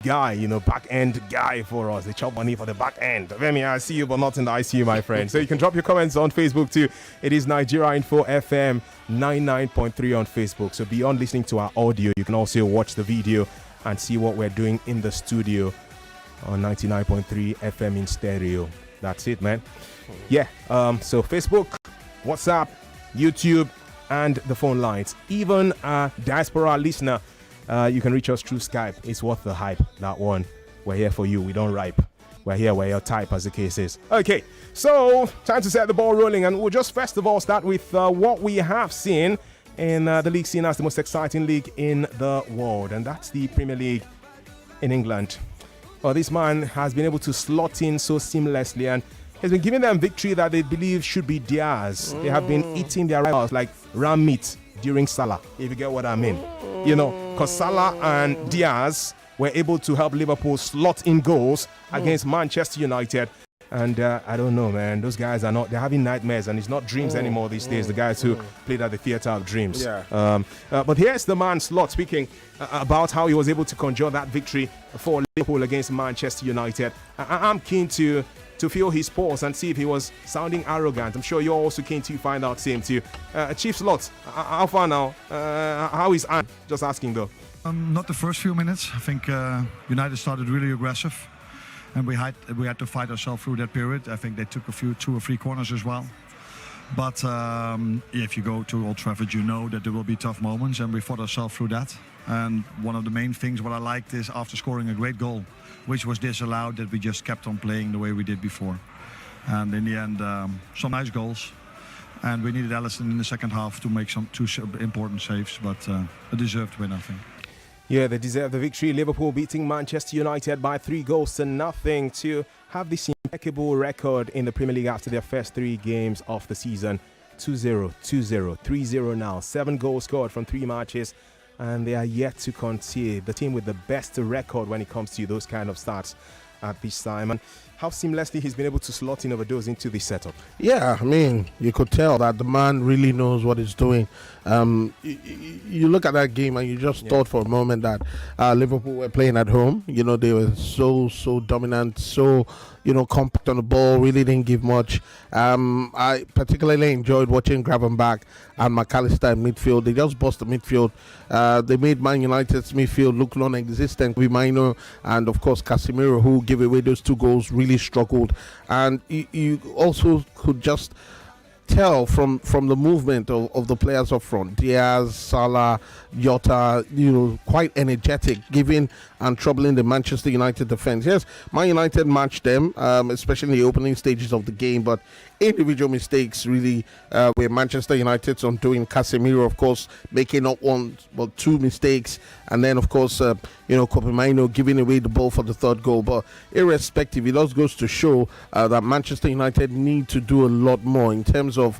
guy, back end guy for us. They chop money for the back end. Femi, I see you, but not in the ICU, my friend. So you can drop your comments on Facebook too. It is Nigeria Info FM 99.3 on Facebook. So beyond listening to our audio, you can also watch the video and see what we're doing in the studio on 99.3 FM in stereo. That's it, man. Yeah. So Facebook, WhatsApp, YouTube, and the phone lines. Even a diaspora listener, you can reach us through Skype. It's worth the hype, that one. We're here for you. We don't ripe. We're here where your type, as the case is. Okay, so time to set the ball rolling. And we'll just first of all start with what we have seen in the league seen as the most exciting league in the world. And that's the Premier League in England. Well, this man has been able to slot in so seamlessly and has been giving them victory that they believe should be theirs. They have been eating their rivals like ram meat during Salah, if you get what I mean. Because Salah and Diaz were able to help Liverpool slot in goals against Manchester United. And I don't know, man. Those guys they're having nightmares, and it's not dreams anymore these days. The guys who played at the theater of dreams. Yeah. But here's the man Slot speaking about how he was able to conjure that victory for Liverpool against Manchester United. I'm keen to feel his pulse and see if he was sounding arrogant. I'm sure you're also keen to find out same too. Chief Slot, how far now? How is Anne? Just asking though. Not the first few minutes. I think United started really aggressive, and we had to fight ourselves through that period. I think they took two or three corners as well. But if you go to Old Trafford, you know that there will be tough moments, and we fought ourselves through that. And one of the main things what I liked is after scoring a great goal, which was disallowed, that we just kept on playing the way we did before. And in the end, some nice goals. And we needed Alisson in the second half to make two important saves, but a deserved win, I think. Yeah, they deserve the victory. Liverpool beating Manchester United by 3-0 to have this impeccable record in the Premier League after their first 3 games of the season. 2-0, 2-0, 3-0 now. 7 goals scored from 3 matches. And they are yet to concede. The team with the best record when it comes to those kind of stats at this time. And how seamlessly he's been able to slot in overdose into this setup. Yeah, I mean, you could tell that the man really knows what he's doing. You look at that game and you just thought for a moment that Liverpool were playing at home. They were so dominant, so compact on the ball, really didn't give much. I particularly enjoyed watching Gravenberch and McAllister in midfield. They just bust the midfield. They made Man United's midfield look non-existent. Firmino and, of course, Casemiro, who gave away those 2 goals, really struggled. And you also could just tell from the movement of the players up front, Diaz, Salah, Jota, quite energetic, giving and troubling the Manchester United defense. Yes, Man United matched them, especially in the opening stages of the game, but individual mistakes really were Manchester United's on doing. Casemiro, of course, making not 1 but 2 mistakes, and then of course Firmino giving away the ball for the 3rd goal. But irrespective, it just goes to show that Manchester United need to do a lot more in terms of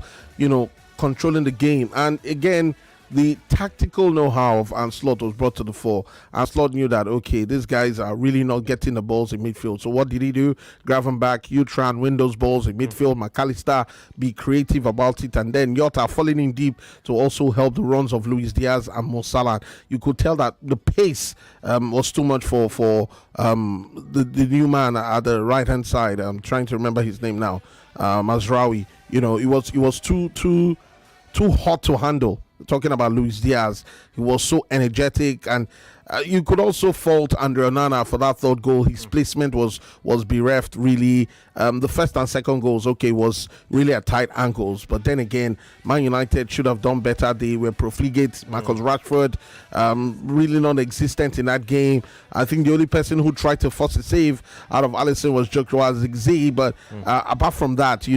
controlling the game. And again, the tactical know-how of Anslot was brought to the fore. Anslot knew that, okay, these guys are really not getting the balls in midfield. So what did he do? Gravenberch, you try and win those balls in midfield. McAllister, be creative about it. And then Jota falling in deep to also help the runs of Luis Diaz and Mo Salah. You could tell that the pace was too much for the new man at the right-hand side. I'm trying to remember his name now. Mazraoui. It was too hot to handle. Talking about Luis Diaz, he was so energetic, and you could also fault Andre Onana for that 3rd goal. His placement was bereft, really. The first and second goals, was really at tight angles, but then again, Man United should have done better. They were profligate. Marcus Rashford, really non-existent in that game. I think the only person who tried to force a save out of Alisson was Joshua Zirkzee, but apart from that,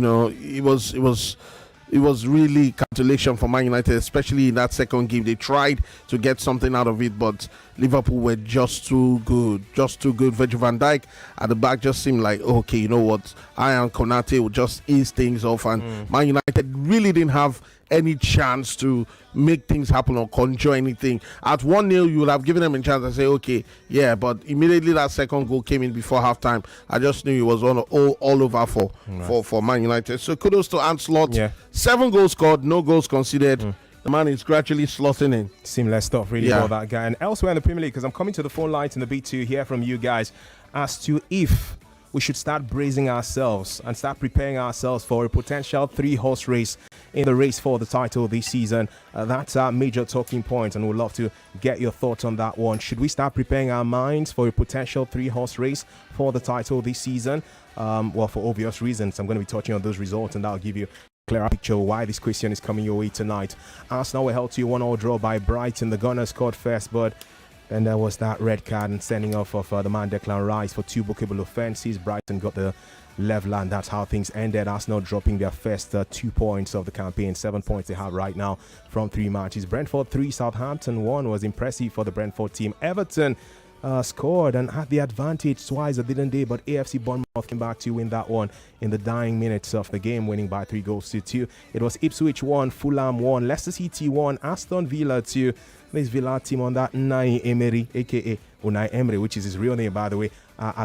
it was really capitulation for Man United, especially in that second game. They tried to get something out of it, but Liverpool were just too good. Virgil van Dijk at the back just seemed like, okay, you know what? Ian Konate would just ease things off, and Man United really didn't have any chance to make things happen or conjure anything. At 1-0, you would have given them a chance and say, okay, yeah, but immediately that second goal came in before halftime. I just knew it was all over for Man United. So kudos to Anslot. 7 goals scored, no goals conceded. the man is gradually slotting in. Seamless stuff, really, about that guy. And elsewhere in the Premier League, because I'm coming to the phone lines in the beat to hear from you guys as to if we should start bracing ourselves and start preparing ourselves for a potential 3-horse race in the race for the title this season. That's our major talking point, and we'd love to get your thoughts on that one. Should we start preparing our minds for a potential 3-horse race for the title this season? Well, for obvious reasons, I'm going to be touching on those results, and I'll give you clearer picture of why this question is coming your way tonight. Arsenal were held to a 1-1 draw by Brighton. The Gunners scored first, but then there was that red card and sending off of the man Declan Rice for 2 bookable offences. Brighton got the level, and that's how things ended. Arsenal dropping their first 2 points of the campaign, 7 points they have right now from 3 matches. Brentford 3, Southampton 1 was impressive for the Brentford team. Everton scored and had the advantage twice, didn't they? But AFC Bournemouth came back to win that one in the dying minutes of the game, winning by 3-2. It was Ipswich 1, Fulham 1, Leicester City 1, Aston Villa 2. This Villa team on that Unai Emery, aka Unai Emery, which is his real name, by the way,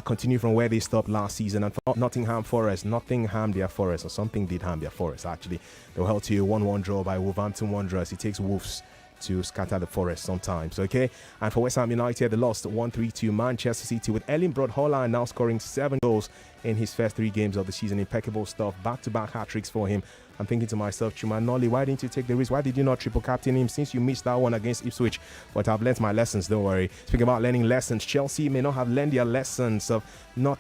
continue from where they stopped last season. And for Nottingham Forest, nothing harmed their Forest, or something did harm their Forest actually. They were held to a 1-1 draw by Wolverhampton Wanderers. It takes Wolves to scatter the Forest sometimes, okay? And for West Ham United, they lost 1-3 to Manchester City, with Erling Braut Haaland now scoring 7 goals in his first 3 games of the season. Impeccable stuff, back-to-back hat-tricks for him. I'm thinking to myself, Chuma Nolly, why didn't you take the risk? Why did you not triple captain him since you missed that one against Ipswich? But I've learnt my lessons, don't worry. Speaking about learning lessons, Chelsea may not have learned their lessons of not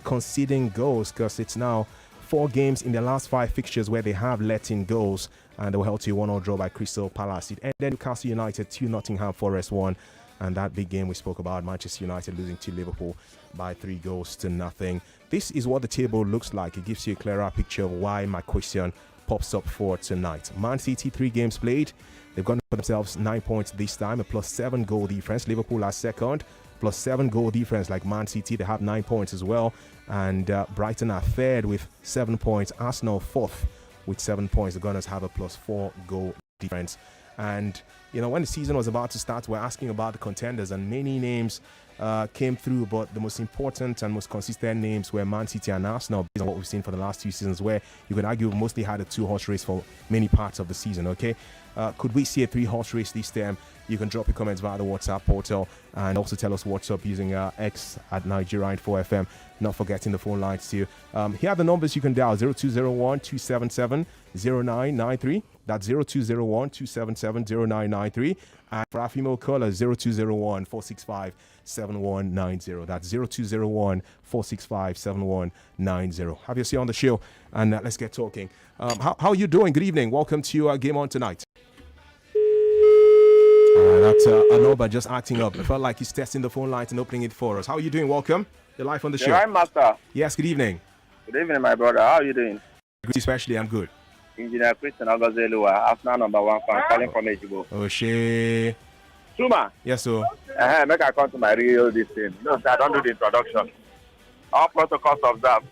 conceding goals, because it's now 4 games in their last 5 fixtures where they have let in goals, and they were held to a 1-0 draw by Crystal Palace. It ended Newcastle United 2, Nottingham Forest 1, and that big game we spoke about, Manchester United losing to Liverpool by 3-0. This is what the table looks like. It gives you a clearer picture of why my question pops up for tonight. Man City, 3 games played. They've gone for themselves 9 points this time, a +7 goal difference. Liverpool are second, +7 goal difference like Man City. They have 9 points as well. And Brighton are third with 7 points. Arsenal fourth with 7 points. The Gunners have a +4 goal difference. And, you know, when the season was about to start, we're asking about the contenders, and many names came through, but the most important and most consistent names were Man City and Arsenal, based on what we've seen for the last 2 seasons, where you could argue mostly had a 2-horse race for many parts of the season, okay? Could we see a 3-horse race this time? You can drop your comments via the WhatsApp portal, and also tell us what's up using X at Nigeria 4FM. Not forgetting the phone lines too. Here are the numbers you can dial: 0201 277 0993. That's 0201 277 0993. And for our female callers, 0201 465 7190. That's 0201 465 7190. Have your say on the show, and let's get talking. How are you doing? Good evening. Welcome to Game On Tonight. That's Anoba just acting up. I felt like he's testing the phone lines and opening it for us. How are you doing? Welcome. You're live on the show. Hi, Master. Yes, good evening. Good evening, my brother. How are you doing? Good, especially. I'm good. Engineer Christian Agazelua, Arsenal #1 fan, calling from Ejibo. Oh, shit. Suma. Yes, sir. Make I come to my real this thing. No, sir, I don't do the introduction. All protocols observed.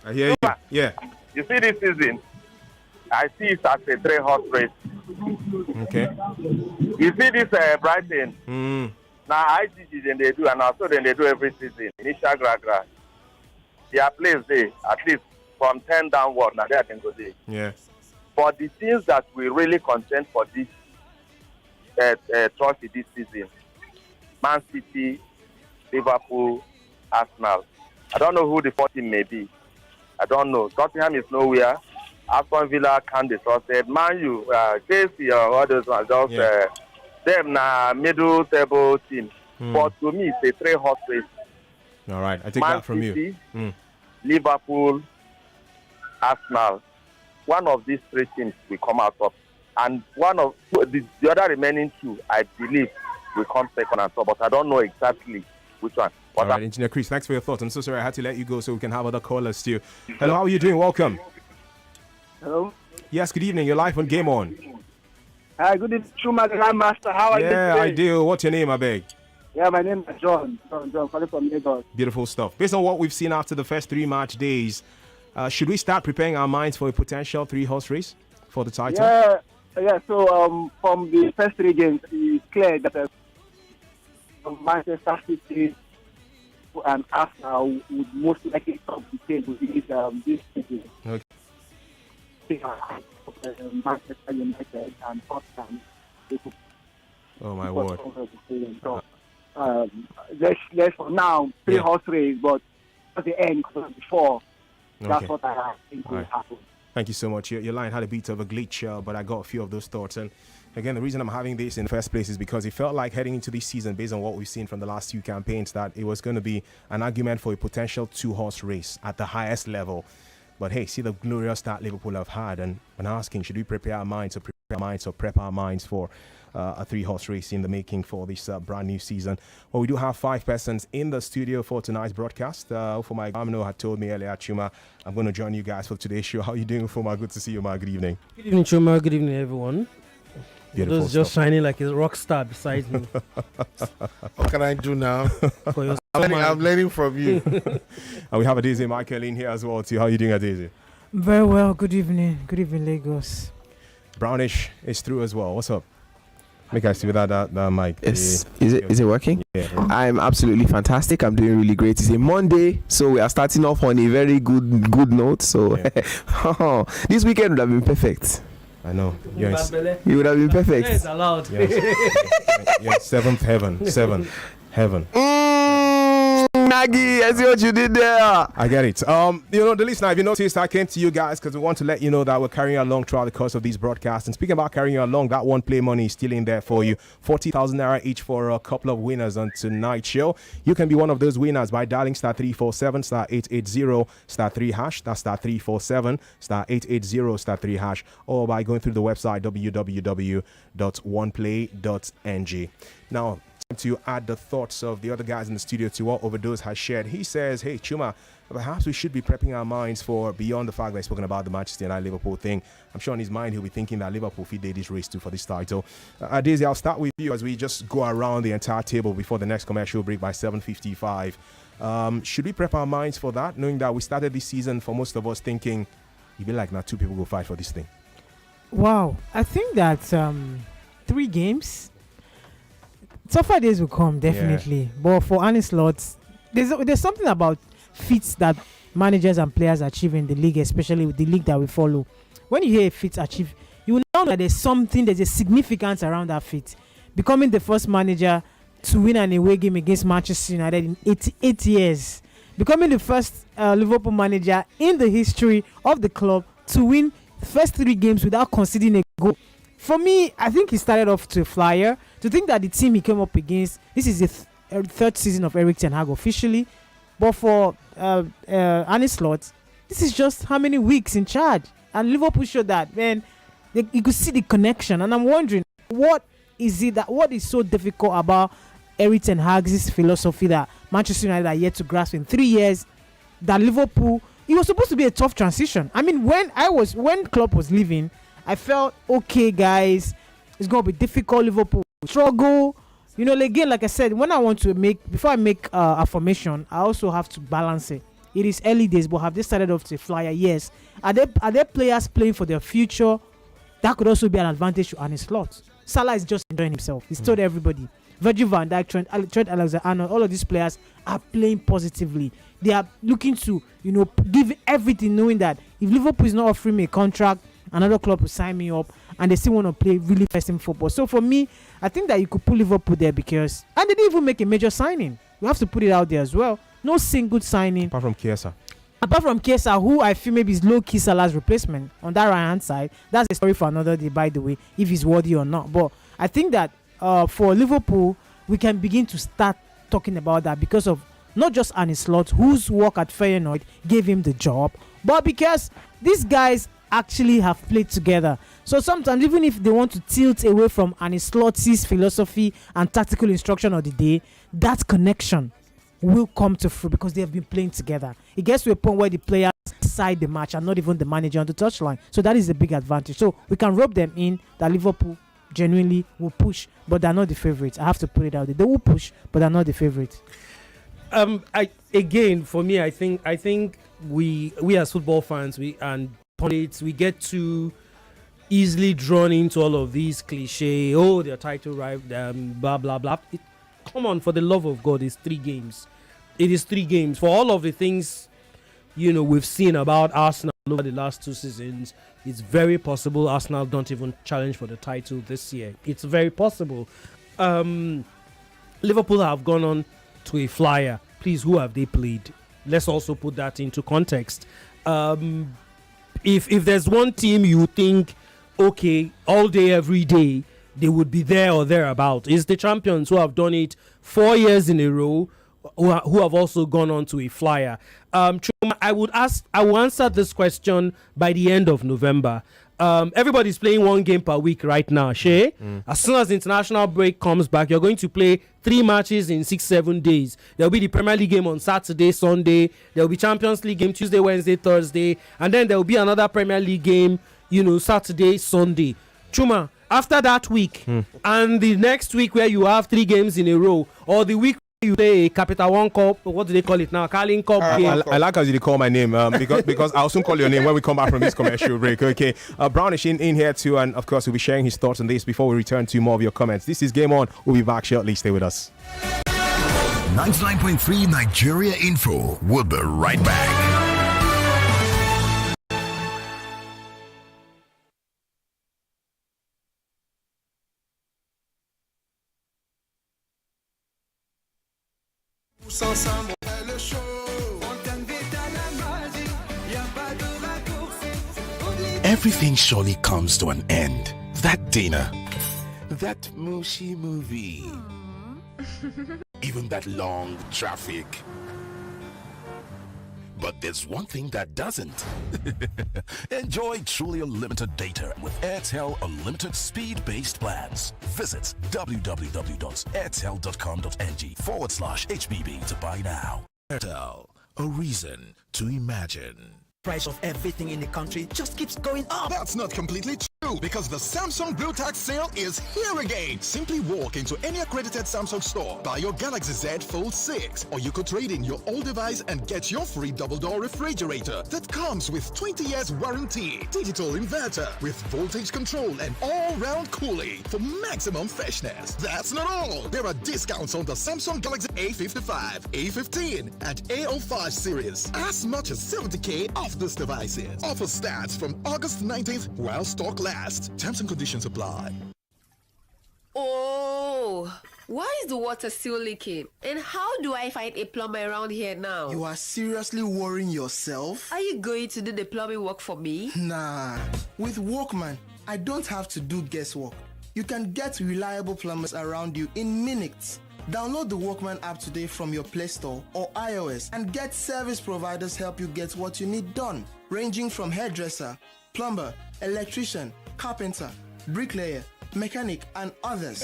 I hear you. Yeah. You see this season, I see it as a 3-horse race. Okay. You see this Brighton. Now IGG then they do, and also then they do every season. Initial gra. Their place there, at least from 10 downward, now they can go there. Yeah. But the things that we really contend for this trophy this season, Man City, Liverpool, Arsenal. I don't know who the 4th team may be. I don't know. Tottenham is nowhere. Aston Villa can't be trusted. Man U, Chelsea, all those ones, just them na middle table team. But to me, it's a 3-horse race. All right, I take Man that from City, you. Liverpool, Arsenal. One of these 3 teams will come out top, and one of the other remaining 2, I believe, will come second and top. But I don't know exactly which one. All right, Engineer Chris, thanks for your thoughts. I'm so sorry I had to let you go so we can have other callers too. Hello, how are you doing? Welcome. Hello. Yes, good evening. You're live on Game On. Hi, good evening, Chuma Master. How are you today? Yeah, I do. What's your name, I beg? Yeah, my name is John, calling from Lagos. Beautiful stuff. Based on what we've seen after the first 3 match days, should we start preparing our minds for a potential 3-horse race for the title? Yeah. So from the first 3 games, it's clear that Manchester City and Arsenal would most likely top the table this season. Okay. they are Manchester United and Tottenham. Oh my word! So let's for now horse race, but at the end before. That's what I think will happen. Thank you so much. Your line had a bit of a glitch, but I got a few of those thoughts. And again, the reason I'm having this in the first place is because it felt like heading into this season, based on what we've seen from the last few campaigns, that it was going to be an argument for a potential two-horse race at the highest level. But hey, see the glorious start Liverpool have had, and asking, should we prepare our minds or prep our minds for a three-horse race in the making for this brand new season? Well, we do have 5 persons in the studio for tonight's broadcast. For my Gamno had told me earlier, Chuma, I'm going to join you guys for today's show. How are you doing, Fuma? Good to see you, Good evening. Good evening, Chuma. Good evening, everyone. Beautiful Those just shining like a rock star beside me. What can I do now? For your I'm learning from you. And we have Adeze Michael in here as well, too. How are you doing, Adeze? Very well. Good evening. Good evening, Lagos. Brownish is through as well. What's up? Make I see without that mic. Is it working? Yeah. I'm absolutely fantastic. I'm doing really great. It's a Monday, so we are starting off on a very good note. So this weekend would have been perfect. I know. Yes. You would have been perfect. Yes, allowed. Yes. Seventh heaven. Maggie, I see what you did there. I get it. The listener, if you noticed, I came to you guys because we want to let you know that we're carrying you along throughout the course of these broadcasts. And speaking about carrying you along, that one play money is still in there for you. 40,000 naira each for a couple of winners on tonight's show. You can be one of those winners by dialing *347 *880 *3#. That's *347 *880 *3#, or by going through the website www.oneplay.ng. Now, to add the thoughts of the other guys in the studio to what Overdose has shared. He says, hey, Chuma, perhaps we should be prepping our minds for beyond the fact that he's spoken about the Manchester United Liverpool thing. I'm sure in his mind he'll be thinking that Liverpool fit this race too for this title. Daisy, I'll start with you as we just go around the entire table before the next commercial break by 7:55. Should we prep our minds for that, knowing that we started this season, for most of us, thinking it'd be like now 2 people go fight for this thing? Wow. I think that 3 games, tougher days will come, definitely. Yeah. But for Arne Slot, there's something about feats that managers and players achieve in the league, especially with the league that we follow. When you hear a feat achieve, you will know that there's a significance around that feat. Becoming the first manager to win an away game against Manchester United in 88 years. Becoming the first Liverpool manager in the history of the club to win the first 3 games without conceding a goal. For me, I think he started off to a flyer. To think that the team he came up against, this is the 3rd season of Erik ten Hag officially. But for Arne Slot, this is just how many weeks in charge. And Liverpool showed that, man, you could see the connection. And I'm wondering, what is so difficult about Erik ten Hag's philosophy that Manchester United are yet to grasp in 3 years, that Liverpool, it was supposed to be a tough transition. I mean, when Klopp was leaving, I felt, okay, guys, it's going to be difficult. Liverpool struggle. Again, like I said, before I make a formation, I also have to balance it. It is early days, but have they started off to a flyer? Yes. Are there players playing for their future? That could also be an advantage to Arne Slot. Salah is just enjoying himself. He's told everybody. Virgil van Dijk, Trent Alexander-Arnold, all of these players are playing positively. They are looking to, give everything, knowing that if Liverpool is not offering me a contract, another club will sign me up, and they still want to play really first-team football. So for me, I think that you could put Liverpool there because, and they didn't even make a major signing. We have to put it out there as well. No single signing. Apart from Chiesa, who I feel maybe is low-key Salah's replacement on that right-hand side. That's a story for another day, by the way, if he's worthy or not. But I think that for Liverpool, we can begin to start talking about that because of not just Arne Slot, whose work at Feyenoord gave him the job, but because these guys actually have played together. So sometimes, even if they want to tilt away from Arne Slot's philosophy and tactical instruction of the day, that connection will come to fruit because they have been playing together. It gets to a point where the players decide the match and not even the manager on the touchline. So that is a big advantage. So we can rope them in that Liverpool genuinely will push, but they're not the favorites. I have to put it out there. They will push, but they're not the favorites. For me, I think we as football fans, we get too easily drawn into all of these cliche. Oh, their title rival, blah blah blah. Come on, for the love of God, it's 3 games. It is 3 games. For all of the things we've seen about Arsenal over the last 2 seasons, it's very possible Arsenal don't even challenge for the title this year. It's very possible. Liverpool have gone on to a flyer. Please, who have they played? Let's also put that into context. If there's one team you think, okay, all day, every day, they would be there or thereabout, it's the champions who have done it 4 years in a row, who have also gone on to a flyer. Chuma, I will answer this question by the end of November. Everybody's playing 1 game per week right now, Shay. As soon as the international break comes back, you're going to play 3 matches in 6-7 days. There'll be the Premier League game on Saturday, Sunday. There'll be Champions League game Tuesday, Wednesday, Thursday. And then there'll be another Premier League game, Saturday, Sunday. Chuma, after that week, and the next week where you have 3 games in a row, or the week you play a Capital One Cup, what do they call it now? Carling Cup game. I like how you call my name because I'll soon call your name when we come back from this commercial break. Okay, Brownish in here too, and of course we'll be sharing his thoughts on this before we return to more of your comments. This is Game On. We'll be back shortly. Stay with us. 99.3 Nigeria Info. We'll be right back. Everything surely comes to an end. That dinner, that mushy movie, even that long traffic. But there's one thing that doesn't. Enjoy truly unlimited data with Airtel Unlimited Speed-Based Plans. Visit www.airtel.com.ng/HBB to buy now. Airtel, a reason to imagine. Price of everything in the country just keeps going up. That's not completely true, because the Samsung Blue Tax sale is here again. Simply walk into any accredited Samsung store, buy your Galaxy Z Fold 6, or you could trade in your old device and get your free double-door refrigerator that comes with 20 years warranty, digital inverter with voltage control and all-round cooling for maximum freshness. That's not all. There are discounts on the Samsung Galaxy A55, A15, and A05 series. As much as 70K off these devices. Offer starts from August 19th while stock lasts. Terms and conditions apply. Oh, why is the water still leaking? And how do I find a plumber around here now? You are seriously worrying yourself? Are you going to do the plumbing work for me? Nah, with Workman, I don't have to do guesswork. You can get reliable plumbers around you in minutes. Download the Workman app today from your Play Store or iOS and get service providers help you get what you need done, ranging from hairdresser, plumber, electrician, carpenter, bricklayer, mechanic, and others.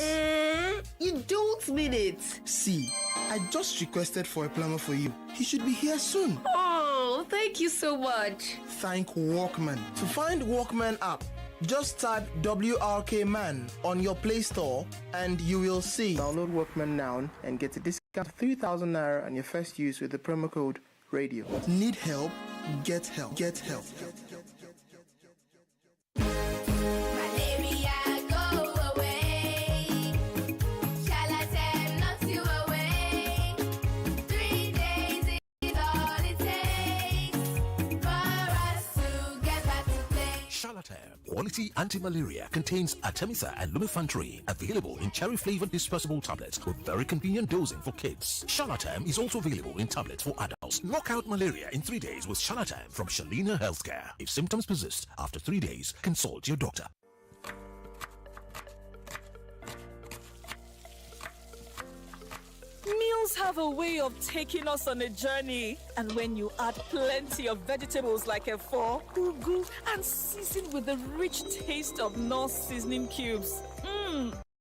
You don't mean it. See, I just requested for a plumber for you. He should be here soon. Oh, thank you so much. Thank Workman. To find Workman app, just type WRKman on your Play Store and you will see. Download Workman now and get a discount of 3,000 Naira on your first use with the promo code RADIO. Need help? Get help. Get help. Quality anti-malaria contains Artemisa and lumefantrine, available in cherry-flavored dispersible tablets with very convenient dosing for kids. Shalatam is also available in tablets for adults. Knock out malaria in 3 days with Shalatam from Shalina Healthcare. If symptoms persist after 3 days, consult your doctor. Meals have a way of taking us on a journey. And when you add plenty of vegetables like efo, ugu, and season with the rich taste of North seasoning cubes,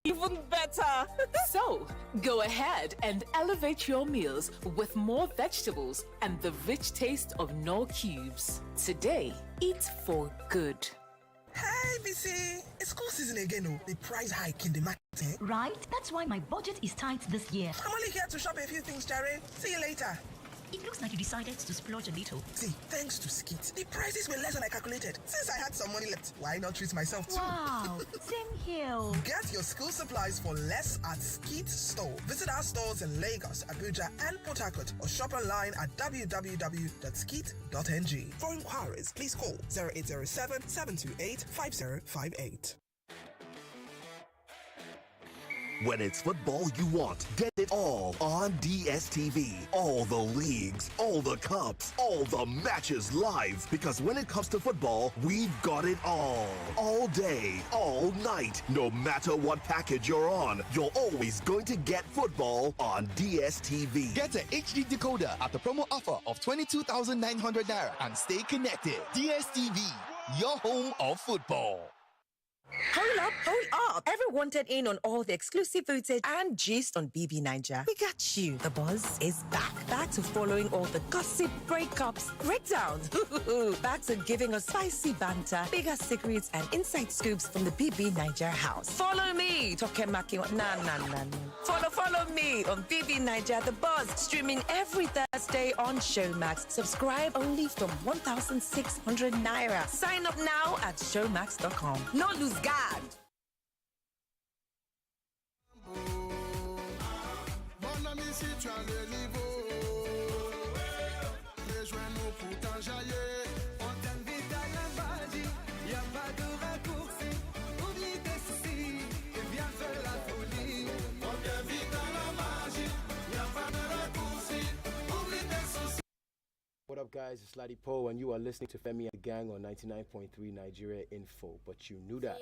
even better. So, go ahead and elevate your meals with more vegetables and the rich taste of Knorr cubes. Today, eat for good. Hey, BC, it's school season again. Oh, the price hike in the market. Right, that's why my budget is tight this year. I'm only here to shop a few things, Jerry. See you later. It looks like you decided to splurge a little. See, thanks to Skit, the prices were less than I calculated. Since I had some money left, why not treat myself too? Wow, same here. Get your school supplies for less at Skit Store. Visit our stores in Lagos, Abuja, and Port Harcourt, or shop online at www.skit.ng. For inquiries, please call 0807 728 5058. When it's football you want, get it all on DSTV. All the leagues, all the cups, all the matches live. Because when it comes to football, we've got it all. All day, all night. No matter what package you're on, you're always going to get football on DSTV. Get an HD decoder at the promo offer of 22,900 naira and stay connected. DSTV, your home of football. Hold up. Everyone wanted in on all the exclusive footage and gist on BB Niger. We got you. The buzz is back. Back to following all the gossip, breakups, breakdowns. Back to giving us spicy banter, bigger secrets, and inside scoops from the BB Niger house. Follow me. Tokemaki. Follow me on BB Niger, The Buzz, streaming every Thursday on Showmax. Subscribe only from 1,600 naira. Sign up now at showmax.com. No lose God. What up, guys? It's Ladi Poe, and you are listening to Femi The Gang on 99.3 Nigeria Info. But you knew that.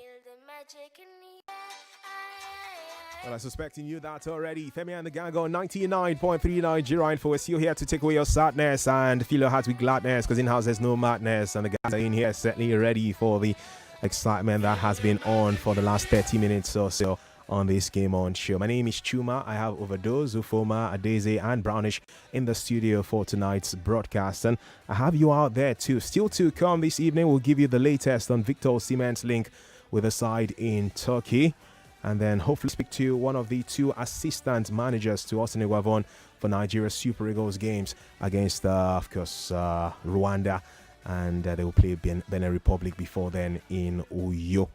Well, I suspect you knew that already. Femi and the Gang on 99.3 Nigeria Info. We're still here to take away your sadness and fill your heart with gladness, because in-house there's no madness. And the guys are in here certainly ready for the excitement that has been on for the last 30 minutes or so on this Game On show. My name is Chuma. I have Overdose, Ufoma, Adeze, and Brownish in the studio for tonight's broadcast. And I have you out there too. Still to come this evening, we'll give you the latest on Victor Osimhen's link with a side in Turkey. And then hopefully speak to one of the two assistant managers to Austin Iguavon for Nigeria's Super Eagles games against, of course, Rwanda. And they will play Benin Republic before then in Uyo.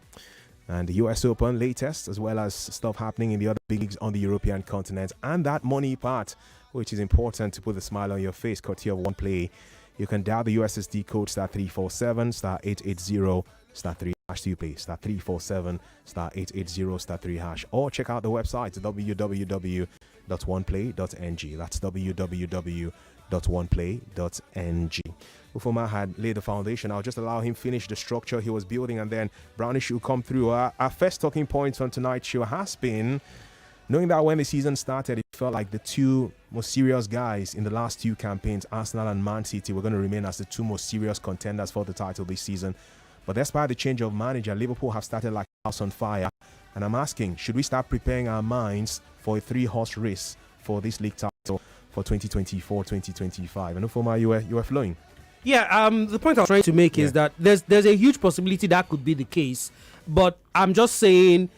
And the US Open latest, as well as stuff happening in the other big leagues on the European continent. And that money part, which is important to put a smile on your face, courtesy of One Play. You can dial the USSD code *347 *880 *3# to play *347 *880 *3#, or check out the website www.oneplay.ng. That's www.oneplay.ng. Ufoma had laid the foundation. I'll just allow him finish the structure he was building, and then Brownish will come through. Our first talking point on tonight's show has been knowing that when the season started, it felt like the two most serious guys in the last two campaigns, Arsenal and Man City, were going to remain as the two most serious contenders for the title this season. But despite the change of manager, Liverpool have started like a house on fire. And I'm asking, should we start preparing our minds for a three-horse race for this league title for 2024-2025? And Ufoma, you were flowing. Yeah, the point I was trying to make is that there's a huge possibility that could be the case, but I'm just saying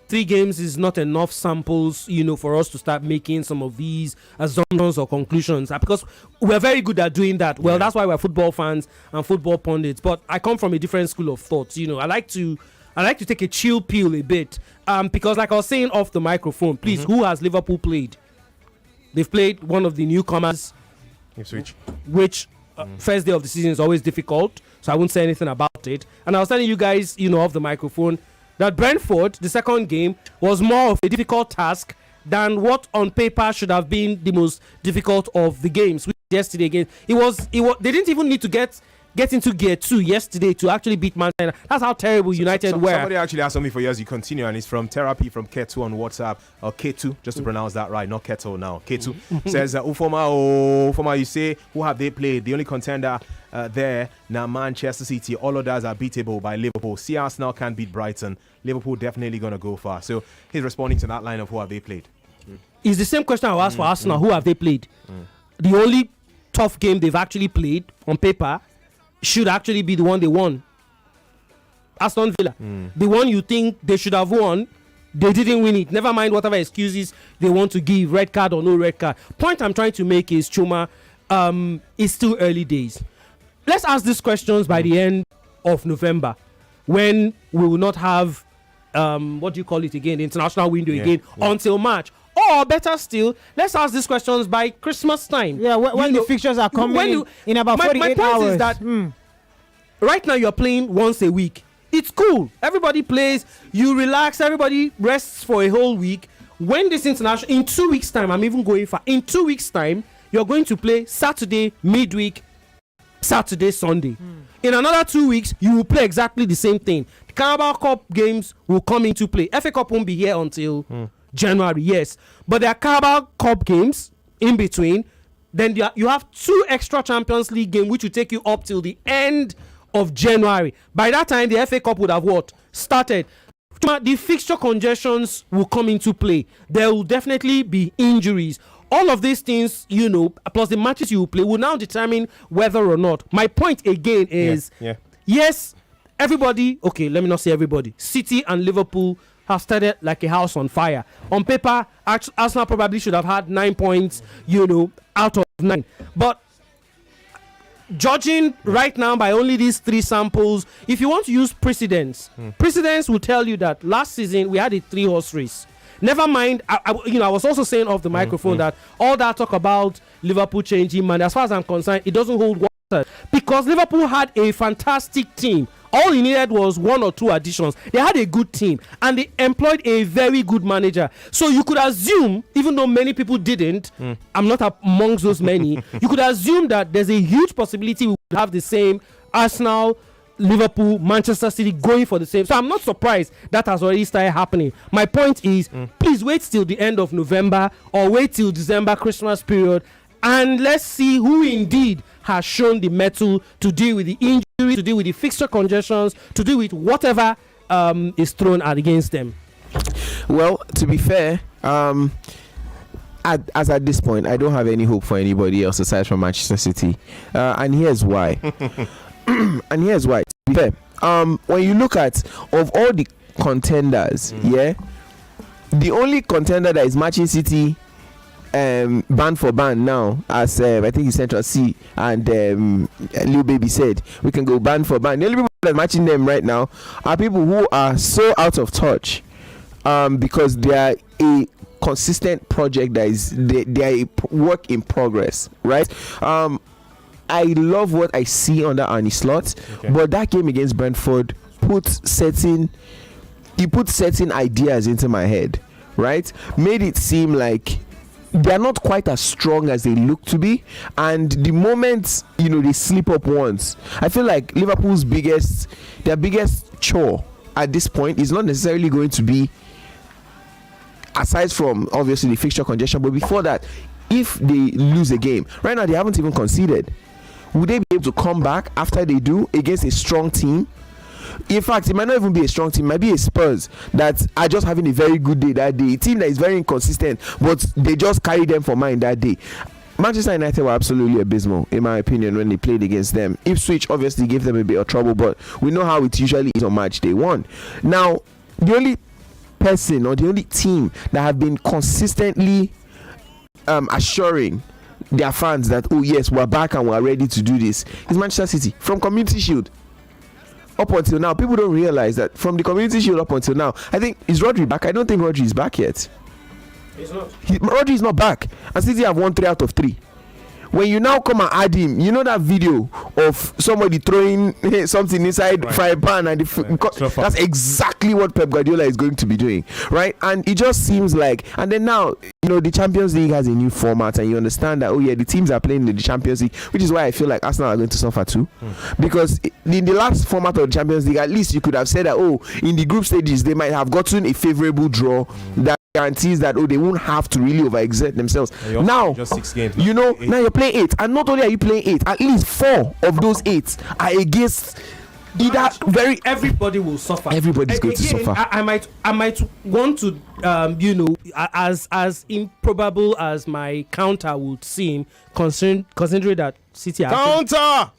3 games is not enough samples, for us to start making some of these assumptions or conclusions, because we're very good at doing that. Well, that's why we're football fans and football pundits. But I come from a different school of thought. I like to take a chill pill a bit, because like I was saying off the microphone, please, who has Liverpool played? They've played one of the newcomers, Ipswich, which first day of the season is always difficult, so I won't say anything about it. And I was telling you guys, off the microphone, that Brentford, the second game, was more of a difficult task than what on paper should have been the most difficult of the games. Yesterday again, it was they didn't even need to get into gear 2 yesterday to actually beat Manchester. That's how terrible United were. Somebody actually asked me for you as you continue, and it's from Therapy from Ketu on WhatsApp, or K2, just to pronounce that right, not Keto now. K2 says, Ufoma, you say, who have they played? The only contender there now, Manchester City. All others are beatable by Liverpool. See, Arsenal can't beat Brighton. Liverpool definitely going to go far. So he's responding to that line of who have they played. It's the same question I asked for Arsenal. Who have they played? The only tough game they've actually played on paper should actually be the one they won. Aston Villa. The one you think they should have won, they didn't win it. Never mind whatever excuses they want to give, red card or no red card. Point I'm trying to make is, Chuma, it's still early days. Let's ask these questions by the end of November, when we will not have what do you call it again, the international window again until March. Or better still, let's ask these questions by Christmas time. Yeah, when the fixtures are coming in about 48 my point hours. Is that right now you're playing once a week. It's cool. Everybody plays. You relax. Everybody rests for a whole week. When this international, in 2 weeks' time, I'm even going for. In 2 weeks' time, you're going to play Saturday, midweek, Saturday, Sunday. In another 2 weeks, you will play exactly the same thing. The Carabao Cup games will come into play. FA Cup won't be here until January, yes. But there are Carabao Cup games in between. Then you have 2 extra Champions League games, which will take you up till the end of January. By that time, the FA Cup would have started. The fixture congestions will come into play. There will definitely be injuries. All of these things, plus the matches you will play, will now determine whether or not. My point again is, yes, everybody, okay, let me not say everybody, City and Liverpool have started like a house on fire. On paper, Arsenal probably should have had 9 points, out of 9. But judging right now by only these 3 samples, if you want to use precedents will tell you that last season we had a 3-horse race. Never mind, I was also saying off the microphone that all that talk about Liverpool changing, man, as far as I'm concerned, it doesn't hold water, because Liverpool had a fantastic team. All he needed was 1 or 2 additions. They had a good team and they employed a very good manager. So you could assume, even though many people didn't, I'm not amongst those many, you could assume that there's a huge possibility we would have the same Arsenal, Liverpool, Manchester City going for the same. So I'm not surprised that has already started happening. My point is, please wait till the end of November or wait till December, Christmas period, and let's see who indeed has shown the mettle to deal with the injury, to deal with the fixture congestions, to deal with whatever is thrown against them. Well, to be fair, as at this point, I don't have any hope for anybody else aside from Manchester City, and here's why. And here's why. To be fair, when you look at of all the contenders, the only contender that is matching City band for band now, as I think Central C and Lil Baby said, we can go band for band. The only people that are matching them right now are people who are so out of touch because they are a consistent project that is they are a work in progress, right? I love what I see under Arne Slot, but that game against Brentford put certain ideas into my head, right? Made it seem like they're not quite as strong as they look to be, and the moment they slip up once, I feel like Liverpool's biggest chore at this point is not necessarily going to be, aside from obviously the fixture congestion, but before that, if they lose a game right now, they haven't even conceded. Would they be able to come back after they do against a strong team? In fact, it might not even be a strong team. It might be a Spurs that are just having a very good day that day. A team that is very inconsistent, but they just carry them for mine that day. Manchester United were absolutely abysmal, in my opinion, when they played against them. Ipswich obviously gave them a bit of trouble, but we know how it usually is on match day 1. Now, the only person or the only team that have been consistently assuring their fans that, oh yes, we're back and we're ready to do this, is Manchester City. From Community Shield up until now, people don't realize that from the Community Shield up until now, I think, is Rodri back? I don't think Rodri is back yet. He's not. Rodri is not back, and City have won 3 out of 3. When you now come and add him, that video of somebody throwing something inside fry pan and that's exactly what Pep Guardiola is going to be doing, right? And it just seems like, and then now the Champions League has a new format, and you understand that the teams are playing in the Champions League, which is why I feel like Arsenal are going to suffer too, because in the last format of the Champions League, at least you could have said that in the group stages they might have gotten a favorable draw that guarantees that they won't have to really overexert themselves. Now just 6 games. Now you're playing 8, and not only are you playing 8, at least 4 of those 8 are against either very. Everybody will suffer. Everybody's going to suffer. I might want to as improbable as my counter would seem, considering that City are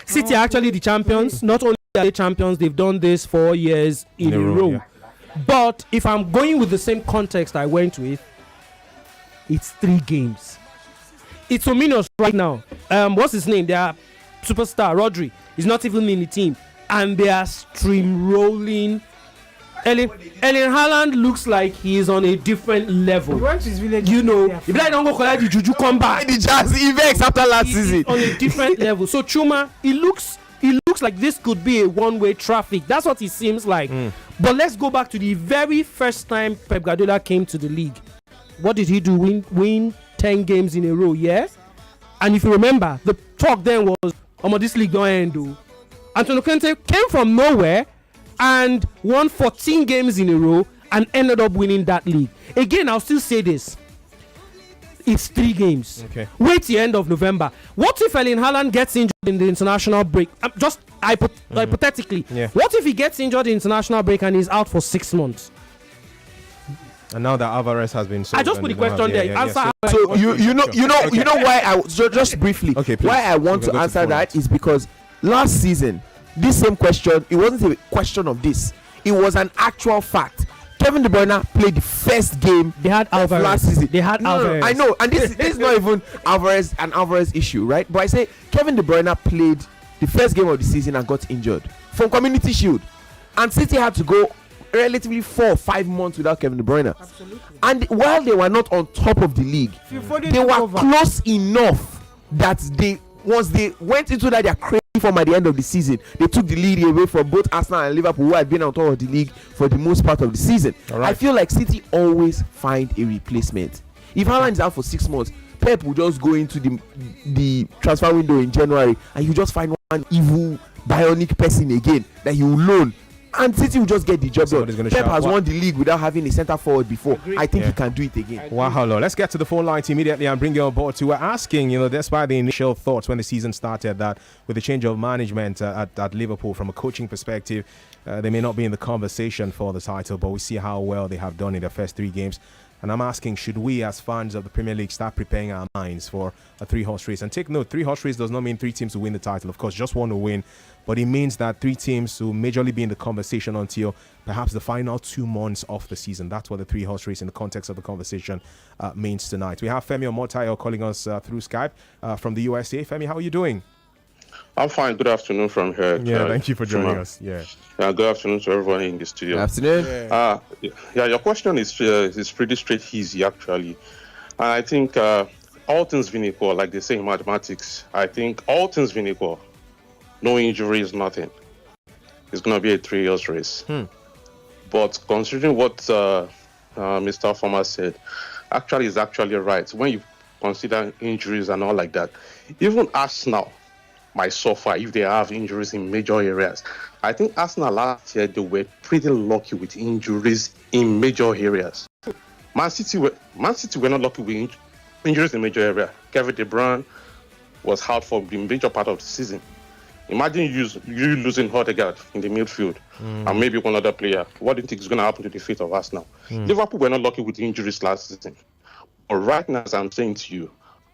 City are actually the champions. Not only are they champions, they've done this 4 years in a row. But if I'm going with the same context I went with, It's 3 games. It's ominous right now. What's his name? Their superstar Rodri is not even in the team, and they are steamrolling. Erling Haaland looks like he is on a different level. You know, if I don't go collect the juju, come back. The Jazz Ivex after last season on a different level. So Chuma, he looks like this could be a one-way traffic. That's what it seems like. But let's go back to the very first time Pep Guardiola came to the league. What did he do? Win 10 games in a row, yeah? And if you remember, the talk then was, this league don't end, though. Antonio Conte came from nowhere and won 14 games in a row and ended up winning that league. Again, I'll still say this. It's 3 games. Okay. Wait till the end of November. What if Erling Haaland gets injured in the international break? Just hypothetically. Yeah. What if he gets injured in the international break and he's out for 6 months? And now that Alvarez has been sold. I just put the question there. Answer. So you know why I just briefly. Okay, please. Why I want to answer that is because last season this same question, it wasn't a question of this. It was an actual fact. Kevin De Bruyne played the first game they had Alvarez last season. They had Alvarez. I know, and this is not even Alvarez issue, right? But I say Kevin De Bruyne played the first game of the season and got injured from Community Shield, and City had to go relatively 4 or 5 months without Kevin De Bruyne. Absolutely. And while they were not on top of the league, they were close enough that once they went into their crazy form at the end of the season, they took the lead away from both Arsenal and Liverpool, who had been on top of the league for the most part of the season. Right. I feel like City always find a replacement. If Haaland is out for 6 months, Pep will just go into the transfer window in January and you just find one evil bionic person again that he will loan, and City will just get the job done. Pep has won the league without having a centre forward before. I think he can do it again. Wow, let's get to the phone lines immediately and bring you on board. We're asking, despite the initial thoughts when the season started, that with the change of management at Liverpool from a coaching perspective, they may not be in the conversation for the title, but we see how well they have done in their first 3 games. And I'm asking, should we as fans of the Premier League start preparing our minds for a 3-horse race? And take note, 3-horse race does not mean 3 teams will win the title. Of course, just one will win. But it means that 3 teams will majorly be in the conversation until perhaps the final 2 months of the season. That's what the 3-horse race in the context of the conversation means tonight. We have Femi Ogunmodede calling us through Skype from the USA. Femi, how are you doing? I'm fine. Good afternoon from here. Yeah, thank you for joining us. Yeah, good afternoon to everyone in the studio. Good afternoon. Your question is pretty straight easy, actually. And I think all things being equal, like they say in mathematics, I think all things being equal, no injury is nothing. It's going to be a 3-horse race. But considering what Mr. Farmer said, is actually right. When you consider injuries and all like that, even Arsenal might suffer if they have injuries in major areas. I think Arsenal last year, they were pretty lucky with injuries in major areas. Man City were not lucky with injuries in major areas. Kevin De Bruyne was out for the major part of the season. Imagine you losing Odegaard in the midfield and maybe one other player. What do you think is going to happen to the fate of Arsenal? Liverpool were not lucky with injuries last season. But right now, as I'm saying to you,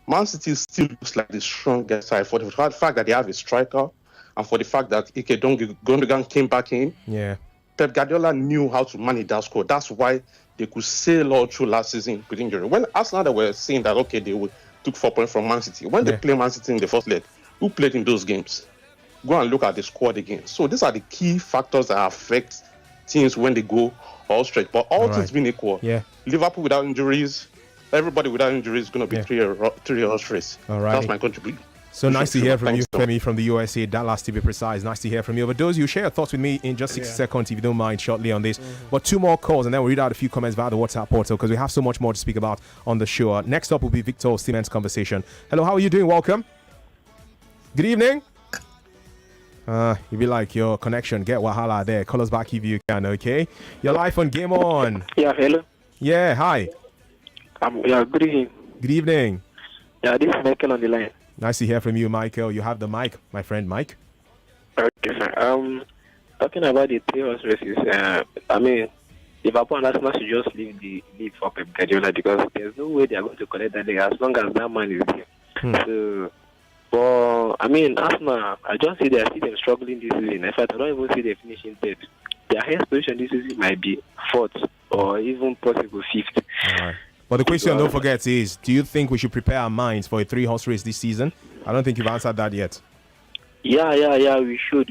Man City still looks like the strongest side for the fact that they have a striker and for the fact that Ike Gundogan came back in. Yeah. Pep Guardiola knew how to manage that squad. That's why they could sail all through last season with injury. When Arsenal they were saying that, okay, took 4 points from Man City. When they play Man City in the first leg, who played in those games? Go and look at the squad again. So these are the key factors that affect teams when they go all straight. But all things being equal, Liverpool without injuries, everybody without injuries is going to be 3-horse race. All right. That's my contribution. So nice to hear from you, Femi, from the USA. Dallas, to be precise. Nice to hear from you. But those, you share your thoughts with me in just 60 seconds, if you don't mind, shortly on this. But 2 more calls, and then we'll read out a few comments via the WhatsApp portal because we have so much more to speak about on the show. Next up will be Victor Osimhen's conversation. Hello, how are you doing? Welcome. Good evening. You be like your connection, get Wahala there. Call us back if you can, okay? You're live on Game On. Yeah, hello. Yeah, hi. Good evening. Good evening. Yeah, this is Michael on the line. Nice to hear from you, Michael. You have the mic, my friend Mike. Okay, sir. Talking about the 3-horse races, Liverpool and Arsenal should just leave the lead for Pep Guardiola because there's no way they are going to collect that league as long as that man is here. So, but Arsenal, I just see they are struggling this season. In fact, I don't even see them finishing third. Their highest position this season might be 4th or even possible 5th. Right. But the question, don't forget, is do you think we should prepare our minds for a 3-horse race this season? I don't think you've answered that yet. Yeah, we should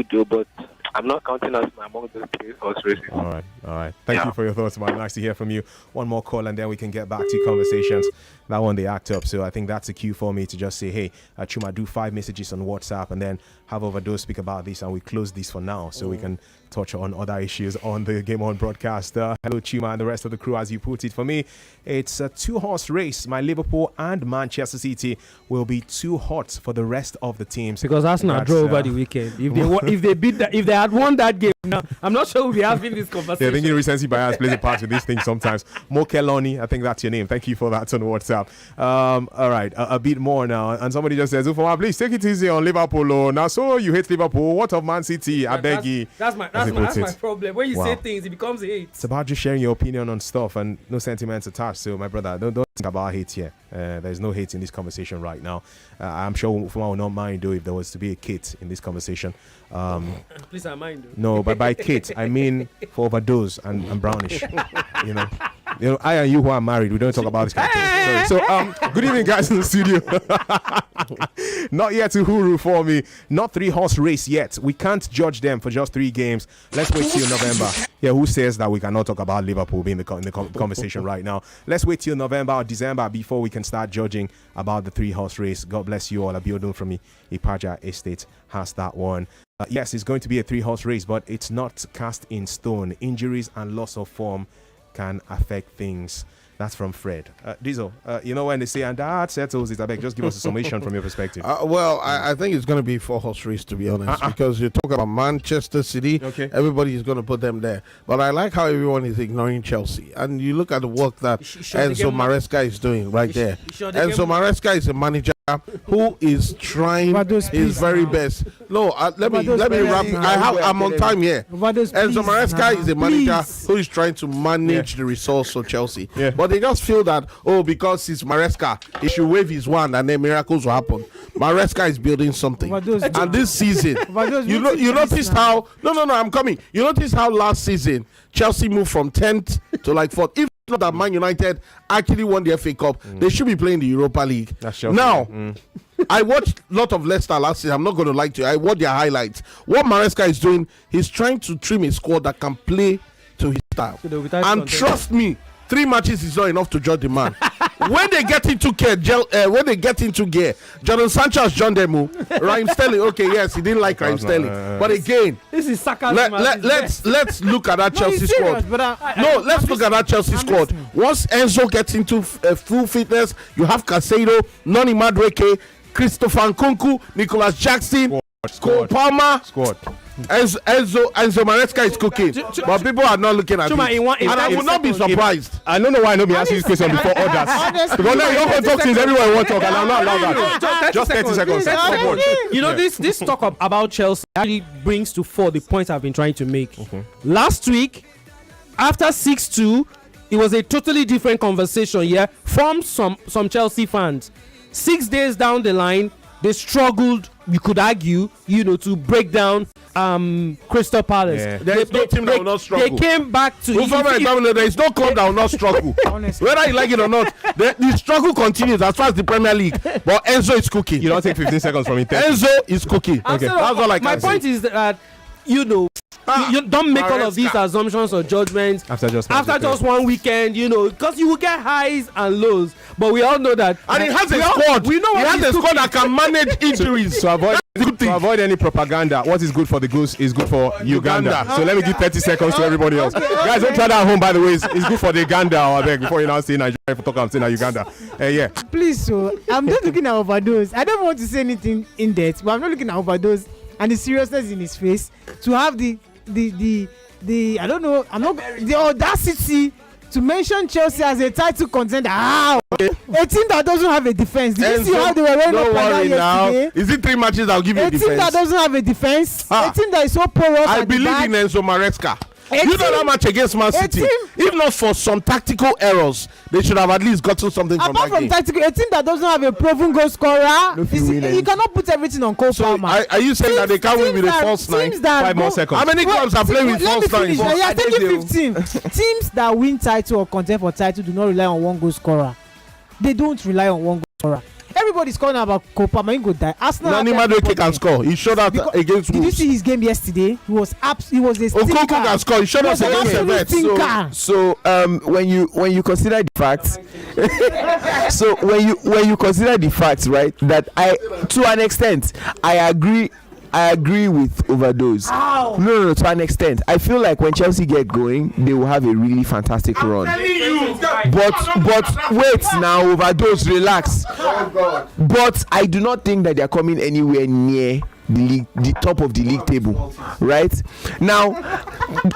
do, but I'm not counting us among those 3-horse races. All right. Thank you for your thoughts, man. Nice to hear from you. One more call and then we can get back to conversations. That one, they act up. So I think that's a cue for me to just say, hey, Chuma, do 5 messages on WhatsApp and then have Overdose speak about this, and we close this for now so we can touch on other issues on the Game On broadcast. Hello, Chuma and the rest of the crew, as you put it. For me, it's a 2-horse race. My Liverpool and Manchester City will be too hot for the rest of the teams. Because Arsenal draw over the weekend. If they had won that game, now I'm not sure we'll be having this conversation. Yeah, I think recency bias plays a part with these things sometimes. Mokeloni, I think that's your name. Thank you for that on WhatsApp. All right, a bit more now. And somebody just says, Ufoma, please take it easy on Liverpool. Oh. Now, so you hate Liverpool. What of Man City? I beg you. That's my problem. When you say things, it becomes a hate. It's about just sharing your opinion on stuff and no sentiments attached. So, my brother, don't think about hate here. There's no hate in this conversation right now. I'm sure Ufoma will not mind, though, if there was to be a Kate in this conversation. Please, I mind. No, but by Kate, I mean for Overdose and Brownish. You know, I and you who are married, we don't talk about this kind of thing. So, good evening, guys in the studio. Not yet to Huru for me. Not 3-horse race yet. We can't judge them for just 3 games. Let's wait till November. Yeah, who says that we cannot talk about Liverpool being in the conversation right now? Let's wait till November or December before we can start judging about the 3-horse race. God bless you all. Abiodun from Ipaja Estate has that one. Yes, it's going to be a 3-horse race, but it's not cast in stone. Injuries and loss of form can affect things. That's from Fred. Diesel, you know when they say, and that settles it, I beg, just give us a summation from your perspective. I think it's going to be 4-horse race, to be honest, because you talk about Manchester City, everybody is going to put them there. But I like how everyone is ignoring Chelsea. And you look at the work that Enzo Maresca is doing right there. Enzo Maresca is a manager who is trying his very best. No, let me wrap. I'm on time here. Enzo Maresca is a manager who is trying to manage the resource of Chelsea. But they just feel that, because it's Maresca, he should wave his wand and then miracles will happen. Maresca is building something. And this season, you noticed how... No, I'm coming. You noticed how last season, Chelsea moved from 10th to like 4th. If not that Man United actually won the FA Cup, they should be playing the Europa League. Now, I watched a lot of Leicester last season. I'm not going to lie to you. I watched their highlights. What Maresca is doing, he's trying to trim a squad that can play to his style. And trust me, 3 matches is not enough to judge the man. When they get into gear, Jadon Sancho has joined them. Raheem Sterling, okay, yes, he didn't like Raheem Sterling, but again, this is sarcasm. Let's look at that Chelsea squad. Let's look at that Chelsea squad. Once Enzo gets into full fitness, you have Caicedo, Noni Madueke, Christopher Nkunku, Nicholas Jackson, Cole Palmer. Enzo Maresca is cooking, but people are not looking at it. And I will not be surprised. I don't know why I know me asking this question before others. Because now you don't talk things everywhere want to talk, and I'm not allowed that. Just 30 seconds. You know, this talk about Chelsea actually brings to fore the point I've been trying to make. Last week, after 6-2, it was a totally different conversation from some Chelsea fans. 6 days down the line, they struggled, you could argue, to break down Crystal Palace. Yeah. There is no team that will not struggle. They came back to... There is no club that will not struggle. Whether you like it or not, the struggle continues as far as the Premier League. But Enzo is cooking. You don't take 15 seconds from it. Enzo is cooking. Okay. That's all I can say. My point is that, you don't make all of these assumptions or judgments after just one weekend, because you will get highs and lows. But we all know that. And it has a squad. We know it has a squad that can manage injuries. To avoid any propaganda, what is good for the goose is good for Uganda. So let me give 30 seconds to everybody else. Guys, don't try that at home, by the way. It's good for the Uganda, I beg, before you now say Nigeria. If you talk, I'm saying Uganda. Please, I'm not looking at Overdose. I don't want to say anything in depth, but I'm not looking at Overdose and the seriousness in his face to have the I don't know, the audacity to mention Chelsea as a title contender. How? A team that doesn't have a defense. Did you see how they were running up and down yesterday? Is it 3 matches I'll give you a defense? A team that doesn't have a defense. A team that is so porous. I believe in Enzo Maresca. You know that match against Man City. If not for some tactical errors, they should have at least gotten something from that game. Tactical, a team that doesn't have a proven goal scorer, you cannot put everything on Cole Palmer. Are you saying that they can't win with a false nine? 5 more seconds. How many clubs are playing with false nines? Yeah, taking 15. Teams that win title or contend for title do not rely on one goal scorer. They don't rely on one goal scorer. Everybody's calling about Cole Palmer. He go die. Arsenal. Nani Madueke can score. He showed up against Wolves. Did you see his game yesterday? He was a stinker. Okoko can score. He showed us against the Mets. So when you consider the facts, so when you consider the facts, right, that to an extent I agree with Overdose. No, to an extent. I feel like when Chelsea get going, they will have a really fantastic run. But wait now, Overdose, relax. But I do not think that they are coming anywhere near the top of the league table, right? Now,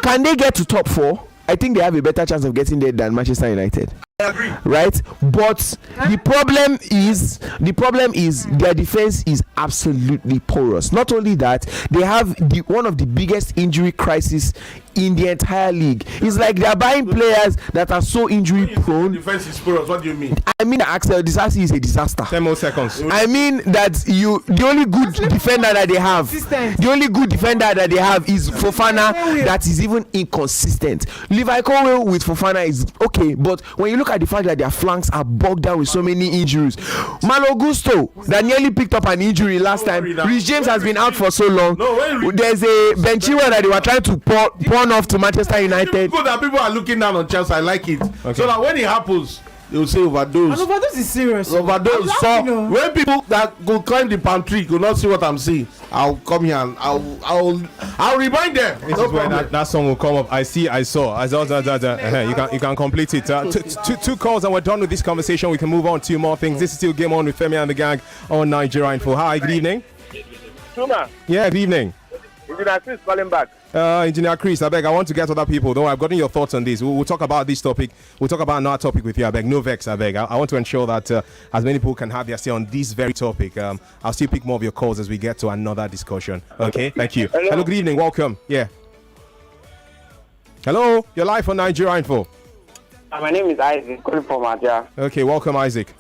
can they get to top 4? I think they have a better chance of getting there than Manchester United. Right, but the problem is their defense is absolutely porous. Not only that, they have one of the biggest injury crises in the entire league. It's like they are buying players that are so injury prone. Defense is porous. What do you mean? I mean, Axel, disaster is a disaster. 10 more seconds. I mean that the only good defender that they have is Fofana, that is even inconsistent. Levi Colwill with Fofana is okay, but when you look at the fact that their flanks are bogged down with so many injuries, Malo Gusto that nearly picked up an injury last time. Rhys James has been out for so long. There's a Benchiro that they were trying to pawn off to Manchester United. Good that people are looking down on Chelsea. I like it. Okay. So that when it happens, they will say overdose. And overdose is serious. Overdose. So when people that go climb the palm tree could not see what I'm seeing, I'll come here and I'll remind them. This is where that song will come up. I saw. You can complete it. Two calls and we're done with this conversation. We can move on to more things. This is still Game On with Femi and the Gang on Nigeria Info. Hi, good evening. Tuma. Yeah, good evening. Engineer Chris calling back. Engineer Chris, I beg, I want to get other people. Though I've gotten your thoughts on this. We'll talk about this topic. We'll talk about another topic with you. I beg, no vex. I beg. I want to ensure that as many people can have their say on this very topic. I'll still pick more of your calls as we get to another discussion. Okay, thank you. Hello, good evening. Welcome. Yeah. Hello, you're live on Nigeria Info. My name is Isaac, calling from Aja. Okay, welcome, Isaac.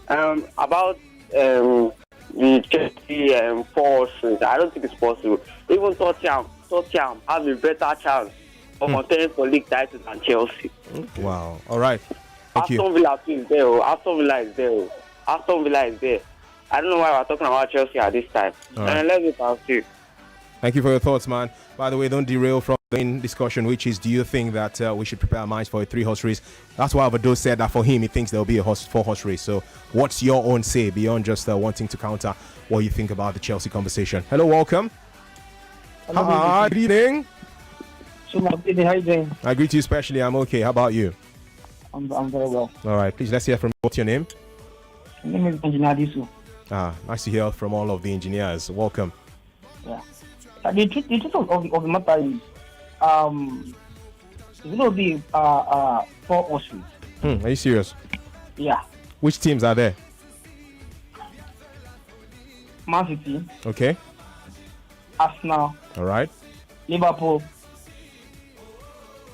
About the Chelsea force, I don't think it's possible. Even Tottenham have a better chance of contending for league titles than Chelsea. Wow. All right. Aston Villa is there. Aston Villa is there. I don't know why we're talking about Chelsea at this time. Right. Let's get past you. Thank you for your thoughts, man. By the way, don't derail from the main discussion, which is, do you think that we should prepare our minds for a 3-horse race? That's why Overdose said that for him, he thinks there will be a 4-horse race. So what's your own say beyond just wanting to counter what you think about the Chelsea conversation? Hello, welcome. Hi, good evening. So, how are you doing? I greet you especially. I'm okay. How about you? I'm very well. All right. Please, let's hear from you. What's your name? My name is Engineer Disu. Nice to hear from all of the engineers. Welcome. Yeah. The truth of the matter is, it's going to be 4-horse race. Are you serious? Yeah. Which teams are there? Man City. Okay. Arsenal. All right. Liverpool.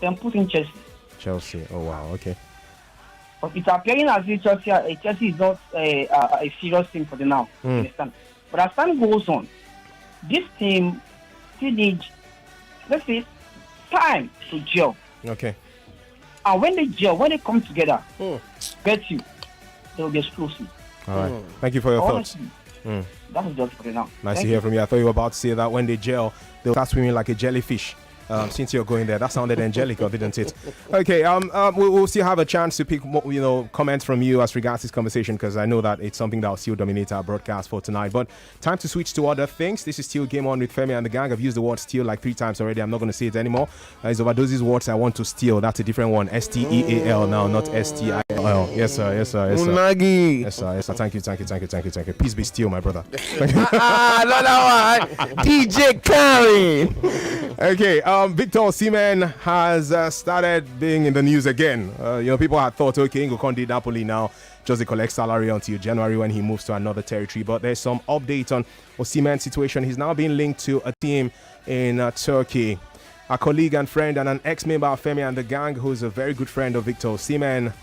Then put in Chelsea. Chelsea. Oh wow. Okay. But it's appearing as if Chelsea is not a serious team for the now. Understand? But as time goes on, this team still needs, let's say, time to gel. Okay. And when they gel, when they come together, bet you, they will be explosive. All right. Thank you for your thoughts. That is just for now. Nice to hear from you. I thought you were about to say that when they gel, they'll start swimming like a jellyfish. Since you're going there, that sounded angelic, didn't it? Okay, we'll still have a chance to pick more, comments from you as regards this conversation, because I know that it's something that will still dominate our broadcast for tonight. But time to switch to other things. This is still Game On with Femi and the Gang. I've used the word steal like 3 times already. I'm not going to say it anymore. It's Overdose's words I want to steal. That's a different one. STEAL now, not STIL. Yes, sir. Unagi. Yes, sir. Thank you. Peace be still, my brother. Another one. DJ Karen. Okay, Victor Osimhen has started being in the news again. People had thought, okay, N'Goko did Napoli now, just to collect salary until January when he moves to another territory. But there's some update on Osimhen's situation. He's now being linked to a team in Turkey. our colleague and friend and an ex-member of Femi and the Gang, who's a very good friend of Victor Osimhen,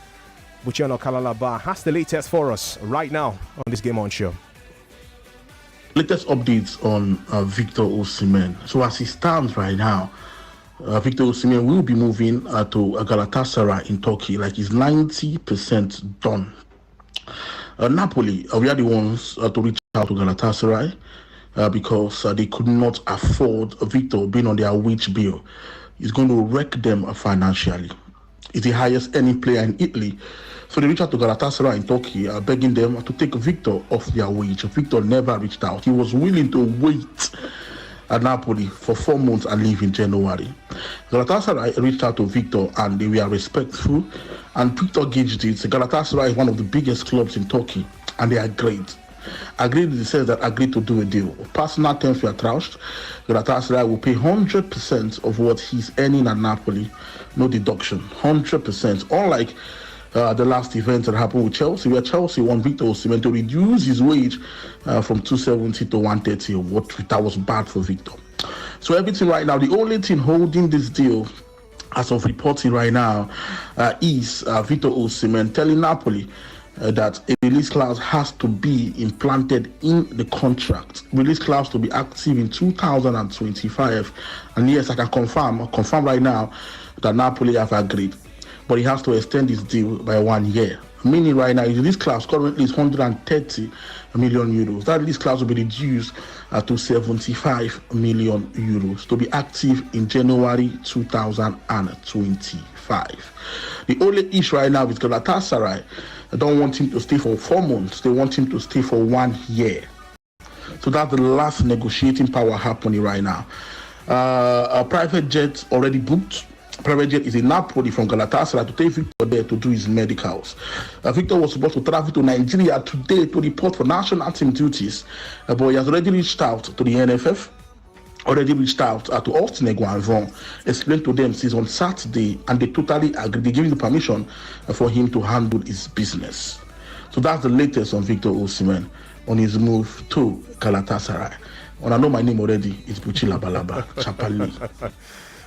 Buchiano Kalalaba, has the latest for us right now on this Game On show. Latest updates on Victor Osimhen. So as he stands right now, Victor Osimhen will be moving to Galatasaray in Turkey. Like he's 90% done. Napoli, we are the ones to reach out to Galatasaray because they could not afford Victor being on their wage bill. It's going to wreck them financially. He's the highest earning player in Italy. So they reached out to Galatasaray in Turkey, begging them to take Victor off their wage. Victor never reached out. He was willing to wait at Napoli for 4 months and leave in January. Galatasaray reached out to Victor and they were respectful. And Victor gauged it. Galatasaray is one of the biggest clubs in Turkey and they agreed. Agreed in the sense that agreed to do a deal. Personal terms were trashed. Galatasaray will pay 100% of what he's earning at Napoli. No deduction. 100%. Unlike the last event that happened with Chelsea, where Chelsea won Victor Osimhen to reduce his wage from 270 to 130. That was bad for Victor. So everything right now, the only thing holding this deal, as of reporting right now, is Victor Osimhen telling Napoli that a release clause has to be implanted in the contract. Release clause to be active in 2025. And yes, I can confirm right now that Napoli have agreed. But he has to extend his deal by 1 year. Meaning right now, this class currently is 130 million euros. That release class will be reduced to 75 million euros to be active in January 2025. The only issue right now is Galatasaray. They don't want him to stay for 4 months. They want him to stay for 1 year. So that's the last negotiating power happening right now. A private jet already booked. Private jet is in Napoli from Galatasaray to take Victor there to do his medicals. Victor was supposed to travel to Nigeria today to report for national team duties, but he has already reached out to the NFF, already reached out to Austin Eguanvon, explained to them since on Saturday, and they totally agreed. They gave him the permission for him to handle his business. So that's the latest on Victor Osimhen on his move to Galatasaray. And I know my name already. It's Buchi Labalaba Chapali.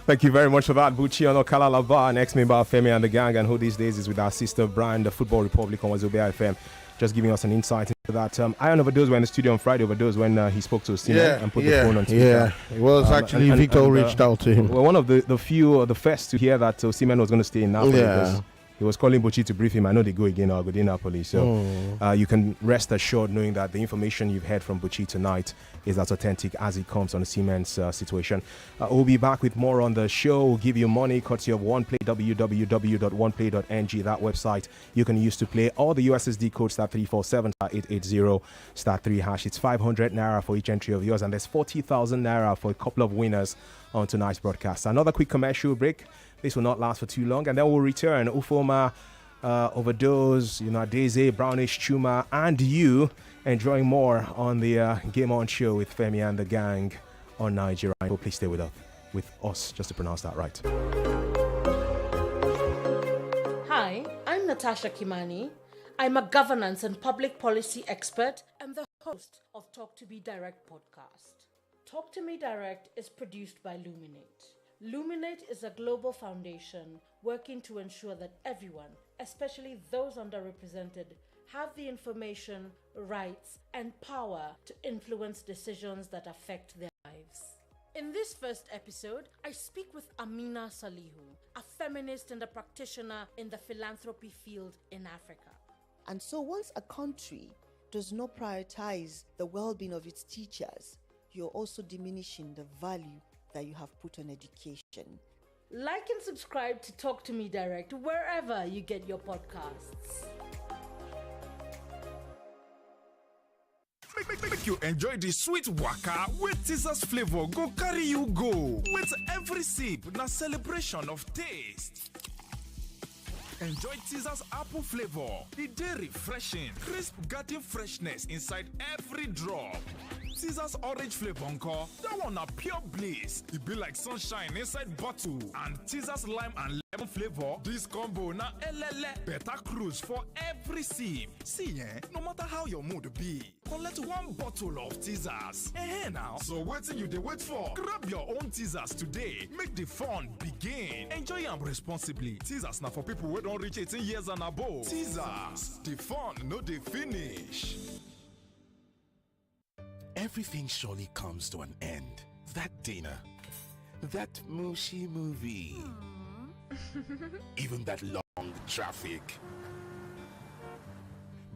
Thank you very much for that, Buchi Kalalaba, an ex-member of Femi and the Gang, and who these days is with our sister brand, the Football Republic on Wazobia FM, just giving us an insight into that. Iron Overdose were in the studio on Friday, Overdose, when he spoke to Osimhen and put the phone on speaker. Yeah, it was actually Victor reached out to him. Well, one of the first to hear that Osimhen was going to stay in Napoli. Yeah. He was calling Buchi to brief him. I know they go again or go to Napoli. So you can rest assured knowing that the information you've heard from Buchi tonight is as authentic as it comes on the Siemens situation. We'll be back with more on the show. We'll give you money courtesy of OnePlay, www.oneplay.ng. That website you can use to play all the USSD code *347 *880 *3#. It's 500 naira for each entry of yours, and there's 40,000 naira for a couple of winners on tonight's broadcast. Another quick commercial break. This will not last for too long, and then we'll return. Ufoma, Overdose, Daisy, Brownish, Chuma, and you enjoying more on the Game On show with Femi and the Gang on Nigeria. So please stay with us, just to pronounce that right. Hi, I'm Natasha Kimani. I'm a governance and public policy expert and the host of Talk to Me Direct podcast. Talk to Me Direct is produced by Luminate. Luminate is a global foundation working to ensure that everyone, especially those underrepresented, have the information, rights, and power to influence decisions that affect their lives. In this first episode, I speak with Amina Salihu, a feminist and a practitioner in the philanthropy field in Africa. And so once a country does not prioritize the well-being of its teachers, you're also diminishing the value that you have put on education. Like and subscribe to Talk to Me Direct wherever you get your podcasts. Make you enjoy the sweet waka with Caesar's flavor go carry you go. With every sip, na celebration of taste. Enjoy Caesar's apple flavor. The day refreshing, crisp garden freshness inside every drop. Caesar's orange flavor encore. That one a pure bliss. It be like sunshine inside bottle. And Caesar's lime and lemon flavor. This combo na elele. Better cruise for every sip. See, no matter how your mood be, collect one bottle of Caesar's. Now. So what you dey wait for? Grab your own Caesar's today. Make the fun begin. Enjoy them responsibly. Caesar's na for people who don't reach 18 years and above. Caesar's, the fun no dey finish. Everything surely comes to an end. That dinner, that mushy movie, even that long traffic.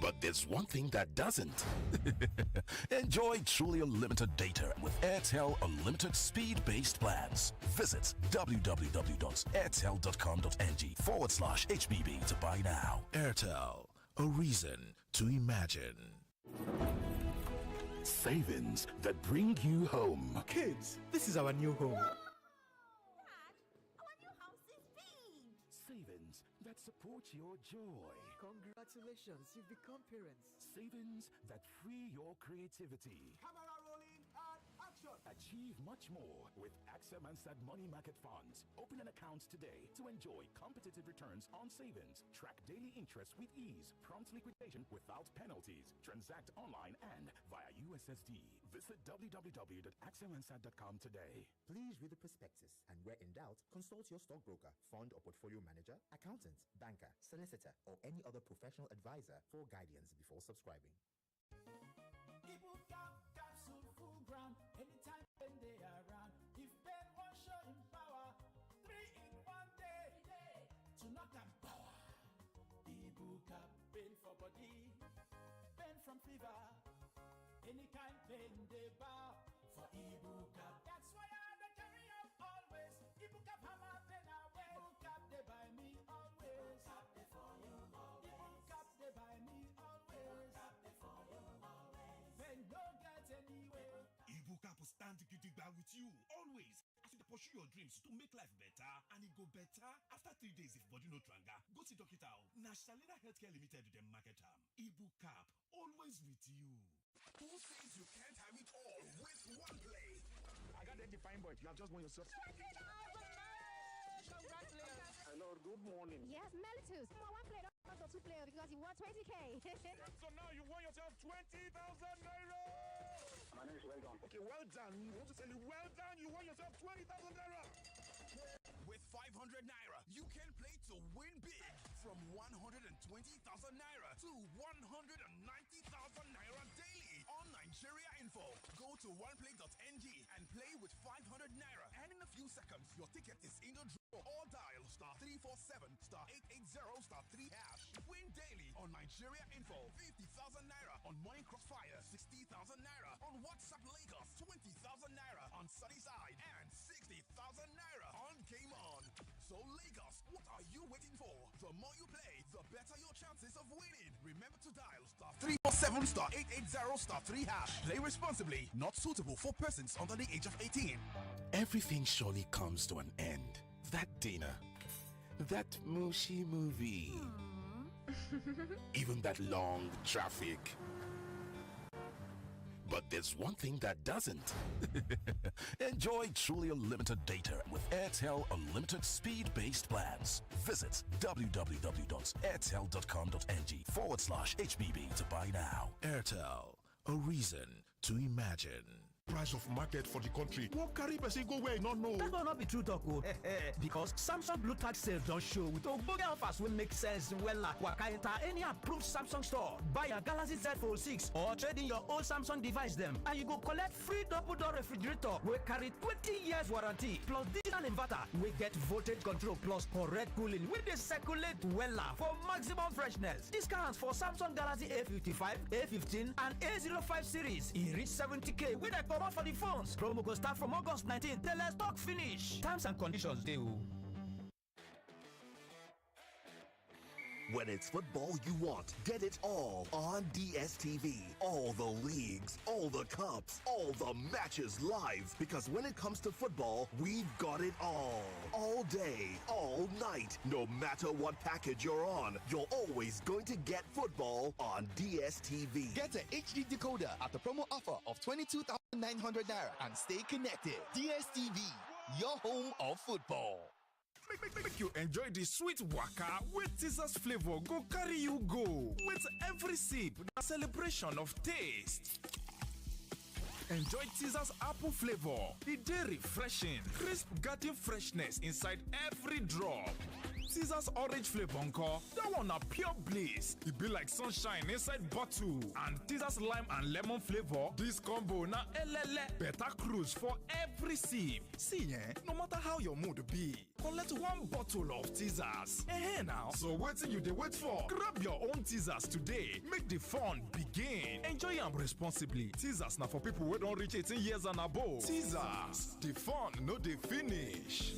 But there's one thing that doesn't. Enjoy truly unlimited data with Airtel Unlimited Speed-Based Plans. Visit www.airtel.com.ng/HBB to buy now. Airtel, a reason to imagine. Savings that bring you home. Kids, this is our new home. Savings that support your joy. Congratulations, you've become parents. Savings that free your creativity. Camera rolling and action. Achieve much more with AXA Mansard Money Market Funds. Open an account today to enjoy competitive returns on savings. Track daily interest with ease. Prompt liquidation without penalties. Transact online and via USSD. Visit www.axamansard.com today. Please read the prospectus and where in doubt, consult your stockbroker, fund or portfolio manager, accountant, banker, solicitor, or any other professional advisor for guidance before subscribing. Capsule full ground anytime when they around. If Ben won't show him power, 3 in 1 day to knock them power. Ibuka pain for body, pain from fever, any kind pain they bow for Ibuka. That's why I carry up always. Ibuka hammer pain away. Ibuka they buy me always. Ibuka they for you always. Ibuka they buy me always. Ibuka they for you always. Pain no get anywhere. Ibuka will stand gidigba with you always. As you pursue your dreams to make life better, and it go better after 3 days if body no tranga. Go see Doctor. Na Shalina Healthcare Limited with them market am. Ibuka always with you. Who says you can't have it all with one play? I got that defined, but you have just won yourself. Congratulations. Hello, good morning. Yes, Melitus. One player, not 2 players because you won 20K. So now you won yourself 20,000 naira. My name is Well Done. Okay, well done. You want to tell you well done? You won yourself 20,000 naira. With 500 naira, you can play to win big. From 120,000 naira to 190,000 naira daily on Nigeria Info. Go to oneplay.ng and play with 500 naira. And in a few seconds, your ticket is in the draw. Or dial *347 *880 *3#. Win daily on Nigeria Info. 50,000 naira on Morning Crossfire. 60,000 naira on WhatsApp Lagos. 20,000 naira on Sunnyside. And 60,000 naira on Game On. So Lagos, what are you waiting for? The more you play, the better your chances of winning. Remember to dial *347 *880 *3#. Play responsibly. Not suitable for persons under the age of 18. Everything surely comes to an end. That dinner, that mushy movie, even that long traffic. But there's one thing that doesn't. Enjoy truly unlimited data with Airtel Unlimited Speed-Based Plans. Visit www.airtel.com.ng/HBB to buy now. Airtel, a reason to imagine. Price of market for the country won't carry person go where you not know. That not be true talk because Samsung Blue Tag sales don't show with ogbonge offers will make sense wella waka enter any approved Samsung store. Buy a Galaxy Z Fold 6 or trade in your old Samsung device them and you go collect free double door refrigerator wey carry 20 years warranty plus digital inverter wey get voltage control plus correct cooling wey dey circulate wella for maximum freshness. Discounts for Samsung Galaxy A55, A15 and A05 series e reach 70k wey dey come for the phones. Promo go start from August 19th till stock finish. Terms and conditions dey. When it's football you want, get it all on DSTV. All the leagues, all the cups, all the matches live. Because when it comes to football, we've got it all. All day, all night. No matter what package you're on, you're always going to get football on DSTV. Get an HD decoder at the promo offer of 22,900 naira and stay connected. DSTV, your home of football. Make you enjoy the sweet waka with Caesar's flavor go carry you go. With every sip, the celebration of taste. Enjoy Caesar's apple flavor. The day refreshing, crisp garden freshness inside every drop. Caesar's orange flavor encore, that one a pure bliss. It be like sunshine inside bottle. And Caesar's lime and lemon flavor, this combo na elele. Better cruise for every sip. See no matter how your mood be, collect one bottle of Caesar's. Now, so what you dey wait for? Grab your own Caesar's today. Make the fun begin. Enjoy them responsibly. Caesar's na for people who don't reach 18 years and above. Caesar's, the fun no dey finish.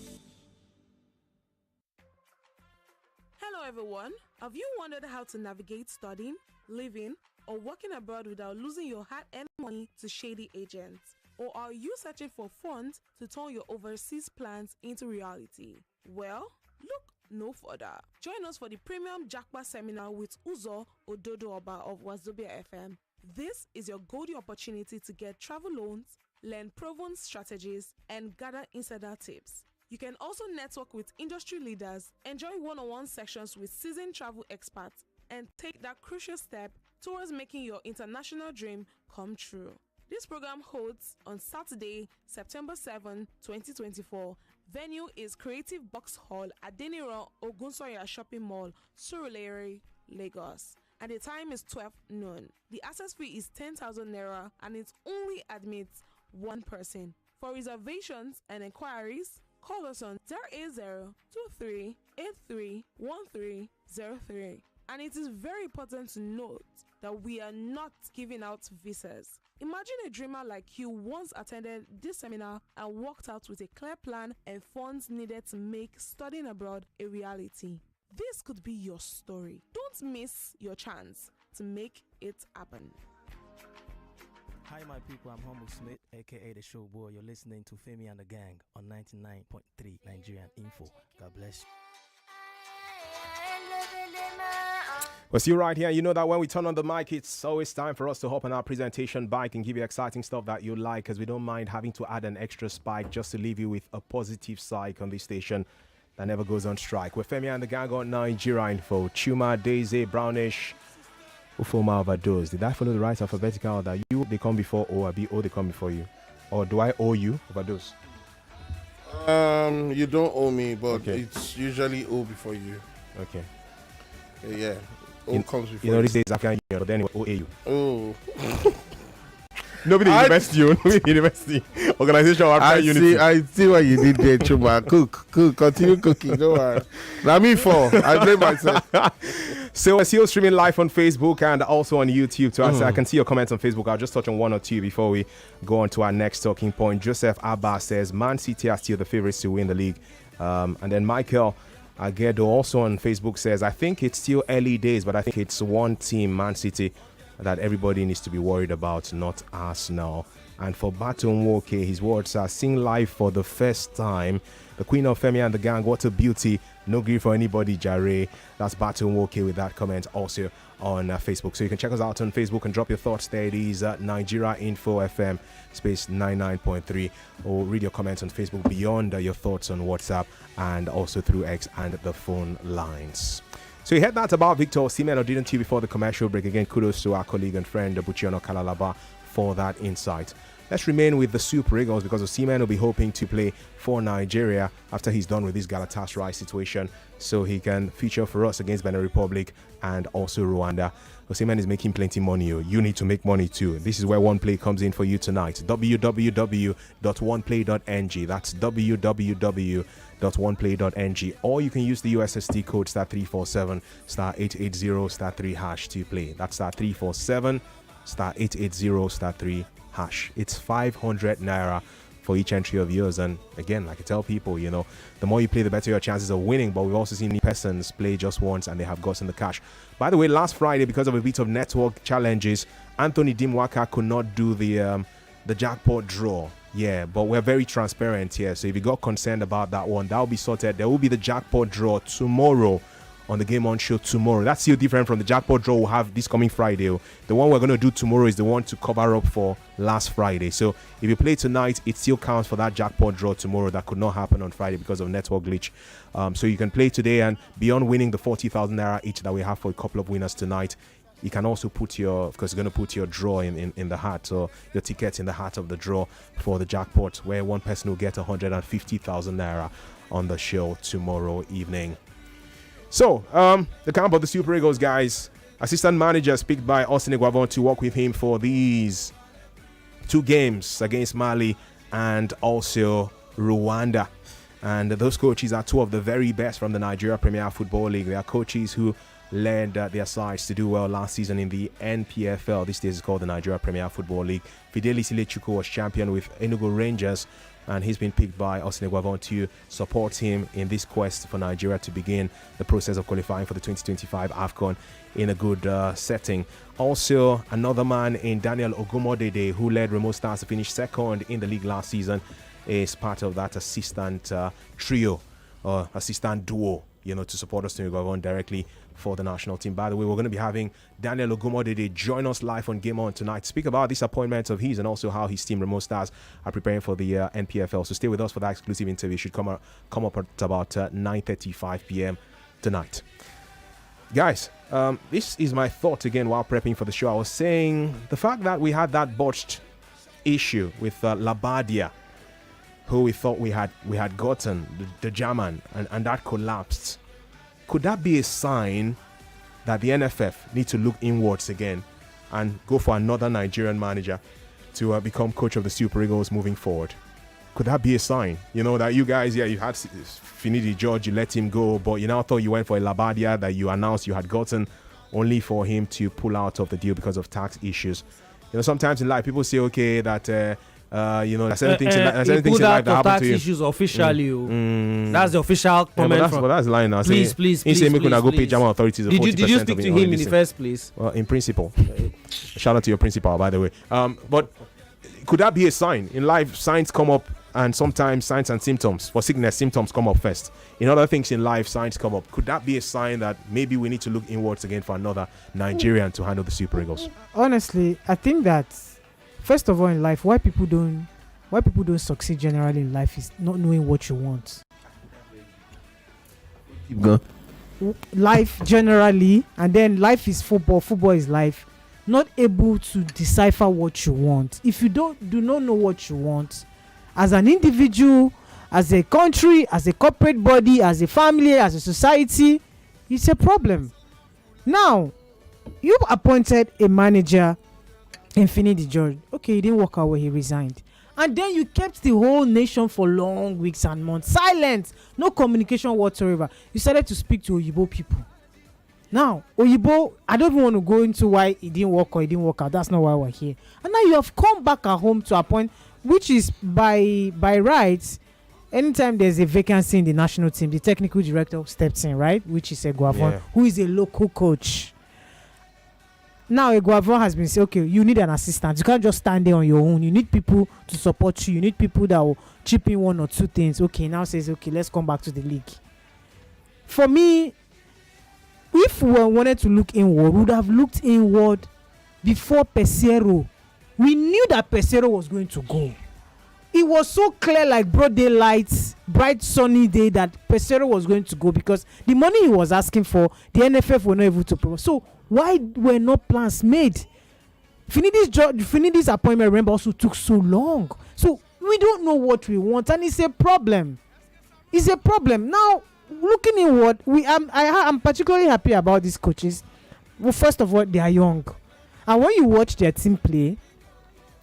Hello everyone. Have you wondered how to navigate studying, living, or working abroad without losing your hard-earned money to shady agents? Or are you searching for funds to turn your overseas plans into reality? Well, look no further. Join us for the premium Jackpot seminar with Uzo Ododo Oba of Wazobia FM. This is your golden opportunity to get travel loans, learn proven strategies, and gather insider tips. You can also network with industry leaders, enjoy one-on-one sessions with seasoned travel experts, and take that crucial step towards making your international dream come true. This program holds on Saturday, September 7, 2024. Venue is Creative Box Hall at Deniro Ogunsoya Shopping Mall, Surulere, Lagos. And the time is 12 noon. The access fee is 10,000 naira and it only admits one person. For reservations and inquiries, call us on 080-2383-1303. And it is very important to note that we are not giving out visas. Imagine a dreamer like you once attended this seminar and walked out with a clear plan and funds needed to make studying abroad a reality. This could be your story. Don't miss your chance to make it happen. Hi my people, I'm Humble Smith, aka the Show Boy. You're listening to Femi and the Gang on 99.3 Nigerian Info. God bless you. We're still right here. You know that when we turn on the mic, it's always time for us to hop on our presentation bike and give you exciting stuff that you like, because we don't mind having to add an extra spike just to leave you with a positive psych on this station that never goes on strike. We're Femi and the Gang on Nigeria Info. Chuma, Daisy, Brownish, Ufoma, Overdose. Did I follow the right alphabetical that you they come before O, or O they come before you? Or do I owe you Overdose? You don't owe me, but it's usually O before you. Okay. Yeah. O comes before you. Know these days I can't hear, but then it will OA you. Oh. Nobody university, nobody university. Organization after unity. I see what you did there, Chuma. Cook, continue cooking. Don't worry. Now me for. I blame myself. So we're still streaming live on Facebook and also on YouTube. So I can see your comments on Facebook. I'll just touch on one or two before we go on to our next talking point. Joseph Abba says Man City are still the favorites to win the league. And then Michael Agedo also on Facebook says, I think it's still early days, but I think it's one team, Man City, that everybody needs to be worried about, not Arsenal. And for Baton Woke, his words are sing live for the first time. The Queen of Femi and the Gang, what a beauty. No grief for anybody, Jare. That's Baton Woke with that comment also on Facebook. So you can check us out on Facebook and drop your thoughts there. It is Nigeria Info FM space 99.3, or read your comments on Facebook beyond your thoughts on WhatsApp and also through X and the phone lines. So you heard that about Victor Osimhen, or didn't you, before the commercial break? Again, kudos to our colleague and friend Buchiano Kalalaba for that insight. Let's remain with the Super Eagles, because Osimhen will be hoping to play for Nigeria after he's done with this Galatasaray situation, so he can feature for us against Benin Republic and also Rwanda. Osimhen is making plenty money. You need to make money too. This is where OnePlay comes in for you tonight. www.oneplay.ng. That's www.oneplay.ng. Or you can use the USSD code *347 *880 *3 hash to play. That's *347 *880 *3 hash. It's 500 naira for each entry of yours. And again, like I tell people, the more you play, the better your chances of winning. But we've also seen persons play just once and they have gotten the cash. By the way, last Friday, because of a bit of network challenges, Anthony Dimwaka could not do the jackpot draw. Yeah, but we're very transparent here. So if you got concerned about that one, that will be sorted. There will be the jackpot draw tomorrow on the Game On show tomorrow. That's still different from the jackpot draw we'll have this coming Friday. The one we're going to do tomorrow is the one to cover up for last Friday. So if you play tonight, it still counts for that jackpot draw tomorrow that could not happen on Friday because of network glitch. So you can play today, and beyond winning the 40,000 naira each that we have for a couple of winners tonight, you can also put because you're going to put your draw in the hat, or your ticket in the hat of the draw for the jackpot, where one person will get 150,000 naira on the show tomorrow evening. So, the camp of the Super Eagles, guys. Assistant managers picked by Austin Eguavon to work with him for these 2 games against Mali and also Rwanda. And those coaches are 2 of the very best from the Nigeria Premier Football League. They are coaches who led their sides to do well last season in the NPFL. This is called the Nigeria Premier Football League. Fidelis Ilechukwu was champion with Enugu Rangers, and he's been picked by Austin Eguavon to support him in this quest for Nigeria to begin the process of qualifying for the 2025 AFCON in a good setting. Also, another man in Daniel Ogunmodede, who led Remo Stars to finish second in the league last season, is part of that assistant trio, or assistant duo, to support Austin Eguavon directly for the national team. By the way, we're going to be having Daniel Ogunmodede join us live on Game On tonight to speak about this appointment of his and also how his team, Remo Stars, are preparing for the NPFL. So stay with us for that exclusive interview. It should come up at about 9:35 p.m. tonight. Guys, this is my thought again while prepping for the show. I was saying the fact that we had that botched issue with Labadia, who we thought we had gotten, the German, and that collapsed. Could that be a sign that the NFF need to look inwards again and go for another Nigerian manager to become coach of the Super Eagles moving forward? Could that be a sign? That you guys, you had Finidi George, you let him go, but you now thought you went for a Labadia that you announced you had gotten, only for him to pull out of the deal because of tax issues. Sometimes in life, people say, okay, that... there's certain things in life that happen to you. Issues officially. That's the official comment. But that's lying now. Please. Go pay German authorities. Did you speak to him in the first place? Well, in principle. Shout out to your principal, by the way. But could that be a sign? In life, signs come up, and sometimes signs and symptoms. For sickness, symptoms come up first. In other things in life, signs come up. Could that be a sign that maybe we need to look inwards again for another Nigerian to handle the Super Eagles? Honestly, I think that first of all in life, why people don't succeed generally in life is not knowing what you want. Keep going. Life generally, and then life is football is life. Not able to decipher what you want. If you do not know what you want, as an individual, as a country, as a corporate body, as a family, as a society, it's a problem. Now, you appointed a manager, Infinity George. Okay, he didn't work out where he resigned. And then you kept the whole nation for long weeks and months silent, no communication whatsoever. You started to speak to Oyibo people. Now, Oyibo, I don't even want to go into why it didn't work or it didn't work out. That's not why we're here. And now you have come back at home to appoint, which is by rights, anytime there's a vacancy in the national team, the technical director steps in, right? Which is Eguavon, who is a local coach. Now Eguavon has been said, okay, you need an assistant. You can't just stand there on your own. You need people to support you. You need people that will chip in one or two things. Okay, now says, okay, let's come back to the league. For me, if we wanted to look inward, we would have looked inward before Pesero. We knew that Pesero was going to go. It was so clear, like broad daylight, bright sunny day, that Pesero was going to go because the money he was asking for, the NFF were not able to provide. So why were no plans made? Finidi's appointment, remember, also took so long. So we don't know what we want, and it's a problem. It's a problem. Now, looking inward, I'm particularly happy about these coaches. Well, first of all, they are young, and when you watch their team play,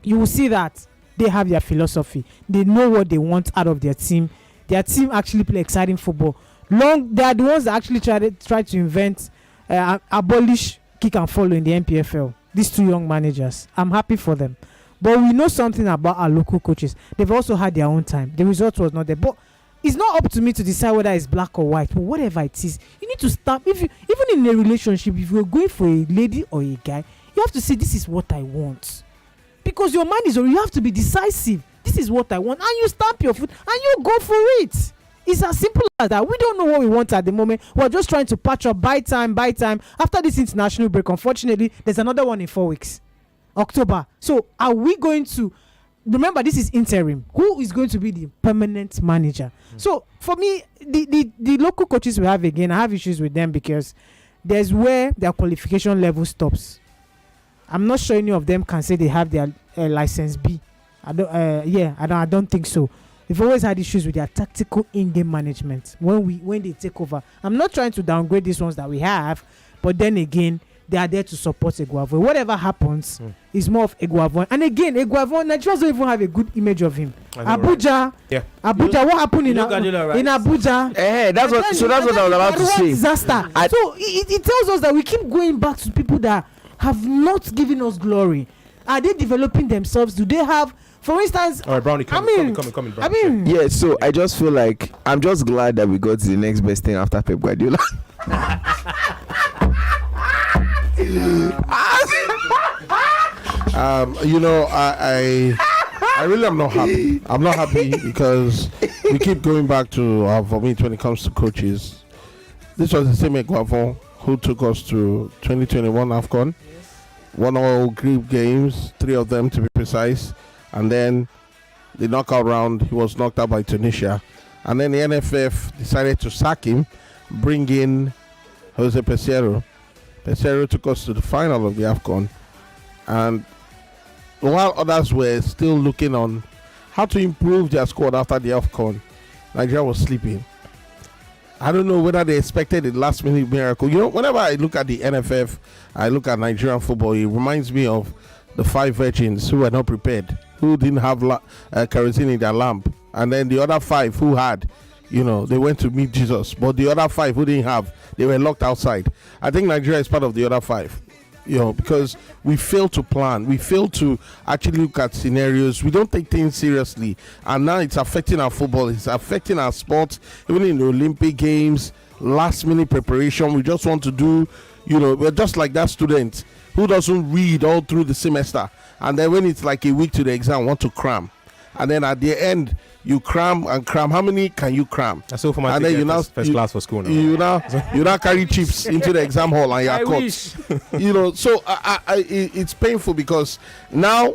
you will see that they have their philosophy. They know what they want out of their team. Their team actually play exciting football. They are the ones that actually try to invent, abolish kick and follow in the NPFL. These two young managers, I'm happy for them. But we know something about our local coaches. They've also had their own time. The result was not there. But it's not up to me to decide whether it's black or white. But whatever it is, you need to stop. Even in a relationship, if you're going for a lady or a guy, you have to say, this is what I want. Because your mind is already, you have to be decisive. This is what I want. And you stamp your foot and you go for it. It's as simple as that. We don't know what we want at the moment. We're just trying to patch up, buy time. After this international break, unfortunately, there's another one in 4 weeks. October. So are we going to... Remember, this is interim. Who is going to be the permanent manager? So for me, the local coaches we have, again, I have issues with them because there's where their qualification level stops. I'm not sure any of them can say they have their license B. I don't think so. We've always had issues with their tactical in-game management when they take over. I'm not trying to downgrade these ones that we have, but then again, they are there to support Eguavoen. Whatever happens, is more of Eguavoen. And again, Eguavoen, Nigerians don't even have a good image of him. Abuja, Abuja, what happened in Abuja? That's what I was about to say. Disaster. So it tells us that we keep going back to people that have not given us glory. Are they developing themselves? Do they have, for instance, all right, Brownie, coming, Brownie. Yeah, so I just feel like I'm just glad that we got to the next best thing after Pep Guardiola. I really am not happy. I'm not happy because we keep going back to for me when it comes to coaches. This was the same Eguavoen who took us to 2021 AFCON. Won all group games, 3 of them to be precise, and then the knockout round he was knocked out by Tunisia, and then the NFF decided to sack him, bring in Jose Peseiro. Peseiro took us to the final of the AFCON, and while others were still looking on how to improve their squad after the AFCON, Nigeria was sleeping. I don't know whether they expected a last-minute miracle. You know, whenever I look at the NFF, I look at Nigerian football, it reminds me of the 5 virgins who were not prepared, who didn't have kerosene in their lamp, and then the other 5 who had, they went to meet Jesus, but the other 5 who didn't have, they were locked outside. I think Nigeria is part of the other 5. Because we fail to plan, we fail to actually look at scenarios, we don't take things seriously, and now it's affecting our football, it's affecting our sports, even in the Olympic Games, last minute preparation. We just want to do, we're just like that student who doesn't read all through the semester, and then when it's like a week to the exam, want to cram, and then at the end you cram. How many can you cram? That's all for my first class for school now. You now carry chips into the exam hall and you're caught. So it's painful because now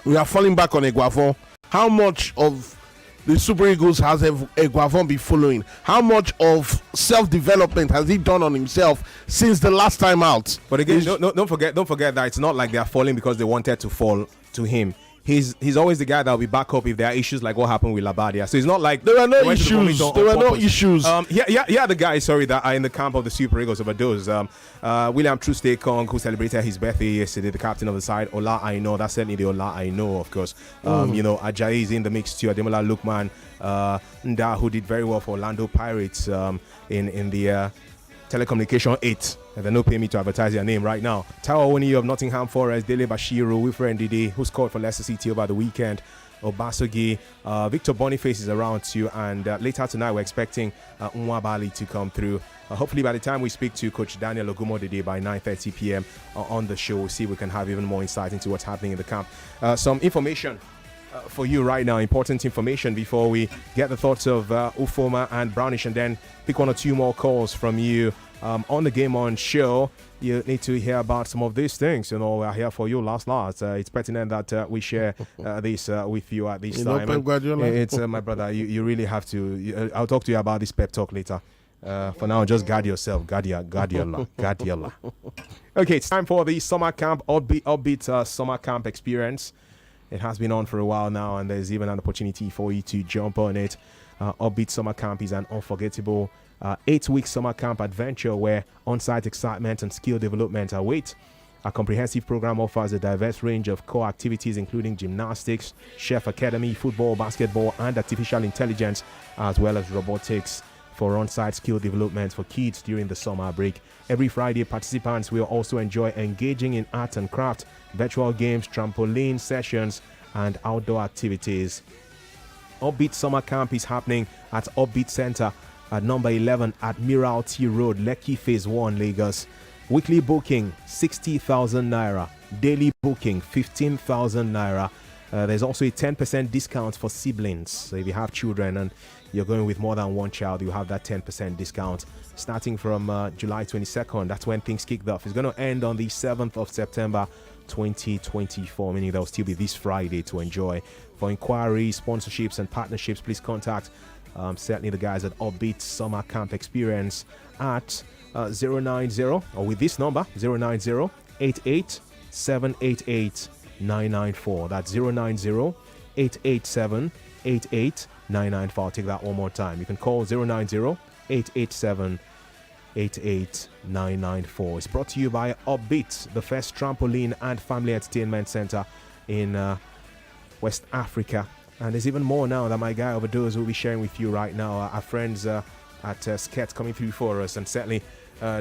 we are falling back on Eguavoen. How much of the Super Eagles has Eguavoen been following? How much of self-development has he done on himself since the last time out? But again, don't forget that it's not like they are falling because they wanted to fall to him. He's always the guy that will be back up if there are issues like what happened with Labadia. So it's not like there were no issues. The guys, that are in the camp of the Super Eagles overdose. William Trustekong, who celebrated his birthday yesterday, the captain of the side. Ola Aino, that's certainly the Ola Aino, of course. Ajayi is in the mix too. Ademola Lookman, Nda, who did very well for Orlando Pirates in the Telecommunication 8. They don't pay me to advertise their name right now. Tawa Oniyi of Nottingham Forest, Dele Bashiru, Wilfred Ndidi, who scored for Leicester City over the weekend, Obasogi, Victor Boniface is around too, and later tonight we're expecting Nwabali to come through. Hopefully by the time we speak to Coach Daniel Ogunmodede by 9:30 p.m. On the show, we'll see if we can have even more insight into what's happening in the camp. Some information for you right now, important information before we get the thoughts of Ufoma and Brownish, and then pick 1 or 2 more calls from you. On the Game On show, you need to hear about some of these things. We're here for you last. It's pertinent that we share this with you at this time. It's my brother. You really have to. I'll talk to you about this pep talk later. For now, just guard yourself. Guardiola. Okay, it's time for the summer camp, upbeat summer camp experience. It has been on for a while now, and there's even an opportunity for you to jump on it. Upbeat Summer Camp is an unforgettable 8-week summer camp adventure where on-site excitement and skill development await. Our comprehensive program offers a diverse range of core activities including gymnastics, chef academy, football, basketball, and artificial intelligence, as well as robotics. for on-site skill development for kids during the summer break. Every Friday, participants will also enjoy engaging in art and craft, virtual games, trampoline sessions, and outdoor activities. Upbeat Summer Camp is happening at Upbeat Center at number 11 Admiralty Road, Lekki Phase 1, Lagos. Weekly booking 60,000 naira, daily booking 15,000 naira. There's also a 10% discount for siblings. So if you have children and you're going with more than one child, you have that 10% discount starting from July 22nd. That's when things kicked off. It's going to end on the 7th of September 2024, meaning there'll still be this Friday to enjoy. For inquiries, sponsorships, and partnerships, please contact certainly the guys at Upbeat Summer Camp Experience at 090 or with this number 090 88 788 994. That's 090 887 88994. I'll take that one more time. You can call 090 887 88994. It's brought to you by Upbeat, the first trampoline and family entertainment center in West Africa. And there's even more now that my guy Overdose will be sharing with you right now. Our friends at Sket coming through for us, and certainly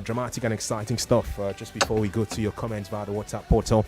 dramatic and exciting stuff. Just before we go to your comments via the WhatsApp portal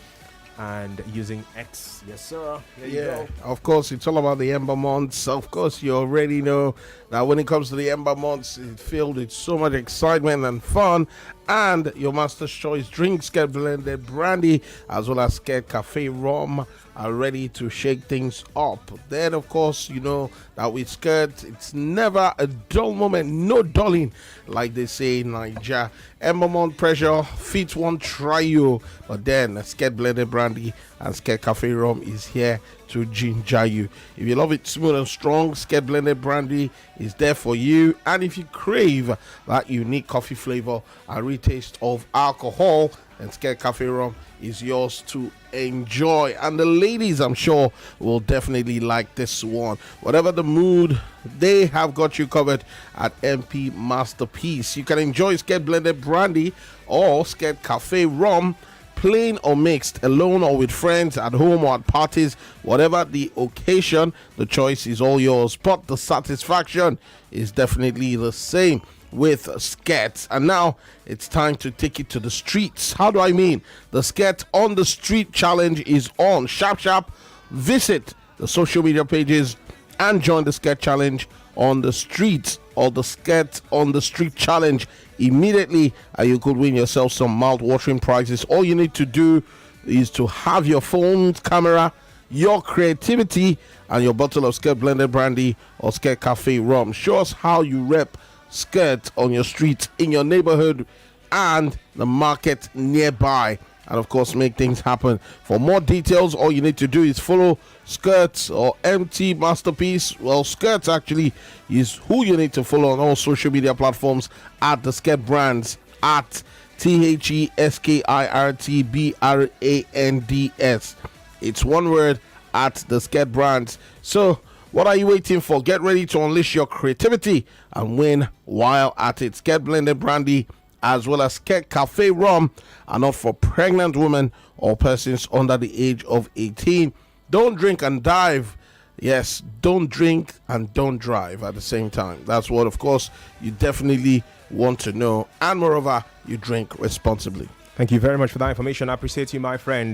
and using X. Yes, sir. There you go. Of course, it's all about the Ember Months. Of course, you already know that when it comes to the Ember Months, it's filled with so much excitement and fun. And your Master's Choice drinks, Sket Blended Brandy, as well as Sket Cafe Rum, are ready to shake things up. Then, of course, you know that with Sket, it's never a dull moment, no dulling, like they say in Nigeria. Ember Month pressure, fit one trio, but then Sket Blended Brandy and Sket Cafe Rum is here to ginger you. If you love it smooth and strong, Sket Blended Brandy is there for you. And if you crave that unique coffee flavor and retaste of alcohol, then Sket Cafe Rum is yours to enjoy. And the ladies, I'm sure, will definitely like this one. Whatever the mood, they have got you covered at MP Masterpiece. You can enjoy Sket Blended Brandy or Sket Cafe Rum, plain or mixed, alone or with friends, at home or at parties. Whatever the occasion, the choice is all yours, but the satisfaction is definitely the same with Sket. And now it's time to take it to the streets. How do I mean? The Sket on the Street Challenge is on. Sharp. Visit the social media pages and join the Sket Challenge on the streets, or the Sket on the Street Challenge immediately, and you could win yourself some mouth-watering prizes. All you need to do is to have your phone camera, your creativity, and your bottle of Sket Blended Brandy or Sket Cafe Rum. Show us how you rep Sket on your street, in your neighborhood, and the market nearby, and of course make things happen. For more details, all you need to do is follow Sket or MT Masterpiece. Well, Sket actually is who you need to follow on all social media platforms at the Sket Brands, at THESKIRTBRANDS. It's one word, at the Sket Brands. So what are you waiting for? Get ready to unleash your creativity and win while at it. Sket Blended Brandy as well as Sket Cafe Rum are not for pregnant women or persons under the age of 18. Don't drink and dive. Yes, don't drink and don't drive at the same time. That's what, of course, you definitely want to know. And moreover, you drink responsibly. Thank you very much for that information. I appreciate you, my friend.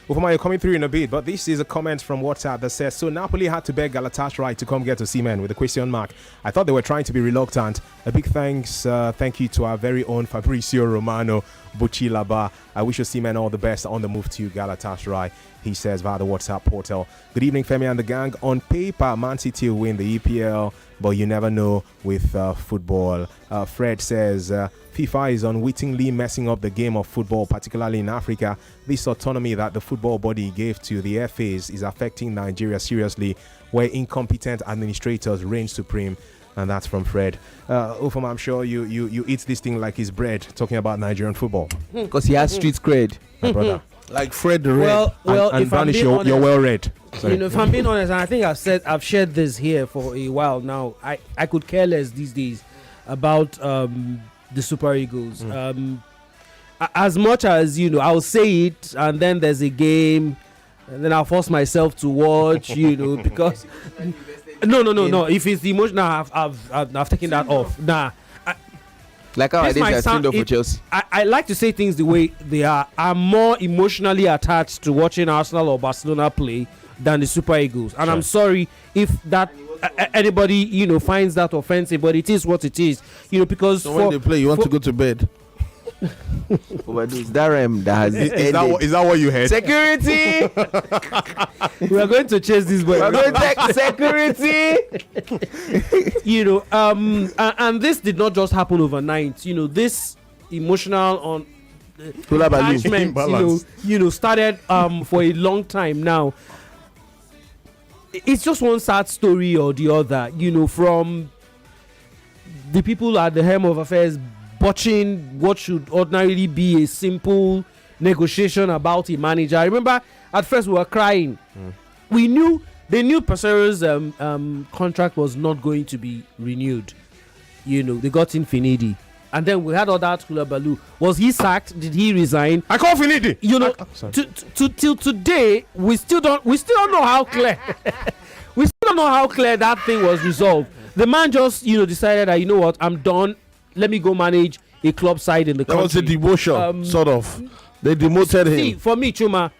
Ufoma, you're coming through in a bit, but this is a comment from WhatsApp that says, so Napoli had to beg Galatasaray to come get Osimhen with a question mark. I thought they were trying to be reluctant. A big thank you to our very own Fabrizio Romano Buchilaba. I wish Osimhen all the best on the move to Galatasaray, he says via the WhatsApp portal. Good evening, Femi and the gang. On paper, Man City will win the EPL, but you never know with football. Fred says, FIFA is unwittingly messing up the game of football, particularly in Africa. This autonomy that the football body gave to the FAs is affecting Nigeria seriously, where incompetent administrators reign supreme. And that's from Fred. Ufam, I'm sure you eat this thing like it's bread, talking about Nigerian football. Because he has street cred. My brother. Like Fred the Red. Well, and if I'm Vanish, being honest, you're well read. You know, if I'm being honest, and I think I've shared this here for a while now, I could care less these days about the Super Eagles. As much as, you know, I'll say it and then there's a game and then I'll force myself to watch, you know, because No. If it's the emotion, I've taken that off. Nah. Like how I did that stand up for Chelsea. I like to say things the way they are. I'm more emotionally attached to watching Arsenal or Barcelona play than the Super Eagles. And I'm sorry if that anybody finds that offensive, but it is what it is. Because when they play, you want to go to bed. Is that what you heard? Security. We are going to chase this boy. We are going to take security. And this did not just happen overnight. This emotional attachment, started for a long time now. It's just one sad story or the other. From the people at the helm of affairs botching what should ordinarily be a simple negotiation about a manager. I remember at first we were crying. They knew Pesero's contract was not going to be renewed. They got in Finidi. And then we had all that Koulibaly. Was he sacked? Did he resign? I call Finidi. Till today, we still don't know how clear. We still don't know how clear that thing was resolved. The man just decided that what, I'm done. Let me go manage a club side in the country. That was a demotion, sort of. They demoted him. See, for me, Chuma,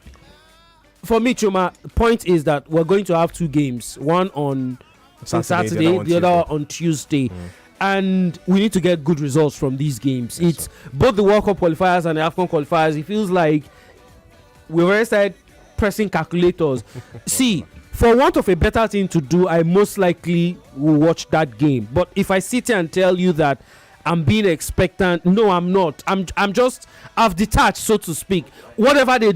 the point is that we're going to have two games. One on Saturday, the other on Tuesday. And we need to get good results from these games. It's both the World Cup qualifiers and the AFCON qualifiers. It feels like we already started pressing calculators. See, for want of a better thing to do, I most likely will watch that game. But if I sit here and tell you that I'm being expectant, no, I'm not. I've detached, so to speak. Whatever they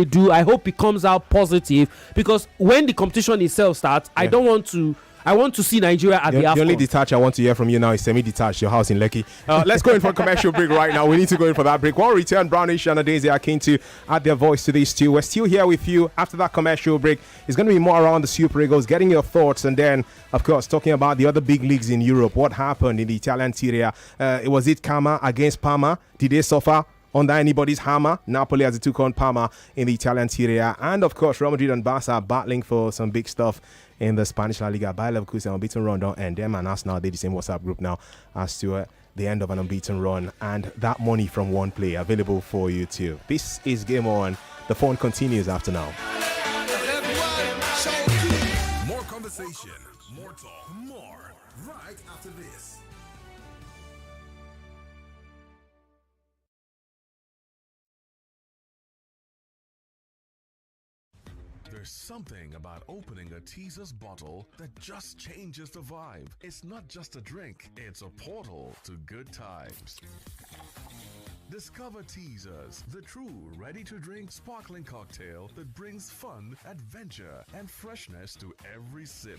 do, I hope it comes out positive, because when the competition itself starts, I want to see Nigeria at the AFCON. The only detached I want to hear from you now is semi-detached, your house in Lekki. Let's go in for a commercial break right now. We need to go in for that break. We'll return. Brownish and Daisy are keen to add their voice to this too. We're still here with you after that commercial break. It's going to be more around the Super Eagles, getting your thoughts, and then, of course, talking about the other big leagues in Europe. What happened in the Italian Serie A? Was it Parma against Parma? Did they suffer under anybody's hammer? Napoli as it took on Parma in the Italian Serie A. And, of course, Real Madrid and Barca are battling for some big stuff in the Spanish La Liga. Bayer Leverkusen unbeaten run don't end. Them and Arsenal, they're the same WhatsApp group now as to the end of an unbeaten run, and that money from one play available for you too. This is Game On. The fun continues after now. More conversation, more talk, more right after this. There's something about opening a teaser's bottle that just changes the vibe. It's not just a drink, it's a portal to good times. Discover Teasers, the true ready-to-drink sparkling cocktail that brings fun, adventure, and freshness to every sip.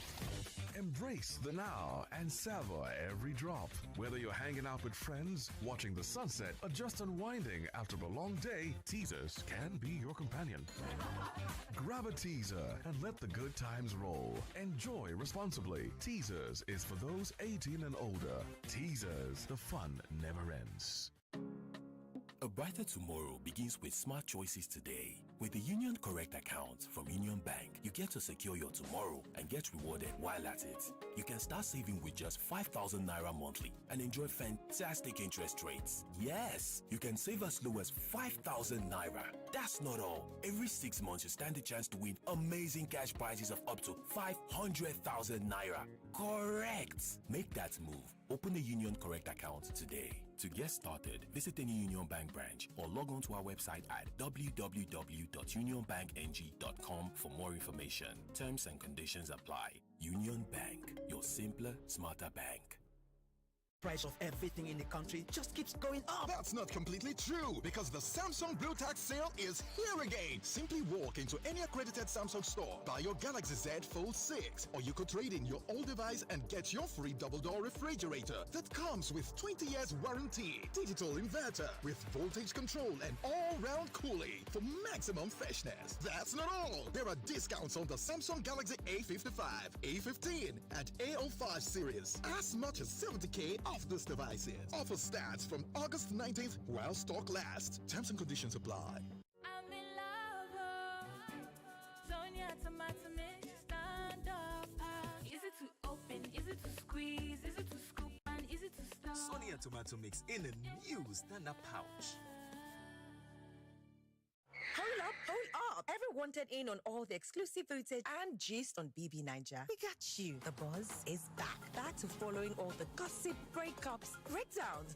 Embrace the now and savor every drop. Whether you're hanging out with friends, watching the sunset, or just unwinding after a long day, Teasers can be your companion. Grab a teaser and let the good times roll. Enjoy responsibly. Teasers is for those 18 and older. Teasers, the fun never ends. A brighter tomorrow begins with smart choices today. With the Union Correct account from Union Bank, you get to secure your tomorrow and get rewarded while at it. You can start saving with just 5,000 Naira monthly and enjoy fantastic interest rates. Yes, you can save as low as 5,000 Naira. That's not all. Every 6 months, you stand a chance to win amazing cash prizes of up to 500,000 Naira. Correct! Make that move. Open a Union Correct account today. To get started, visit any Union Bank branch or log on to our website at www.unionbankng.com for more information. Terms and conditions apply. Union Bank, your simpler, smarter bank. Price of everything in the country just keeps going up. That's not completely true, because the Samsung Blue Tax sale is here again. Simply walk into any accredited Samsung store, buy your Galaxy Z Fold 6, or you could trade in your old device and get your free double-door refrigerator that comes with 20 years warranty, digital inverter with voltage control and all-round cooling for maximum freshness. That's not all. There are discounts on the Samsung Galaxy A55, A15, and A05 series, as much as 70K off these devices. Offer starts from August 19th while stock lasts. Terms and conditions apply. I'm in love, Sonia tomato make you stand up. Easy squeeze, easy to scoop, and easy to store. Sonny and tomato mix in a new stand-up pouch. Hold up. Everyone wanted in on all the exclusive footage and gist on BB Niger. We got you. The buzz is back to following all the gossip, breakups, breakdowns.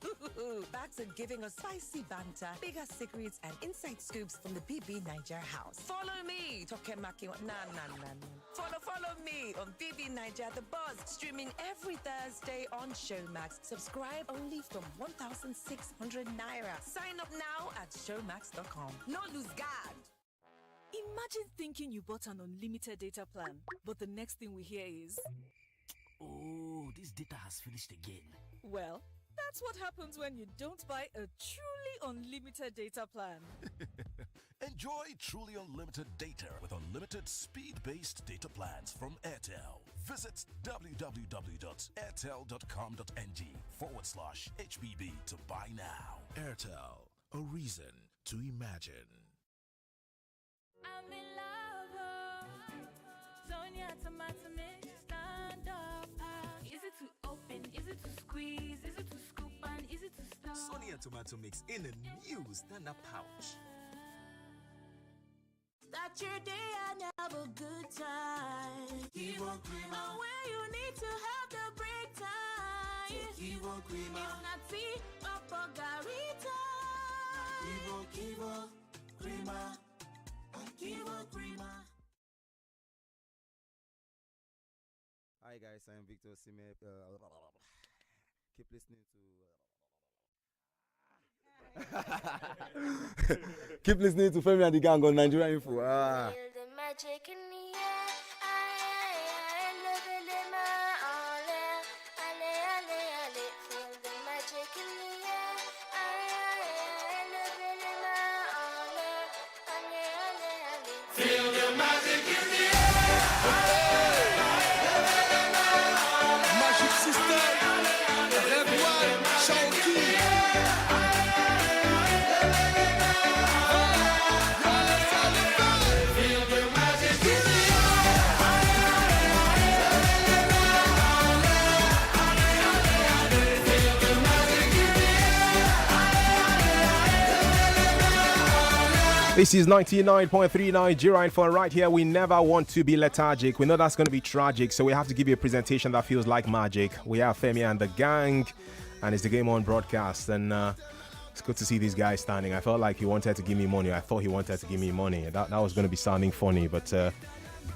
Back to giving us spicy banter, bigger secrets, and inside scoops from the BB Niger house. Follow me, Tokemaki. Follow me on BB Niger, The Buzz, streaming every Thursday on Showmax. Subscribe only from 1,600 naira. Sign up now at showmax.com. No lose guard. Imagine thinking you bought an unlimited data plan, but the next thing we hear is, oh, this data has finished again. well, that's what happens when you don't buy a truly unlimited data plan. Enjoy truly unlimited data with unlimited speed-based data plans from Airtel. Visit www.airtel.com.ng/HBB to buy now. Airtel, a reason to imagine. I'm in love, Sonia tomato mix, stand up. Easy to open, easy to squeeze, easy to scoop, and easy to store. Sonny and tomato mix in a new stand-up pouch. Start your day and have a good time. Kivo Creamer. And where you need to have the break time. Kivo Creamer. It's not tea or margarita. Kivo Creamer. Kivo Creamer. Hi guys, I'm Victor Osimhen. Keep listening to. Keep listening to Femi The Gang on Nigeria Info. Feel the magic in the air. Feel the magic in the air. Feel the magic in the air. Magic system. Red, white, Shawty. Feel the magic in the This is 99.3 Nigeria Info, and right here we never want to be lethargic. We know that's going to be tragic, so we have to give you a presentation that feels like magic. We have Femi and the Gang, and it's the Game On broadcast, and it's good to see these guys standing. I felt like he wanted to give me money. I thought he wanted to give me money. That was going to be sounding funny, but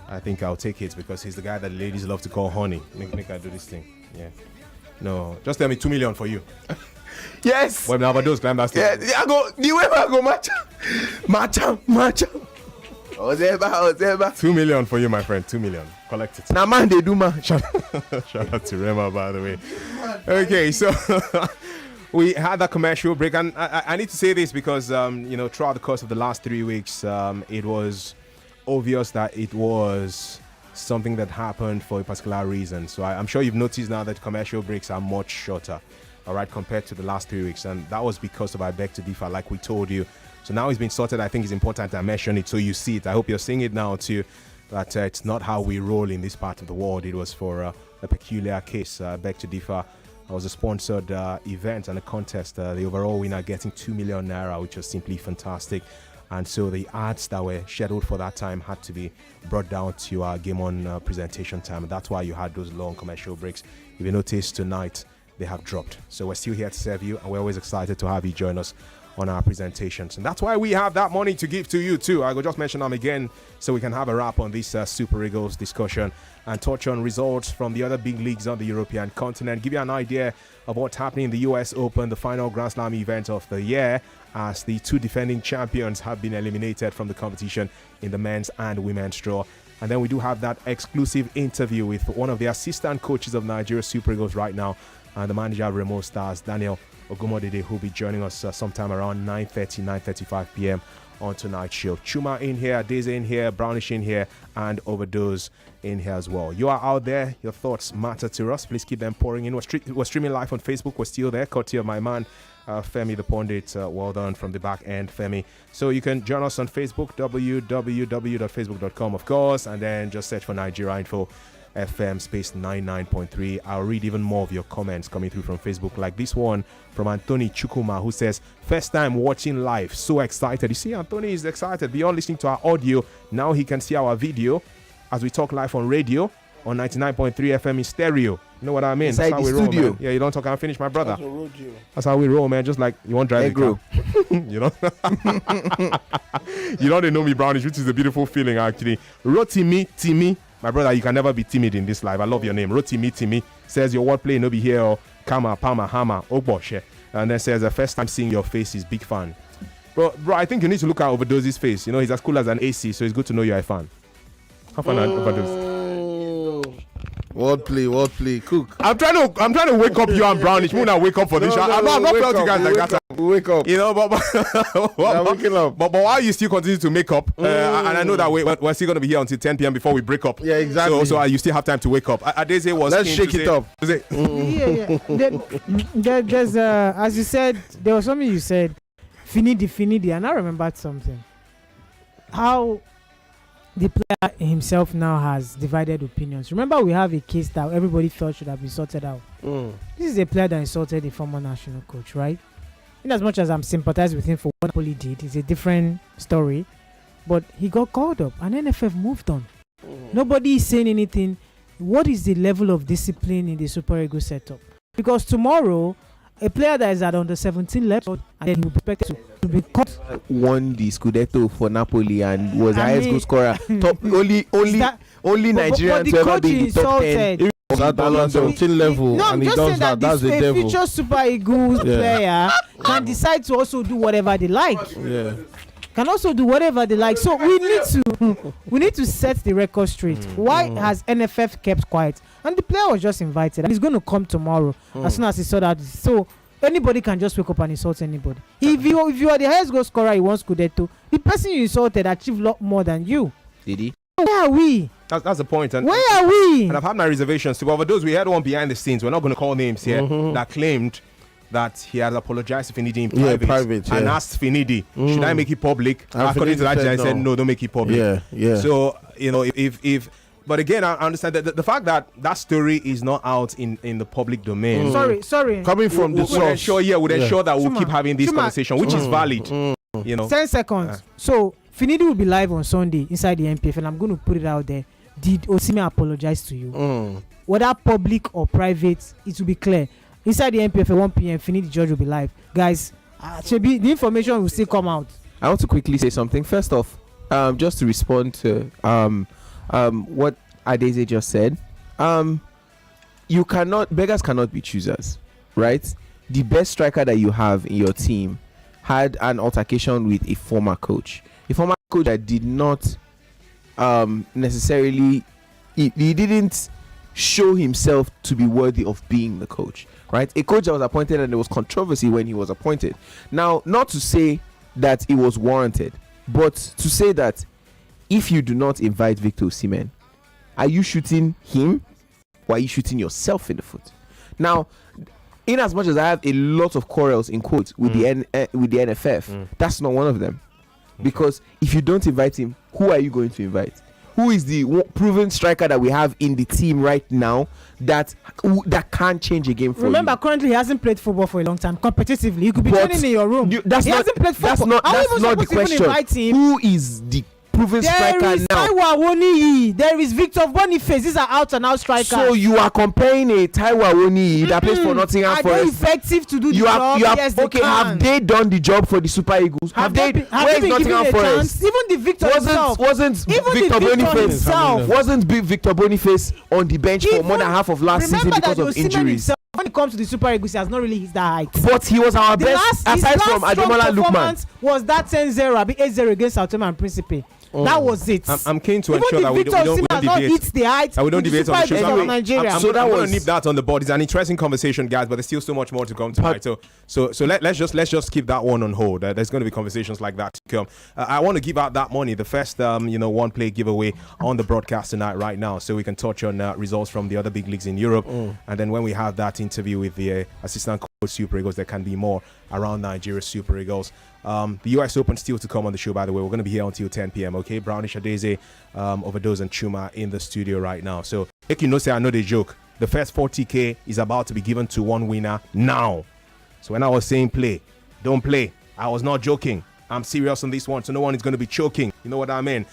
I think I'll take it because he's the guy that the ladies love to call honey. Make I do this thing. Yeah. No, just tell me 2 million for you. Yes. Well, now, but those climb that stage. Yeah, I go. The way I go, match. Ozeba. 2 million for you, my friend. 2 million. Collect it. Now, man, they do, man. Shout out to Rema, by the way. Okay, so we had that commercial break, and I need to say this because throughout the course of the last 3 weeks, it was obvious that it was something that happened for a particular reason. So I'm sure you've noticed now that commercial breaks are much shorter, all right, compared to the last 3 weeks, and that was because of I beg to differ, like we told you. So now it's been sorted. I think it's important I mention it so you see it. I hope you're seeing it now too, that it's not how we roll in this part of the world. It was for a peculiar case. I beg to differ. It was a sponsored event and a contest. The overall winner getting 2 million naira, which was simply fantastic. And so the ads that were scheduled for that time had to be brought down to our Game On presentation time. That's why you had those long commercial breaks. If you notice tonight, they have dropped. So we're still here to serve you, and we're always excited to have you join us on our presentations. And that's why we have that money to give to you too. I will just mention them again so we can have a wrap on this Super Eagles discussion and touch on results from the other big leagues on the European continent, give you an idea of what's happening in the US Open, the final Grand Slam event of the year, as the two defending champions have been eliminated from the competition in the men's and women's draw. And then we do have that exclusive interview with one of the assistant coaches of Nigeria Super Eagles right now, and the manager of Remo Stars, Daniel Ogunmodede, who will be joining us sometime around 9:35 p.m. on tonight's show. Chuma in here, Daisy in here, Brownish in here, and Overdose in here as well. You are out there. Your thoughts matter to us. Please keep them pouring in. We're streaming live on Facebook. We're still there, courtesy of my man, Femi the Pundit. Well done from the back end, Femi. So you can join us on Facebook, www.facebook.com, of course, and then just search for Nigeria Info FM space 99.3. I'll read even more of your comments coming through from Facebook, like this one from Anthony Chukuma, who says, first time watching live, so excited. You see, Anthony is excited beyond listening to our audio. Now he can see our video as we talk live on radio on 99.3 FM in stereo. You know what I mean? Inside That's how the we roll, studio. man. Yeah, you don't talk and finish, my brother. That's how we roll, man. Just like you won't drive the car. You know? You know they know me, Brownish, which is a beautiful feeling, actually. Rotimi Timi. My brother, you can never be timid in this life. I love your name. Rotimi Timi says your wordplay no be here or Kama, Pama, Hama, Ogboshe. And then says the first time seeing your face is big fan. Bro, I think you need to look at Overdose's face. You know, he's as cool as an AC, so it's good to know you're a fan. How fun Overdose? Wordplay, cook. I'm trying to wake up you and Brownish. Moon and wake up for this show. I'm not felt you guys like that. Wake up. You know, but waking up. But while you still continue to make up, and I know that we're still going to be here until 10 p.m. before we break up. Yeah, exactly. So you still have time to wake up. Adeze was. Let's shake it up. There's as you said, there was something you said, finidi, and I remembered something. How the player himself now has divided opinions. Remember, we have a case that everybody thought should have been sorted out. This is a player that insulted the former national coach, right? In as much as I'm sympathizing with him for what Napoli did, it's a different story. But he got called up, and NFF moved on. Nobody is saying anything. What is the level of discipline in the Super Eagles setup? Because tomorrow, a player that is at under 17 left, and then he will be expected to be cut. Won the Scudetto for Napoli and was the highest goal scorer. Top only Nigerian to ever be in the top 10. That under 17 level, No, and I'm he just does saying that That's the a devil. future Super Eagles player can decide to also do whatever they like. Yeah. Can also do whatever they like. So we need to set the record straight. Why has NFF kept quiet? And the player was just invited, and he's going to come tomorrow as soon as he saw that. So anybody can just wake up and insult anybody. If you are the highest goal scorer, you want Scudetto, the person you insulted achieved a lot more than you. Did he? Where are we? That's the point. And where are we? And I've had my reservations too. But for those, we had one behind the scenes. We're not going to call names here. That claimed that he had apologized to Finidi in private, and asked Finidi, should I make it public? And according to that, I said no, don't make it public. Yeah. So you know, if but again, I understand that the fact that that story is not out in the public domain. Sorry. Coming from the source. Would ensure that we'll keep having this conversation, which is valid. You know, 10 seconds. So Finidi will be live on Sunday inside the NPFL, and I'm going to put it out there. Did Osimhen apologize to you? Whether public or private, it will be clear. Inside the NPFL 1 p.m. Finidi George will be live. Guys, the information will still come out. I want to quickly say something. First off, just to respond to what Adeze just said. Beggars cannot be choosers, right? The best striker that you have in your team had an altercation with a former coach. A former coach that did not necessarily, he didn't show himself to be worthy of being the coach, right? A coach that was appointed, and there was controversy when he was appointed. Now, not to say that it was warranted, but to say that if you do not invite Victor Osimhen, are you shooting him or are you shooting yourself in the foot? Now, in as much as I have a lot of quarrels in quotes with the NFF, that's not one of them. Because if you don't invite him, who are you going to invite? Who is the proven striker that we have in the team right now that can't change a game for Remember, you? currently he hasn't played football for a long time. Competitively, you could be training in your room. He hasn't played football. That's not the question. Who is the proven striker now? There is Taiwo Awoniyi. There is Victor Boniface. These are out and out strikers. So you are comparing a Taiwo Awoniyi that plays for Nottingham Forest. Are they effective to do the job? Yes, okay, have they done the job for the Super Eagles? Have they been given a chance? Even the Victor himself. Wasn't Victor Boniface on the bench for more than half of last season because of injuries? When it comes to the Super Eagles, he has not really hit that height. But he was our best, aside from Ademola Lookman. Was that 10-0, 8-0 against Southampton and Principe? That was it. I'm keen to ensure that we don't debate. The height we don't debate on the show. of Nigeria. So that was nip that on the board. It's an interesting conversation, guys, but there's still so much more to come tonight. So let's just keep that one on hold. There's going to be conversations like that to come. I want to give out that money, the first one play giveaway on the broadcast tonight right now, so we can touch on results from the other big leagues in Europe, and then when we have that interview with the assistant coach Super Eagles, there can be more around Nigeria Super Eagles The US Open still to come on the show, by the way. We're going to be here until 10 p.m. Okay, Brownish Adeze, Overdose, and Chuma in the studio right now. So, if you know, say I know the joke. The first 40K is about to be given to one winner now. So when I was saying play, don't play, I was not joking. I'm serious on this one, so no one is going to be choking. You know what I mean?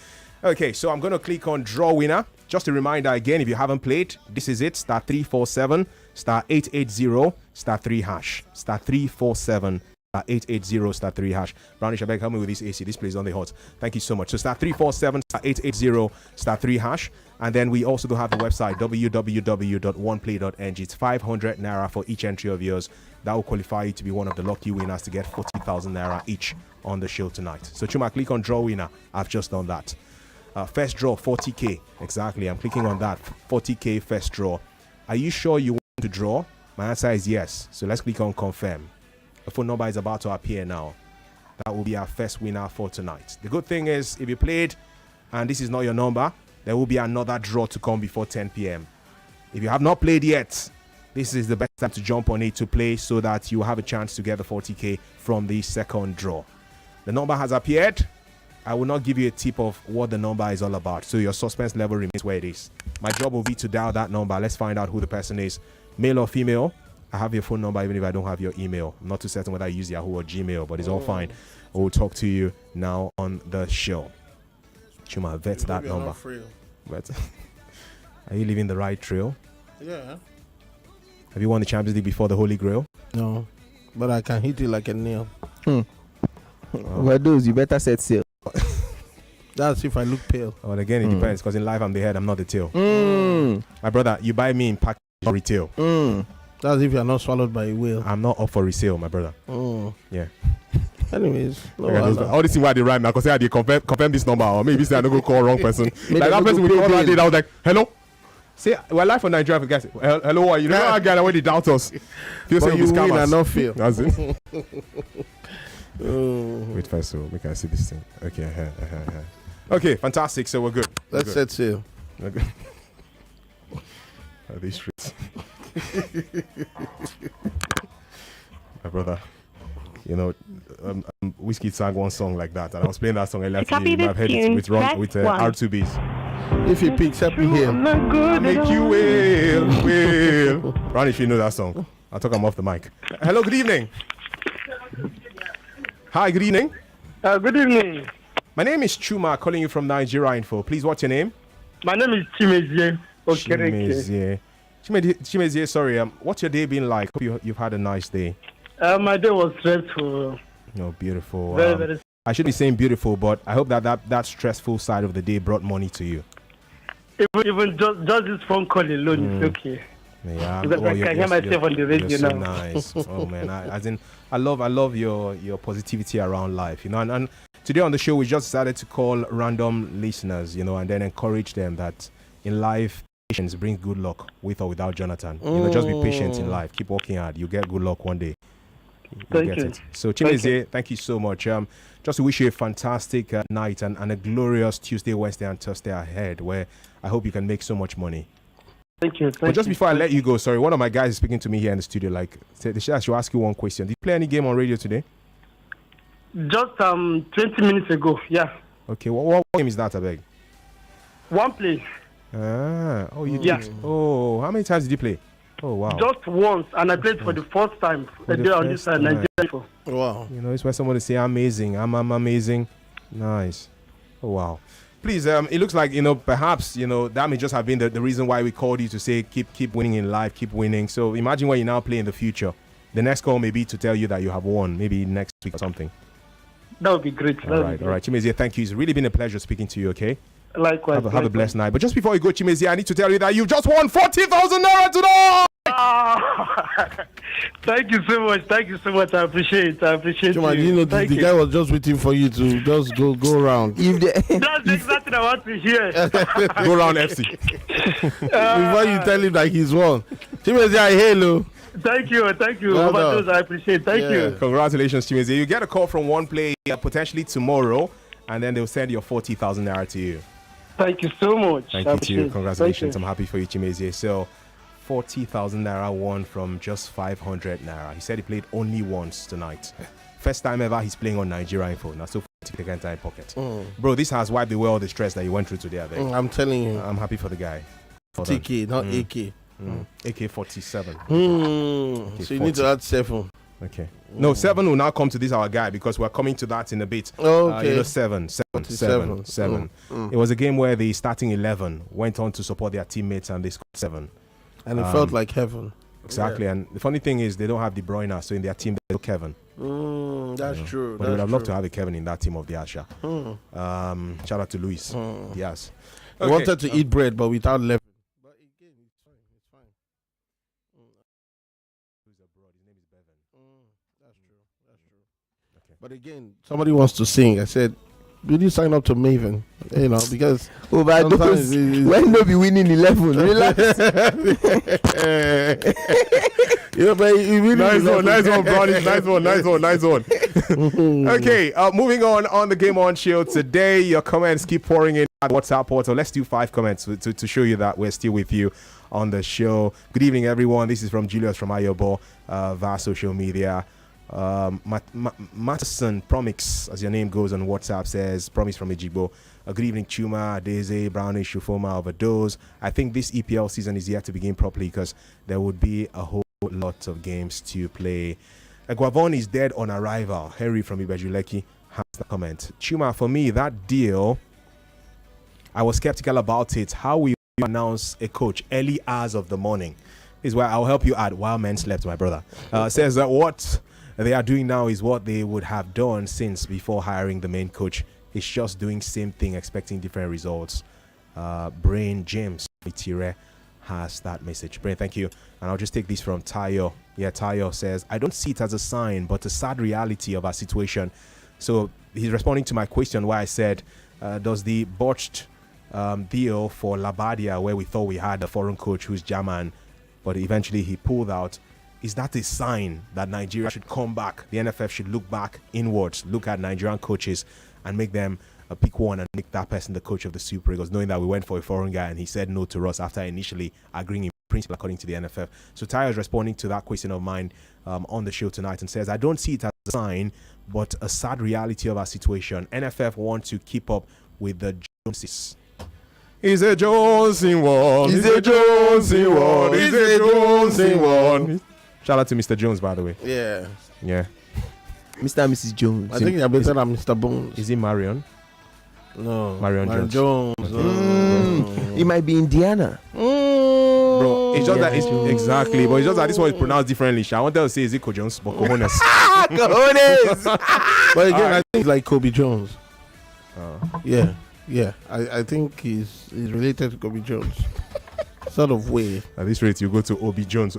Okay, so I'm going to click on draw winner. Just a reminder again, if you haven't played, this is it. Star 347, star 880, star 3 hash. Star 347, star 880, star 3 hash. Brownish, I beg, help me with this AC. This place is on the hot. Thank you so much. So star 347, star 880, star 3 hash. And then we also do have the website, www.oneplay.ng. It's 500 naira for each entry of yours. That will qualify you to be one of the lucky winners to get 40,000 naira each on the show tonight. So Chuma, click on draw winner. I've just done that. First draw, 40K. Exactly. I'm clicking on that. 40K first draw. Are you sure you want to draw? My answer is yes. So let's click on confirm. The phone number is about to appear now. That will be our first winner for tonight. The good thing is, if you played and this is not your number, there will be another draw to come before 10 p.m. If you have not played yet, this is the best time to jump on it to play so that you have a chance to get the 40K from the second draw. The number has appeared. I will not give you a tip of what the number is all about, so your suspense level remains where it is. My job will be to dial that number. Let's find out who the person is, male or female. I have your phone number even if I don't have your email. I'm not too certain whether I use Yahoo or Gmail, but it's all fine. We'll talk to you now on the show. Chuma, vet that number. Vet. Are you leaving the right trail? Yeah. Have you won the Champions League before the Holy Grail? No, but I can hit it like a nail. Well, those you better set sail. That's if I look pale. Well, again, it depends, because in life I'm the head, I'm not the tail. My brother, you buy me in package or retail. That's if you're not swallowed by a whale. I'm not up for resale, my brother. Yeah. Anyways, all this thing why they rhyme now, because I did confirm this number, or maybe say I don't go call wrong person. Like that person we call that day, I was like, hello? Say, we're live on Nigeria for guys. Hello, you know that guy that when they doubt us. But you win and not fail. That's it. Wait first, so we can see this thing. Okay, okay, fantastic. So we're good. Let's set sail. We're good. Are these streets? My brother, you know, Whiskey sang one song like that, and I was playing that song earlier today. I've heard it with R2Bs. If he picks up here, I make you wail. Ronnie, if you know that song, I'll talk him off the mic. Hello, good evening. Hi, good evening. Good evening. My name is Chuma, calling you from Nigeria Info. Please, what's your name? My name is Chimezie. Chimezie, sorry. What's your day been like? Hope you've had a nice day. My day was stressful. No, beautiful. Very. I should be saying beautiful, but I hope that stressful side of the day brought money to you. Even just this phone call alone is okay. Yeah, because I can hear myself on the radio so now. Nice. Oh man, I love your positivity around life, you know. And today on the show we just decided to call random listeners, you know, and then encourage them that in life patience brings good luck, with or without Jonathan. You know, just be patient in life. Keep working hard. You get good luck one day. Thank you. So Chimezie, thank you so much. Just to wish you a fantastic night and a glorious Tuesday, Wednesday, and Thursday ahead, where I hope you can make so much money. Thank you. But just before I let you go, sorry, one of my guys is speaking to me here in the studio. Like, I should ask you one question. Did you play any game on radio today? Just 20 minutes ago, yeah. Okay, what game is that, I beg? One play. Oh, you did? Oh, how many times did you play? Oh, wow. Just once, and I played for the first time on this Nigeria. Wow. You know, it's where somebody say amazing. I'm amazing. Nice. Oh, wow. Please, it looks like, you know, perhaps, you know, that may just have been the reason why we called you to say keep winning in life, keep winning. So imagine what you now play in the future. The next call may be to tell you that you have won, maybe next week or something. That would be great. All right. Chimezie, thank you. It's really been a pleasure speaking to you, okay? Likewise. Have a blessed night. But just before you go, Chimezie, I need to tell you that you've just won 40,000 naira today! Thank you so much. I appreciate it. Come on, you know, the guy was just waiting for you to just go around. That's exactly what I want to hear. Go around FC. Before you tell him that he's won. Chimezie, hello. Thank you. Well, I appreciate it. Thank you. Congratulations, Chimezie. You get a call from one player potentially tomorrow, and then they'll send your 40,000 naira to you. Thank you so much. Thank you too. Congratulations. I'm happy for you, Chimezie. So 40,000 naira won from just 500 naira. He said he played only once tonight. First time ever he's playing on Nigeria Info. Now, so take the entire pocket. Bro, this has wiped away all the stress that you went through today, I think. I'm telling you. I'm happy for the guy. TK, not AK. AK-47. So you need to add 7. Okay. No, 7 will now come to this our guy because we're coming to that in a bit. Okay. 7. It was a game where the starting 11 went on to support their teammates and they scored 7. And it felt like heaven. Exactly. And the funny thing is they don't have De Bruyne, so in their team there's no Kevin. That's true. But I would have loved to have a Kevin in that team of the Asha. Shout out to Luis. Yes. We wanted to eat bread, but without leaven. But again, it's fine. That's true. Okay. But again, somebody wants to sing. I said, did you sign up to Maven? Because overdose when no be winning 11. Relax. Nice one, Brownie. Nice one. Okay, moving on the Game On show today. Your comments keep pouring in at WhatsApp portal. Let's do 5 comments to show you that we're still with you on the show. Good evening, everyone. This is from Julius from Ayobo via social media. Matson Promix, as your name goes on WhatsApp, says Promise from Ejigbo. Good evening, Chuma, Daisy, Brownish, Shufoma, Overdose. I think this EPL season is yet to begin properly because there would be a whole lot of games to play. Guavon is dead on arrival. Harry from Ibejuleki has the comment. Chuma, for me, that deal, I was skeptical about it. How will you announce a coach early hours of the morning? Is where I'll help you add while men slept, my brother. Says that what they are doing now is what they would have done since before hiring the main coach. It's just doing same thing, expecting different results. Brain James Itire has that message. Brain, thank you. And I'll just take this from Tayo. Yeah, Tayo says, I don't see it as a sign, but a sad reality of our situation. So he's responding to my question where I said, does the botched deal for Labadia, where we thought we had a foreign coach who's German, but eventually he pulled out, is that a sign that Nigeria should come back? The NFF should look back inwards, look at Nigerian coaches and make them pick one and make that person the coach of the Super Eagles, knowing that we went for a foreign guy and he said no to us after initially agreeing in principle according to the NFF. So Tayo is responding to that question of mine on the show tonight and says, I don't see it as a sign, but a sad reality of our situation. NFF want to keep up with the Joneses. He's a Jones in one. He's a Jones in one. He's a Jones in one. Shout out to Mr. Jones, by the way. Yeah. Mr. and Mrs. Jones. I think you're better than Mr. Bones. Is he Marion? No. Marion Jones. It might be Indiana. Bro, it's just that it's exactly, but it's just that this one is pronounced differently. I wanted to say Ezekiel Jones, but cojones. Cojones. But again, I think it's like Kobe Jones. Yeah. I think he's related to Kobe Jones. Sort of way. At this rate, you go to Obi Jones.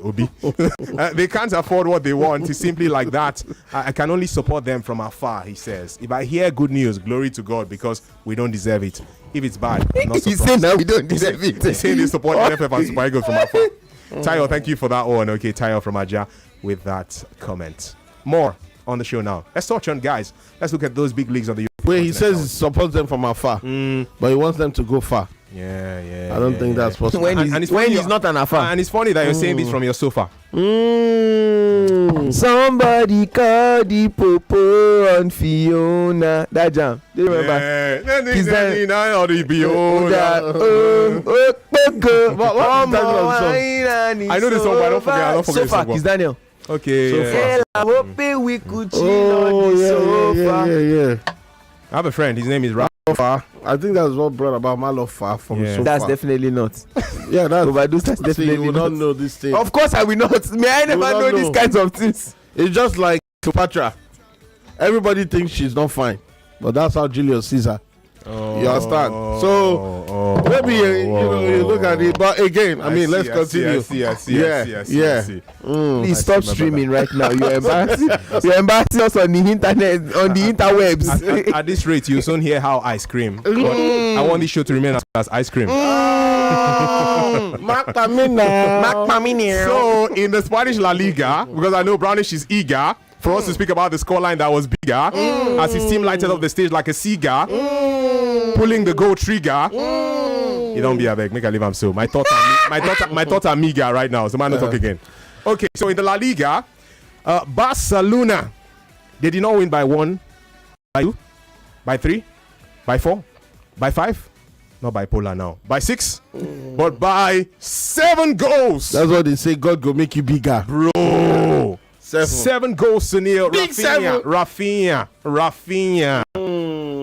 They can't afford what they want. It's simply like that. I can only support them from afar, he says. If I hear good news, glory to God, because we don't deserve it. If it's bad, I'm not surprised. He's saying that we don't deserve it. He's saying they support NFF and Super Eagles from afar. Tayo, thank you for that one. Okay, Tayo from Aja with that comment. More on the show now. Let's touch on, guys. Let's look at those big leagues on the Where he says he supports them from afar, but he wants them to go far. Yeah. I don't think that's possible. When he's not an afar. And it's funny that you're saying this from your sofa. Somebody call the Popo and Fiona. That jam. Do you remember? Is that I know this song, but I don't forget the sofa. It's Daniel. Okay. I hope we could chill on the sofa. Yeah. I have a friend. His name is Rafa. I think that's what brought about Malofa from sofa. That's definitely not. Yeah, that's definitely you will not know this thing. Of course I will not. May I never know these kinds of things. It's just like Cleopatra. Everybody thinks she's not fine, but that's how Julius sees her. You understand? So maybe you look at it, but again, let's continue. I see. Please stop streaming right now. You're embarrassing us on the internet, on the interwebs. At this rate, you soon hear how ice cream. I want this show to remain as ice cream. So in the Spanish La Liga, because I know Brownish is eager for us to speak about the scoreline that was bigger, as his team lighted up the stage like a cigar, pulling the goal trigger. You don't be a beg, make I leave him so. My thoughts are meager right now, so man, not talk again. Okay, so in the La Liga, Barcelona They did not win by 1, by 2, by 3, by 4, by 5. Not bipolar now. By 6, but by 7 goals. That's what they say. God go make you bigger, bro. 7 goals to nil. Big Rafinha.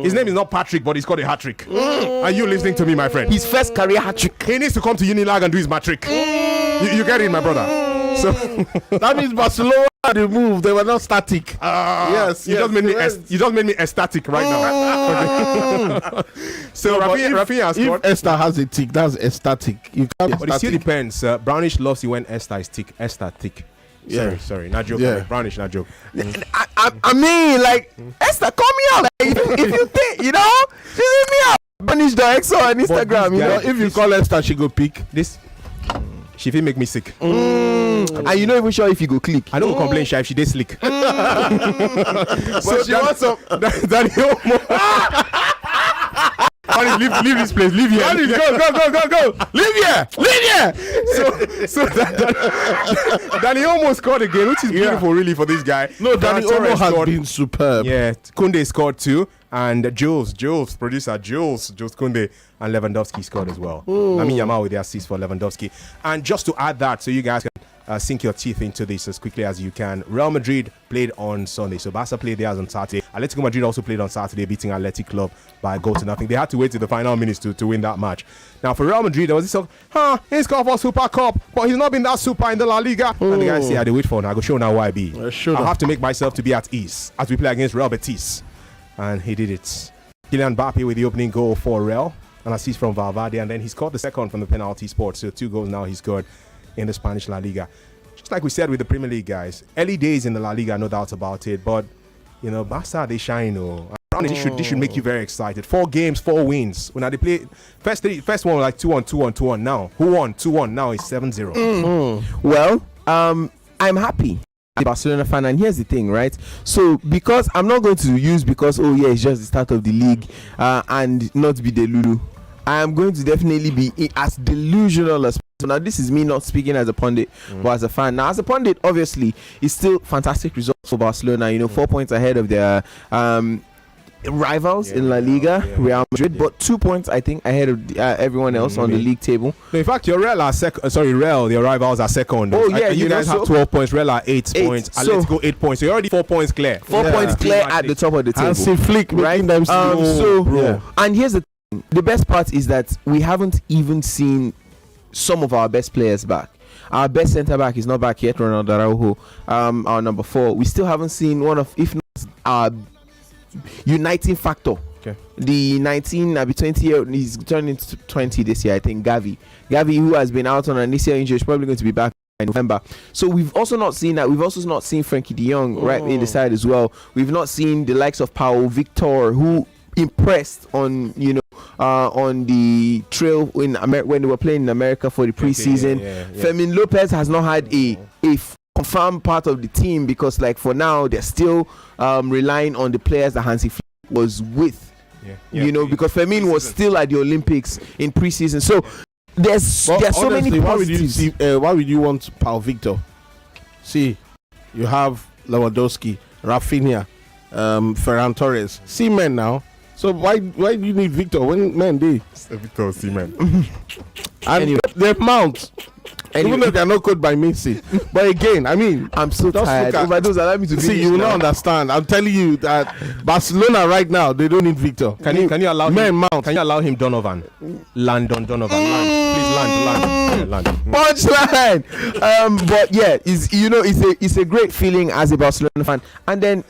His name is not Patrick, but he's got a hat trick. Are you listening to me, my friend? His first career hat trick. He needs to come to Unilag and do his matric. You get it, my brother. So that means Barcelona they moved. They were not static. You just made me ecstatic right now. So Rafinha has scored. If Esther has a tick, that's ecstatic. You can't. But it still depends. Brownish loves it when Esther is thick. Esther thick. Sorry, not joke. Yeah. Brownish, not joke. I mean, like, Esther, call me out. Like, if you think, you know, she leave me out. Brownish the XO on Instagram. You know, if you call Esther, she go pick this. She feel make me sick. And you not even sure if you go click. I don't complain, shy if she did slick. So she wants some. Leave this place. Leave here. Go. Leave here. So Danny almost scored again, which is beautiful, really, for this guy. No, Danny almost has been superb. Yeah, Koundé scored 2, and Jules, producer Jules Koundé and Lewandowski scored as well. Lamine Yamal with the assist for Lewandowski. And just to add that, so you guys can sink your teeth into this as quickly as you can. Real Madrid played on Sunday, so Barca played theirs on Saturday. Atletico Madrid also played on Saturday, beating Athletic Club by 1-0. They had to wait till the final minutes to win that match. Now for Real Madrid, there was this talk, he's got for Super Cup, but he's not been that super in the La Liga. And the guys say, I wait for now. I go show now why I be. I'll have to make myself to be at ease as we play against Real Betis. And he did it. Kylian Mbappe with the opening goal for Real, an assist from Valverde, and then he scored the second from the penalty spot. So 2 goals now he scored in the Spanish La Liga. Just like we said with the Premier League guys, early days in the La Liga, no doubt about it, but you know, Barca, they shine. This should make you very excited. 4 games, 4 wins. When they play first one was like 2-1. Now who won? 2-1. Now it's 7-0. Well, I'm happy. I'm a Barcelona fan, and here's the thing, right? So because I'm not going to use because it's just the start of the league and not be delulu. I am going to definitely be as delusional as possible. Now, this is me not speaking as a pundit, but as a fan. Now, as a pundit, obviously, it's still fantastic results for Barcelona. 4 points ahead of their rivals in La Liga, Real Madrid, but 2 points, I think, ahead of everyone else on the league table. No, in fact, your Real are Real, your rivals are second. You guys have 12 points. Real are 8 points. And let's go 8 points. So you're already 4 points clear. 4 points clear at the top of the table. And see Flick, right? And here's the thing. The best part is that we haven't even seen some of our best players back. Our best centre back is not back yet, Ronaldo Araujo, our number 4. We still haven't seen one of, if not our uniting factor. Okay. The 20 he's turning to 20 this year, I think. Gavi, who has been out on an ACL injury, is probably going to be back in November. So we've also not seen that. We've also not seen Frankie De Jong right in the side as well. We've not seen the likes of Paulo Victor, who impressed on on the trail in when they were playing in America for the preseason. Fermin Lopez has not had a confirmed part of the team because, like, for now they're still relying on the players that Hansi Flick was with. Because Fermin was still at the Olympics in preseason. So there's so many positives. Why would you want Paulo Victor? See, you have Lewandowski, Rafinha, Ferran Torres. See men now. So why do you need Victor when men do? Victor Osimhen. And anyway, they mount. Even though they are not called by Messi. But again, I mean, I'm so tired. Allow me to see, you will not understand. I'm telling you that Barcelona right now, they don't need Victor. Can you allow men him? Mount. Can you allow him Donovan? Landon Donovan. Please land. Punchline. But yeah, it's a great feeling as a Barcelona fan. And then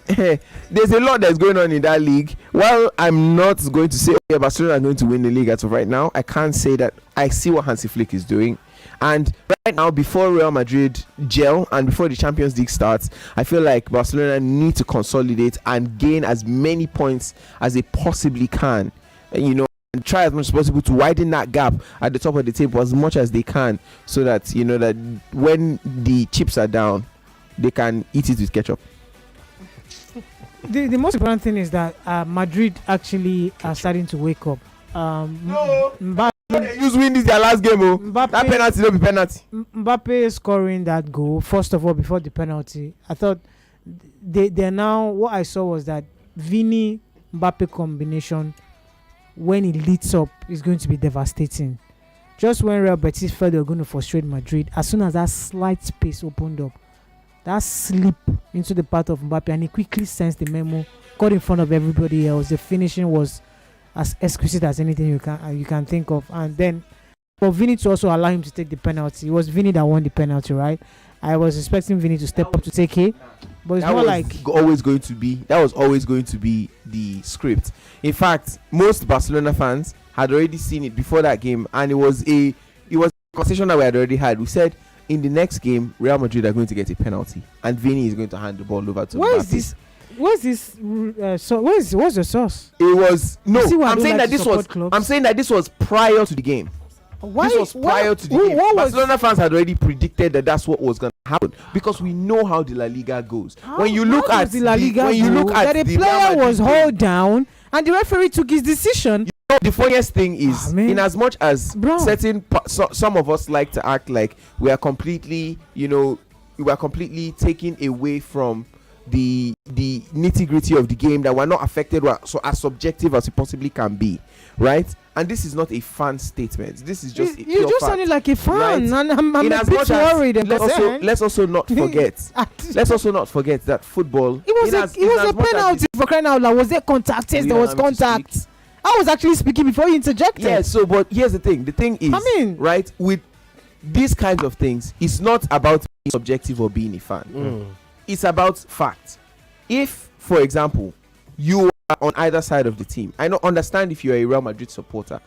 there's a lot that's going on in that league. While I'm not going to say Barcelona are going to win the league as of right now, I can't say that I see what Hansi Flick is doing. And right now, before Real Madrid gel and before the Champions League starts, I feel like Barcelona need to consolidate and gain as many points as they possibly can. And try as much as possible to widen that gap at the top of the table as much as they can, so that that when the chips are down, they can eat it with ketchup. The most important thing is that Madrid actually are starting to wake up. Use win this their last game. That penalty don't be penalty. Mbappe scoring that goal, first of all, before the penalty, I thought they're now, what I saw was that Vini Mbappe combination, when it leads up, is going to be devastating. Just when Real Betis felt they were going to frustrate Madrid, as soon as that slight space opened up, that slip into the path of Mbappe, and he quickly sensed the memo, got in front of everybody else. The finishing was as exquisite as anything you can think of. And then for Vini to also allow him to take the penalty, it was Vini that won the penalty, right? I was expecting Vini to step up to take it, but it's more like that was always going to be the script. In fact, most Barcelona fans had already seen it before that game, and it was a conversation that we had already had. We said in the next game, Real Madrid are going to get a penalty, and Vini is going to hand the ball over to Mbappe. What's the source? It was I'm saying that this was prior to the game. Why? This was prior to the game. Barcelona fans had already predicted that that's what was going to happen, because we know how the La Liga goes. When you look at the La Liga, the player was held down and the referee took his decision. The funniest thing is, in as much as some of us like to act like we are completely taken away from the nitty-gritty of the game, that we're not affected, so as subjective as it possibly can be, right? And this is not a fan statement. This is just you just sounded like a fan, right? And I'm a bit worried. Let's also not forget. Let's also not forget that football. It was a penalty, for crying out loud. Was there contact? Yes, there was contact. I was actually speaking before you interjected. Yeah. So, but here's the thing. The thing is, right, with these kinds of things, it's not about being subjective or being a fan. It's about fact. If, for example, you are on either side of the team, I don't understand if you're a Real Madrid supporter,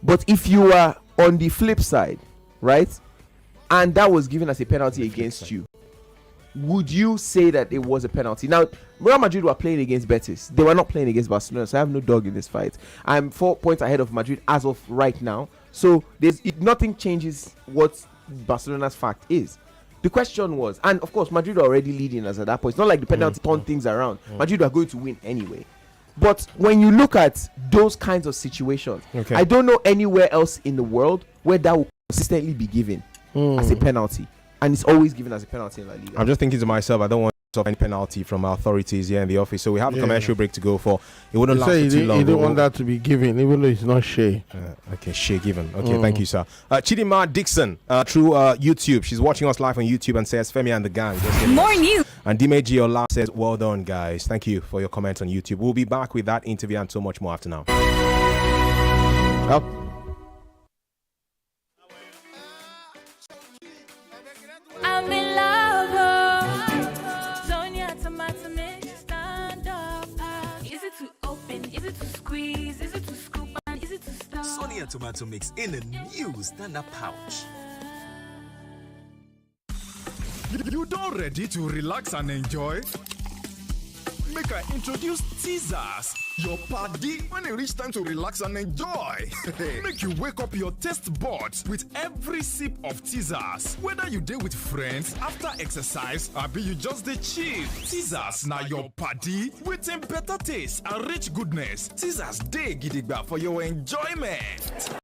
but if you are on the flip side, right, and that was given as a penalty against you, would you say that it was a penalty? Now, Real Madrid were playing against Betis. They were not playing against Barcelona, so I have no dog in this fight. I'm 4 points ahead of Madrid as of right now, so nothing changes what Barcelona's fact is. The question was, and of course, Madrid were already leading us at that point. It's not like the penalty turned things around. Madrid were going to win anyway. But when you look at those kinds of situations, I don't know anywhere else in the world where that will consistently be given as a penalty. And it's always given as a penalty in La Liga. I'm just thinking to myself, I don't want to suffer any penalty from our authorities here in the office. So we have a commercial break to go for. It wouldn't last for too long. You don't want that to be given, even though it's not Shea. Okay, Shea given. Okay, thank you, sir. Chidima Dixon, through YouTube. She's watching us live on YouTube and says, Femi and the gang. More news. And Dimeji Ola says, well done, guys. Thank you for your comments on YouTube. We'll be back with that interview and so much more after now. I'm in love. Sonia tomato mix, stand up. Is it to open? Is it to squeeze? Is it to scoop? And is it to stop? Sonia tomato mix in a new stand-up pouch. You don't ready to relax and enjoy? Make I introduce teasers, your party when it reach time to relax and enjoy. Make you wake up your taste buds with every sip of teasers. Whether you deal with friends after exercise, or be you just the chill. Teasers now your party with a better taste and rich goodness. Teasers day gidigba for your enjoyment.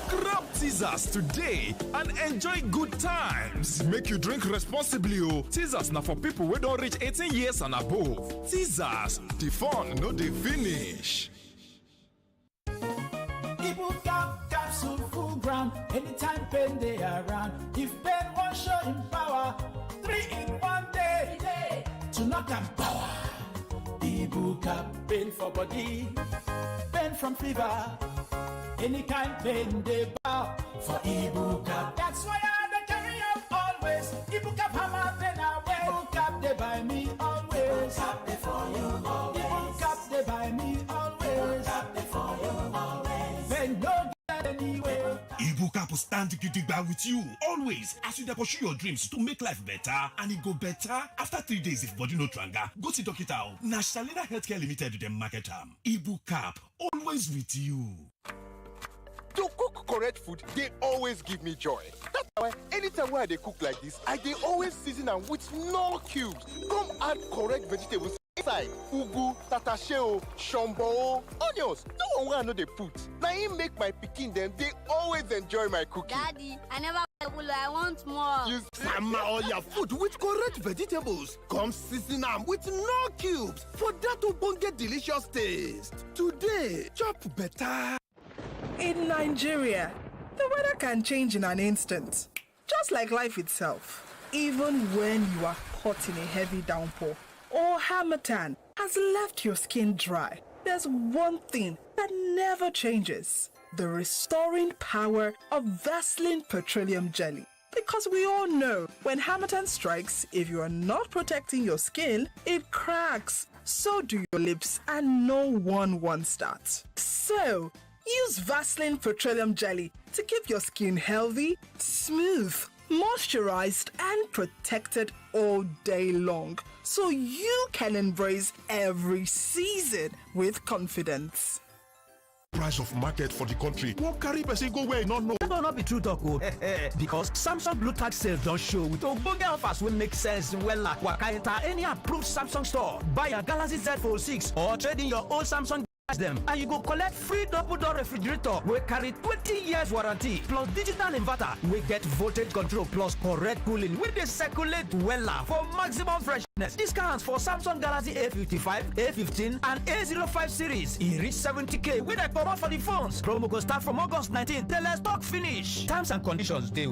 Grab teasers today and enjoy good times. Make you drink responsibly. Teasers now for people who don't reach 18 years and above. Teasers, the fun, no the finish. Ibuka capsule full ground. Anytime pain they around. If pain won't show in power, 3 in 1 day. To knock and power. Ibuka pain for body, pain from fever. Any kind pain they bow for Ibuka. That's why I carry up always. Ibuka hammer pain away. Ibuka they buy me always. Ibuka they for you always. Ibuka they buy me always. Ibuka they for you always. Pain no get anyway. Ibuka will stand gidigba with you always as you pursue your dreams to make life better, and it go better after 3 days if body no tranga. Go see doctor. Na Shalina Healthcare Limited dem market am. Ibuka always with you. To cook correct food, they always give me joy. That's why anytime when they cook like this, they always season them with no cubes. Come add correct vegetables inside. Ugu, tatasheo, shombo, onions. No one know they put. Now you make my pikin them, they always enjoy my cooking. Daddy, I never I want more. Use Sama all your food with correct vegetables. Come season them with no cubes for that ogbonge delicious taste. Today, chop better. In Nigeria, the weather can change in an instant, just like life itself. Even when you are caught in a heavy downpour or harmattan has left your skin dry, there's one thing that never changes: the restoring power of Vaseline Petroleum Jelly. Because we all know when harmattan strikes, if you are not protecting your skin, it cracks. So do your lips, and no one wants that. So, use Vaseline Petroleum Jelly to keep your skin healthy, smooth, moisturized, and protected all day long, so you can embrace every season with confidence. Price of market for the country won't carry person go where not know. That will not be true, talk. Because Samsung Blue Tag sales don't show with ogbonge offers will make sense well. Waka enter any approved Samsung store, buy a Galaxy Z Fold 6 or trade in your old Samsung them, and you go collect free double-door refrigerator wey carry 20 years warranty plus digital inverter wey get voltage control plus correct cooling wey dey circulate wella for maximum freshness. Discounts for Samsung Galaxy A55, A15 and A05 series e reach 70k wey dey comot for the phones. Promo go start from August 19 till stock finish. Terms and conditions dey.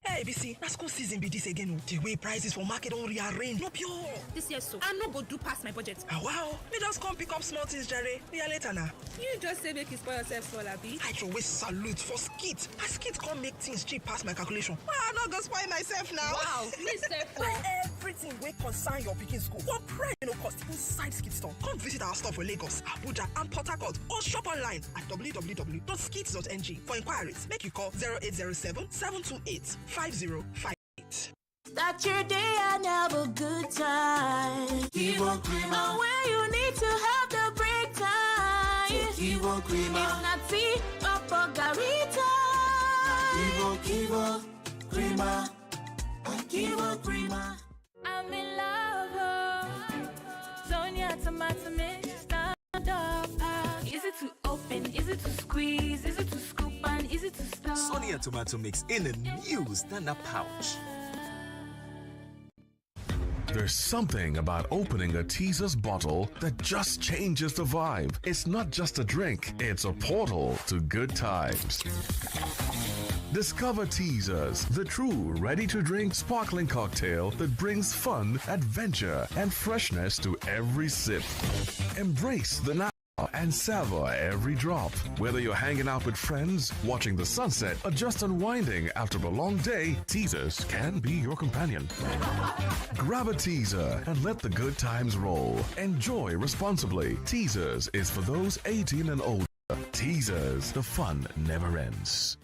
Hey, BC, na school season be this again. The way prices for market don't rearrange. No pure. This year so. I no go do past my budget. Wow. Me just come pick up small things, Jerry. We are later now. You just say make you spoil yourself for Abi. I always salute for skit. A skit can't make things cheap past my calculation. I'm not gonna spoil myself now. Wow. Me self. Buy everything wey concern your pikin school. What price no cost inside Skit store. Come visit our store for Lagos, Abuja, and Port Harcourt, or shop online at www.skits.ng. For inquiries, make you call 0807 728 5058. Start your day and have a good time. Kivo Krima. And where you need to have the break time. Kivo Krima. If not tea, or garita. Kivo Krima. Kivo Krima. I'm in love. Sonia tomato mix. Stand up. Is it to open? Is it to squeeze? Is it to scoop? And is it to stop? Sonia tomato mix in a new standard pouch. There's something about opening a Teaser's bottle that just changes the vibe. It's not just a drink, it's a portal to good times. Discover Teasers, the true ready-to-drink sparkling cocktail that brings fun, adventure, and freshness to every sip. Embrace the now and savor every drop. Whether you're hanging out with friends, watching the sunset, or just unwinding after a long day, Teasers can be your companion. Grab a teaser and let the good times roll. Enjoy responsibly. Teasers is for those 18 and older. Teasers, the fun never ends.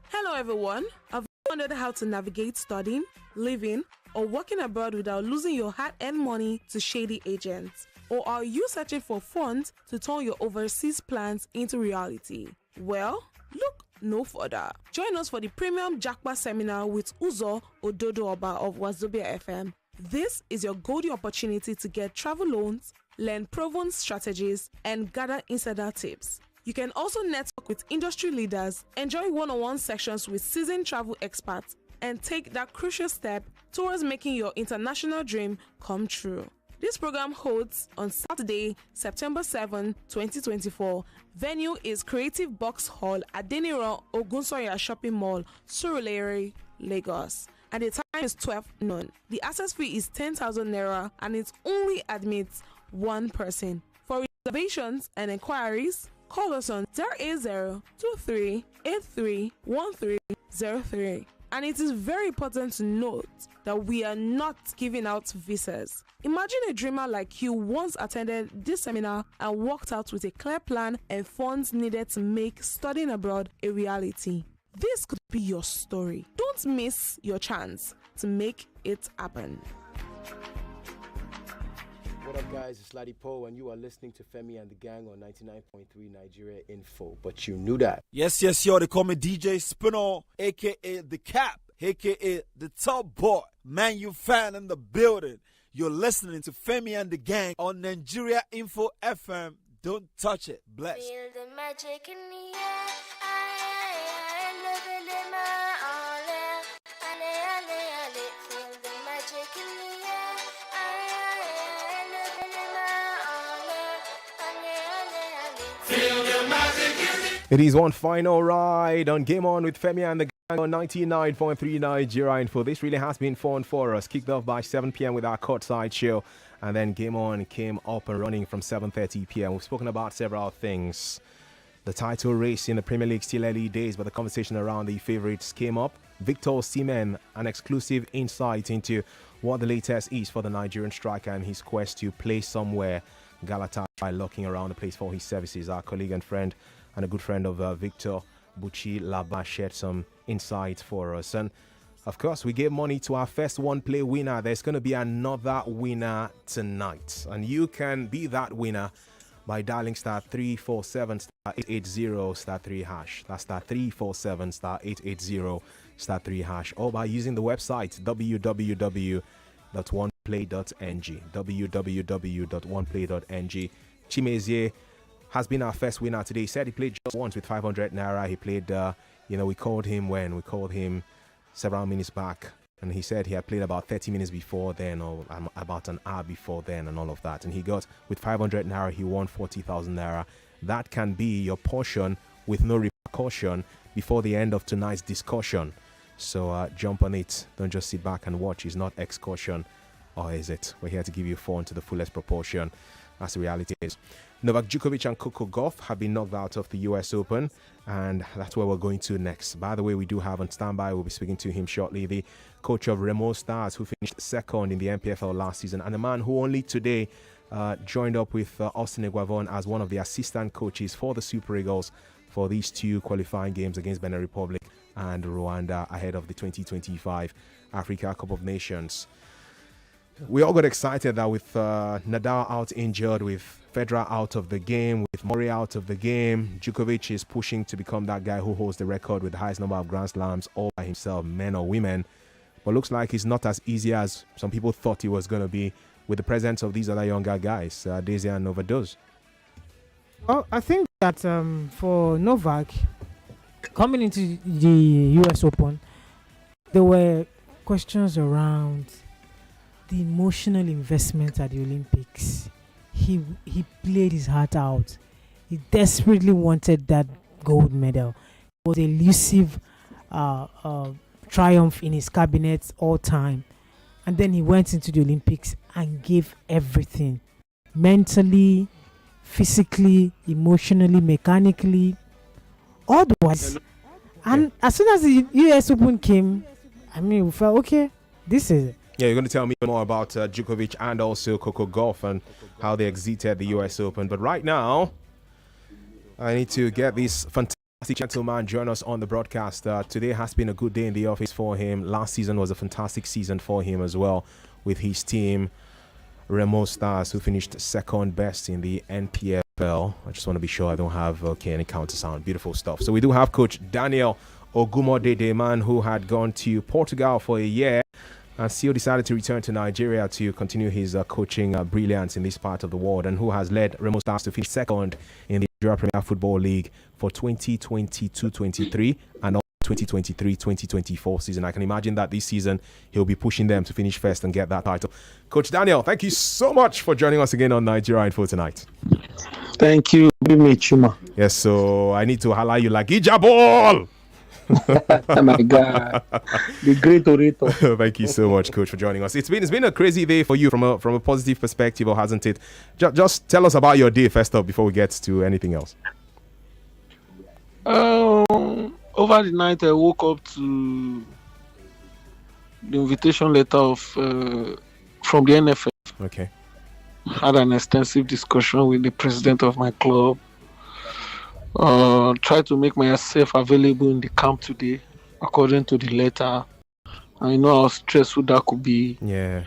Hello everyone. Have you wondered how to navigate studying, living, or working abroad without losing your hard-earned money to shady agents? Or are you searching for funds to turn your overseas plans into reality? Well, look no further. Join us for the premium Jackpot seminar with Uzo Ododo Oba of Wazobia FM. This is your golden opportunity to get travel loans, learn proven strategies, and gather insider tips. You can also network with industry leaders, enjoy one-on-one sessions with seasoned travel experts, and take that crucial step towards making your international dream come true. This program holds on Saturday, September 7, 2024. Venue is Creative Box Hall at Deniro Ogunsoya Shopping Mall, Surulere, Lagos. And the time is 12 noon. The access fee is 10,000 naira and it only admits one person. For reservations and inquiries, call us on 080-2383-1303. And it is very important to note that we are not giving out visas. Imagine a dreamer like you once attended this seminar and walked out with a clear plan and funds needed to make studying abroad a reality. This could be your story. Don't miss your chance to make it happen. What up, guys? It's Ladi Poe, and you are listening to Femi and the Gang on 99.3 Nigeria Info. But you knew that. Yes, yo, they call me DJ Spinall, a.k.a. The Cap, a.k.a. The Top Boy. Man Utd fan in the building. You're listening to Femi and the Gang on Nigeria Info FM. Don't touch it. Bless. Feel the magic in the air. I love it in my It is one final ride on Game On with Femi and the Gang on 99.3 Nigeria Info. This really has been fun for us. Kicked off by 7 p.m. with our courtside show, and then Game On came up and running from 7:30 p.m. We've spoken about several things. The title race in the Premier League still early days, but the conversation around the favourites came up. Victor Osimhen, an exclusive insight into what the latest is for the Nigerian striker and his quest to play somewhere. Galatasaray looking around the place for his services. Our colleague and friend and a good friend of Victor, Buchi Laba, shared some insights for us. And of course, we gave money to our first one-play winner. There's going to be another winner tonight, and you can be that winner by dialing star 347 star 880 star 3 hash. That's star 347 star 880 star 3 hash, or by using the website www.oneplay.ng. www.oneplay.ng. Chimezie has been our first winner today. He said he played just once with 500 naira. He played, we called him several minutes back, and he said he had played about 30 minutes before then, or about an hour before then, and all of that. And he got, with 500 naira, he won 40,000 naira. That can be your portion with no repercussion before the end of tonight's discussion. So jump on it. Don't just sit back and watch. It's not excursion, or is it? We're here to give you fun to the fullest proportion. That's the reality is. Novak Djokovic and Coco Gauff have been knocked out of the US Open, and that's where we're going to next. By the way, we do have on standby, we'll be speaking to him shortly, the coach of Remo Stars, who finished second in the NPFL last season, and a man who only today joined up with Austin Eguavon as one of the assistant coaches for the Super Eagles for these two qualifying games against Benin Republic and Rwanda ahead of the 2025 Africa Cup of Nations. We all got excited that with Nadal out injured, with Federer out of the game, with Murray out of the game, Djokovic is pushing to become that guy who holds the record with the highest number of Grand Slams all by himself, men or women. But looks like it's not as easy as some people thought it was going to be with the presence of these other younger guys, Daisy and Novados. Well, I think that for Novak, coming into the US Open, there were questions around the emotional investment at the Olympics. He played his heart out. He desperately wanted that gold medal. It was an elusive triumph in his cabinet all time. And then he went into the Olympics and gave everything. Mentally, physically, emotionally, mechanically, otherwise. And as soon as the US Open came, we felt, okay, this is it. Yeah, you're going to tell me more about Djokovic and also Coco Gauff and how they exited the US Open. But right now, I need to get this fantastic gentleman join us on the broadcast. Today has been a good day in the office for him. Last season was a fantastic season for him as well, with his team, Remo Stars, who finished second best in the NPFL. I just want to be sure I don't have any counter sound. Beautiful stuff. So we do have Coach Daniel Ogunmodede, man who had gone to Portugal for a year and still decided to return to Nigeria to continue his coaching brilliance in this part of the world, and who has led Remo Stars to finish second in the Nigeria Premier Football League for 2022-23 and 2023-2024 season. I can imagine that this season he'll be pushing them to finish first and get that title. Coach Daniel, thank you so much for joining us again on Nigeria Info tonight. Thank you. Chuma. Yes, so I need to highlight you like Ijabol. Oh my God, the great orator. Thank you so much, Coach, for joining us. It's been a crazy day for you from a positive perspective, or hasn't it? Just tell us about your day first up before we get to anything else. Over the night, I woke up to the invitation letter of from the NFF. Okay. Had an extensive discussion with the president of my club. Try to make myself available in the camp today, according to the letter. I know how stressful that could be. Yeah,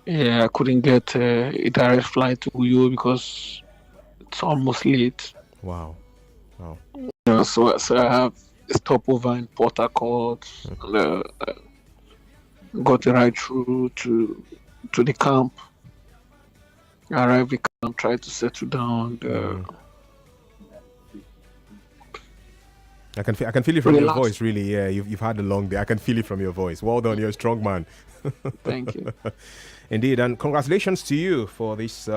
I couldn't get a direct flight to Uyo because it's almost late. Wow. So I have a stopover in Port Harcourt. Got the ride through to the camp. I arrived at the camp, tried to settle down. I can feel it from your voice, really. Yeah, you've had a long day. I can feel it from your voice. Well done, you're a strong man. Thank you. Indeed, and congratulations to you for this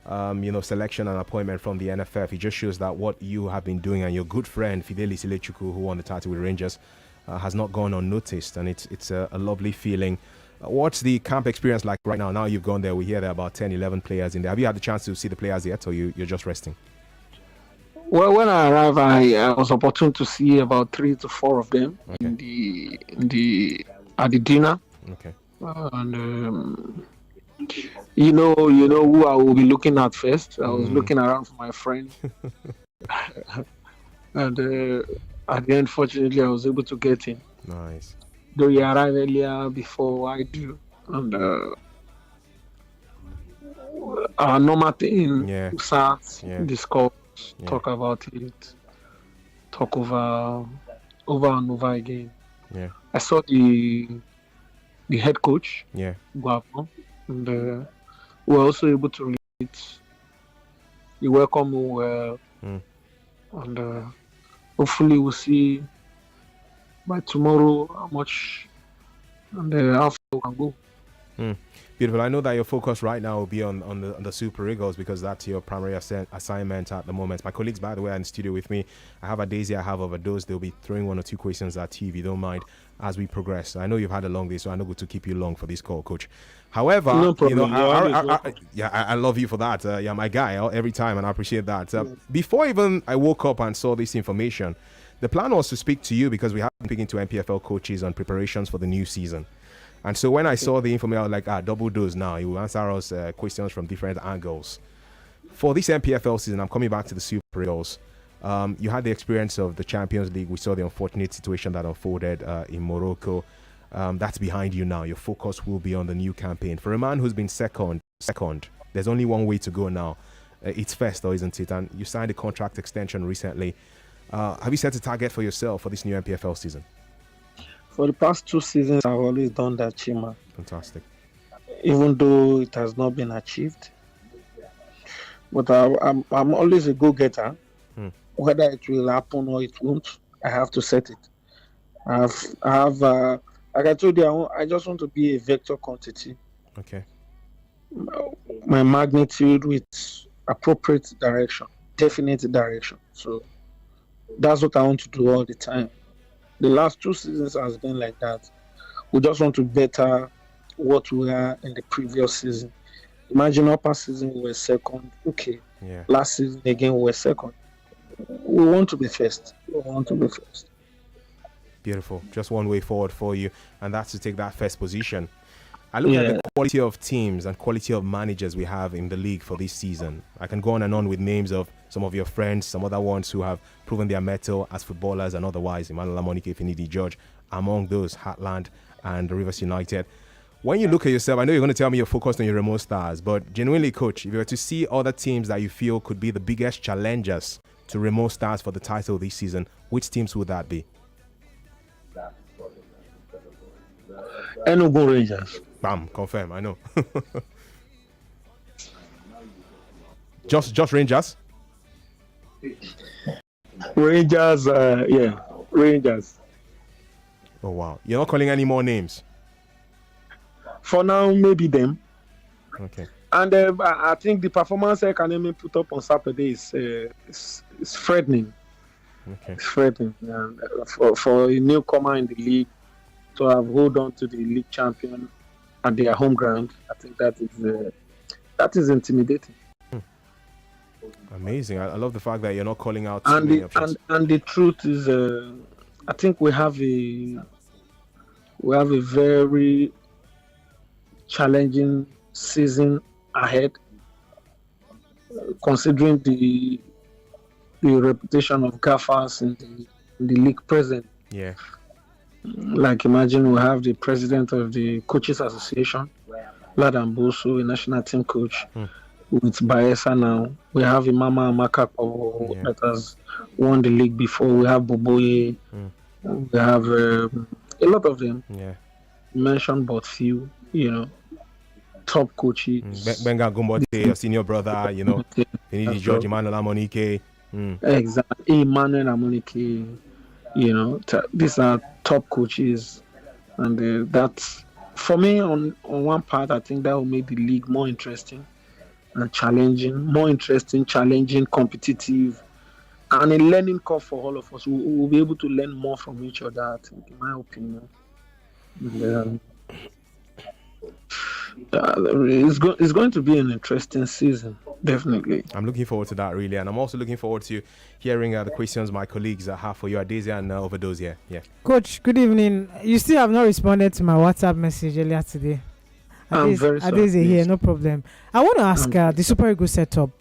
selection and appointment from the NFF. It just shows that what you have been doing, and your good friend Fidelis Ilechukwu, who won the title with Rangers, has not gone unnoticed, and it's a lovely feeling. What's the camp experience like right now? Now you've gone there, we hear there are about 10, 11 players in there. Have you had the chance to see the players yet, or you're just resting? Well, when I arrived, I was opportune to see about 3 to 4 of them Okay. at the dinner. Okay. And you know who I will be looking at first. I was looking around for my friend, and at the end, fortunately, I was able to get in. Nice. Though he arrived earlier before I do, and our normal thing, we sat, discuss, talk about it, talk over and over again. Yeah. I saw the head coach, Yeah. Guapo, and we were also able to relate. He welcomed me well, and hopefully we'll see by tomorrow how much and how far we can go. Beautiful. I know that your focus right now will be on the Super Eagles, because that's your primary assignment at the moment. My colleagues, by the way, are in the studio with me. I have Daisy, I have Overdose. They'll be throwing 1 or 2 questions at you, if you don't mind, as we progress. I know you've had a long day, so I'm not going to keep you long for this call, Coach. However, no problem. I love you for that. You're my guy every time, and I appreciate that. Before even I woke up and saw this information, the plan was to speak to you, because we have been speaking to NPFL coaches on preparations for the new season. And so when I saw the information, I was like, double dose now. He will answer us questions from different angles. For this NPFL season, I'm coming back to the Super Eagles. You had the experience of the Champions League. We saw the unfortunate situation that unfolded in Morocco. That's behind you now. Your focus will be on the new campaign. For a man who's been second, there's only one way to go now. It's first, though, isn't it? And you signed a contract extension recently. Have you set a target for yourself for this new NPFL season? For the past 2 seasons, I've always done that, Chima. Fantastic. Even though it has not been achieved. But I'm always a go-getter. Whether it will happen or it won't, I have to set it. I have like I told you, I just want to be a vector quantity. Okay. My magnitude with appropriate direction, definite direction. So that's what I want to do all the time. The last 2 seasons has been like that. We just want to better what we are in the previous season. Imagine upper season we were second. Okay. Yeah. Last season again we were second. We want to be first. Beautiful. Just one way forward for you, and that's to take that first position. I look at the quality of teams and quality of managers we have in the league for this season. I can go on and on with names of some of your friends, some other ones who have proven their mettle as footballers and otherwise. Emmanuel Amonike, Finidi George, among those, Heartland and Rivers United. When you look at yourself, I know you're going to tell me you're focused on your remote stars, but genuinely, Coach, if you were to see other teams that you feel could be the biggest challengers to remote stars for the title this season, which teams would that be? Enugu Rangers. Bam, confirm, I know. just Rangers? Rangers, Rangers. Oh, wow. You're not calling any more names? For now, maybe them. Okay. And I think the performance Ekanemi put up on Saturday is threatening. Okay. It's threatening. And for a newcomer in the league to have hold on to the league champion at their home ground, I think that is intimidating. Amazing. I love the fact that you're not calling out And too many options. the truth is, I think we have a very challenging season ahead, considering the reputation of gaffers in the league present. Yeah. Like, imagine we have the president of the Coaches Association, Ladan Boso, a national team coach, with Bayesa now. We have Imama Amakapo that has won the league before. We have Boboye. We have a lot of them. Yeah. Mentioned but few, top coaches. Benga Ogunmodede, your senior brother, Finidi George, Emmanuel Amonike. Exactly. Emmanuel Amonike, these are top coaches. And that's, for me, on one part, I think that will make the league more interesting. and challenging, more interesting, challenging, competitive, and a learning curve for all of us. We'll be able to learn more from each other, I think, in my opinion. And, it's going to be an interesting season, definitely. I'm looking forward to that, really, and I'm also looking forward to hearing the questions my colleagues have for you, Adese and Overdose here. Yeah. Coach, good evening. You still have not responded to my WhatsApp message earlier today. I'm very sorry. Adese here, no problem. I want to ask the Super Eagles setup.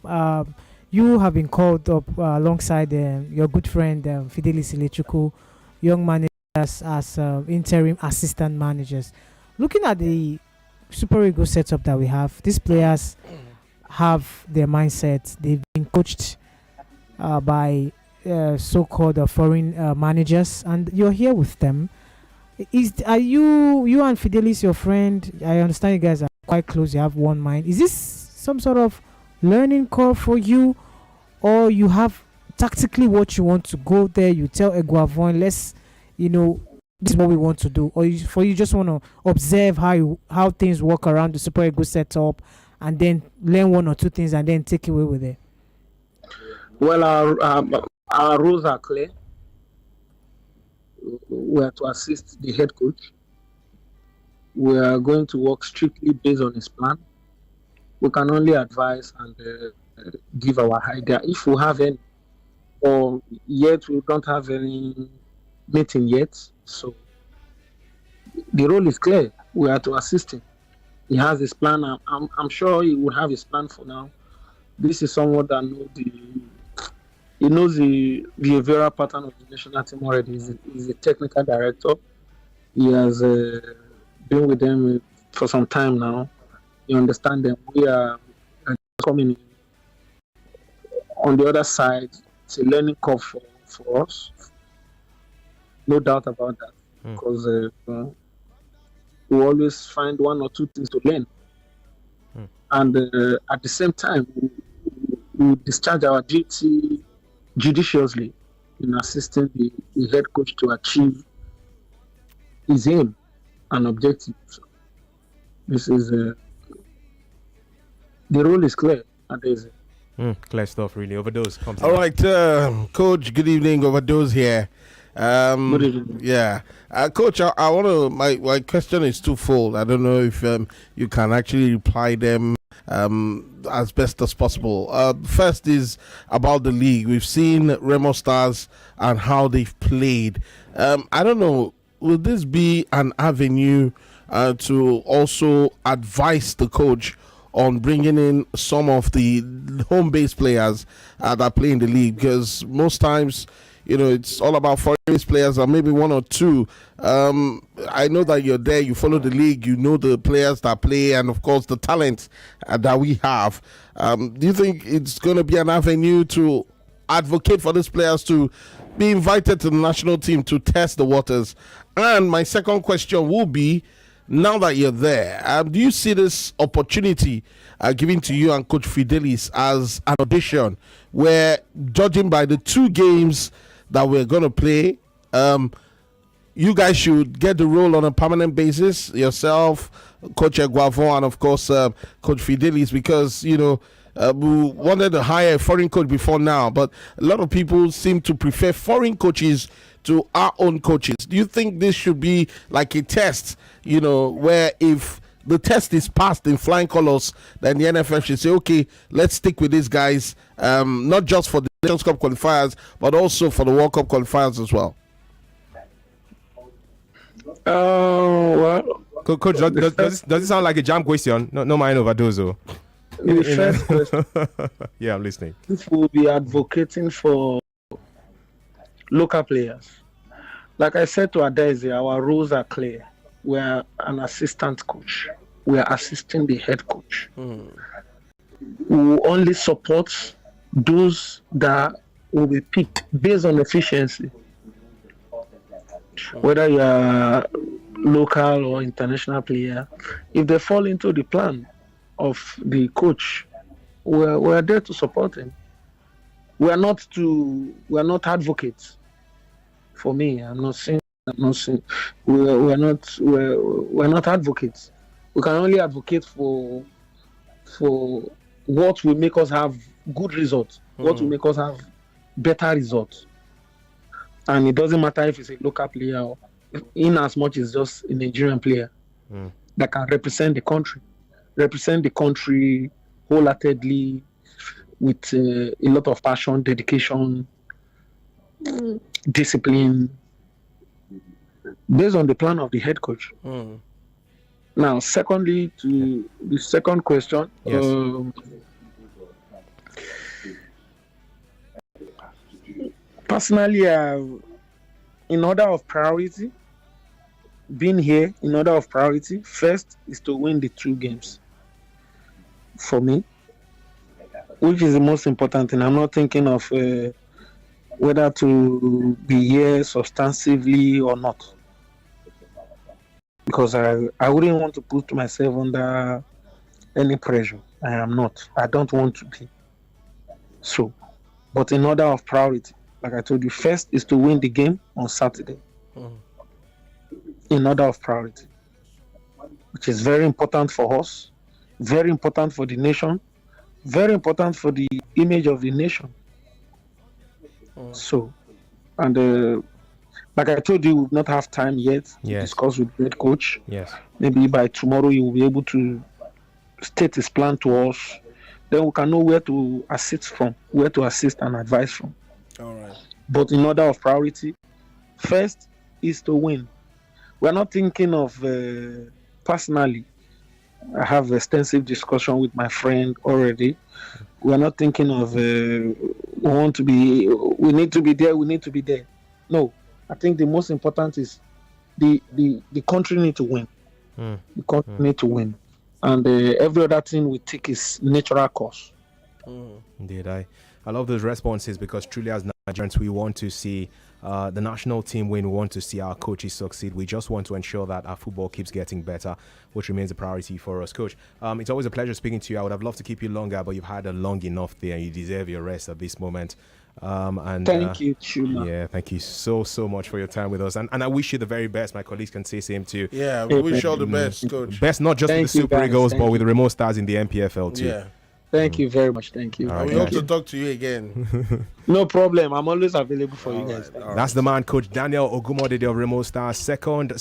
You have been called up alongside your good friend Fidelis Ilechukwu, young managers as interim assistant managers. Looking at the Super Eagles setup that we have, these players have their mindset. They've been coached by so-called foreign managers, and you're here with them. Are you and Fidelis your friend? I understand you guys are quite close. You have one mind. Is this some sort of learning curve for you, or you have tactically what you want to go there? You tell Eguavon, let's, this is what we want to do, or you just want to observe how things work around the Super Eagles setup, and then learn one or two things and then take away with it. Well, our rules are clear. We are to assist the head coach. We are going to work strictly based on his plan. We can only advise and give our idea if we have any. Or yet we don't have any meeting yet. So the role is clear. We are to assist him. He has his plan. I'm sure he will have his plan for now. This is someone that knows the behavioral pattern of the national team already. He's a technical director. He has been with them for some time now. You understand them. We are coming in. On the other side, it's a learning curve for us. No doubt about that. Because we always find one or two things to learn. And at the same time, we discharge our duty judiciously in assisting the head coach to achieve his aim and objective. So this is the role is clear. Clear stuff, really. Overdose. All right, Coach. Good evening. Overdose here. Good evening. Yeah, Coach. I want to. My question is twofold. I don't know if you can actually reply them as best as possible. First is about the league. We've seen Remo Stars and how they've played. I don't know, will this be an avenue to also advise the coach on bringing in some of the home-based players that play in the league? Because most times, it's all about foreign-based players, or maybe one or two. I know that you're there, you follow the league, you know the players that play, and of course the talent that we have. Do you think it's going to be an avenue to advocate for these players to be invited to the national team to test the waters? And my second question will be, now that you're there, do you see this opportunity given to you and Coach Fidelis as an audition where, judging by the 2 games that we're going to play, you guys should get the role on a permanent basis, yourself, Coach Eguavon, and of course Coach Fidelis, because we wanted to hire a foreign coach before now, but a lot of people seem to prefer foreign coaches to our own coaches. Do you think this should be like a test, where if the test is passed in flying colors, then the NFF should say, okay, let's stick with these guys, not just for the Nations Cup qualifiers, but also for the World Cup qualifiers as well? Well, Coach, does it sound like a jam question? No mind Overdose. The first question. Yeah, I'm listening. If we'll be advocating for local players, like I said to Adese, our rules are clear. We are an assistant coach. We are assisting the head coach. We will only support those that will be picked based on efficiency. Whether you are local or international player, if they fall into the plan of the coach, we are there to support him. We are not advocates. For me, I'm not saying. We're not advocates. We can only advocate for what will make us have good results, what will make us have better results. And it doesn't matter if it's a local player or in as much as just a Nigerian player that can represent the country wholeheartedly with a lot of passion, dedication, discipline, based on the plan of the head coach. Now, secondly, to the second question, personally, in order of priority, being here in order of priority, first is to win the 2 games for me, which is the most important thing. I'm not thinking of whether to be here substantively or not, because I wouldn't want to put myself under any pressure. I am not. I don't want to be. So, but in order of priority, like I told you, first is to win the game on Saturday. In order of priority, which is very important for us, very important for the nation, very important for the image of the nation. So, and like I told you, we will not have time yet to discuss with the head coach. Maybe by tomorrow he will be able to state his plan to us. Then we can know where to assist and advise from. All right. But in order of priority, first is to win. We're not thinking of personally. I have extensive discussion with my friend already. We're not thinking of we need to be there. No, I think the most important is the country need to win. The country need to win, and every other thing we take is natural course. Indeed, I love those responses, because truly as Nigerians we want to see the national team win. We want to see our coaches succeed. We just want to ensure that our football keeps getting better, which remains a priority for us. Coach, it's always a pleasure speaking to you. I would have loved to keep you longer, but you've had a long enough there and you deserve your rest at this moment. And thank you, Chuma. Yeah, thank you so much for your time with us, and I wish you the very best. My colleagues can say same too. Yeah, we wish you all the best, Coach. Best not just with the Super Eagles, but with the remote stars in the NPFL too. Yeah. Thank you very much. Thank you. We hope to talk to you again. No problem. I'm always available for you guys. That's the man, Coach Daniel Ogunmodede of Remo Stars. Second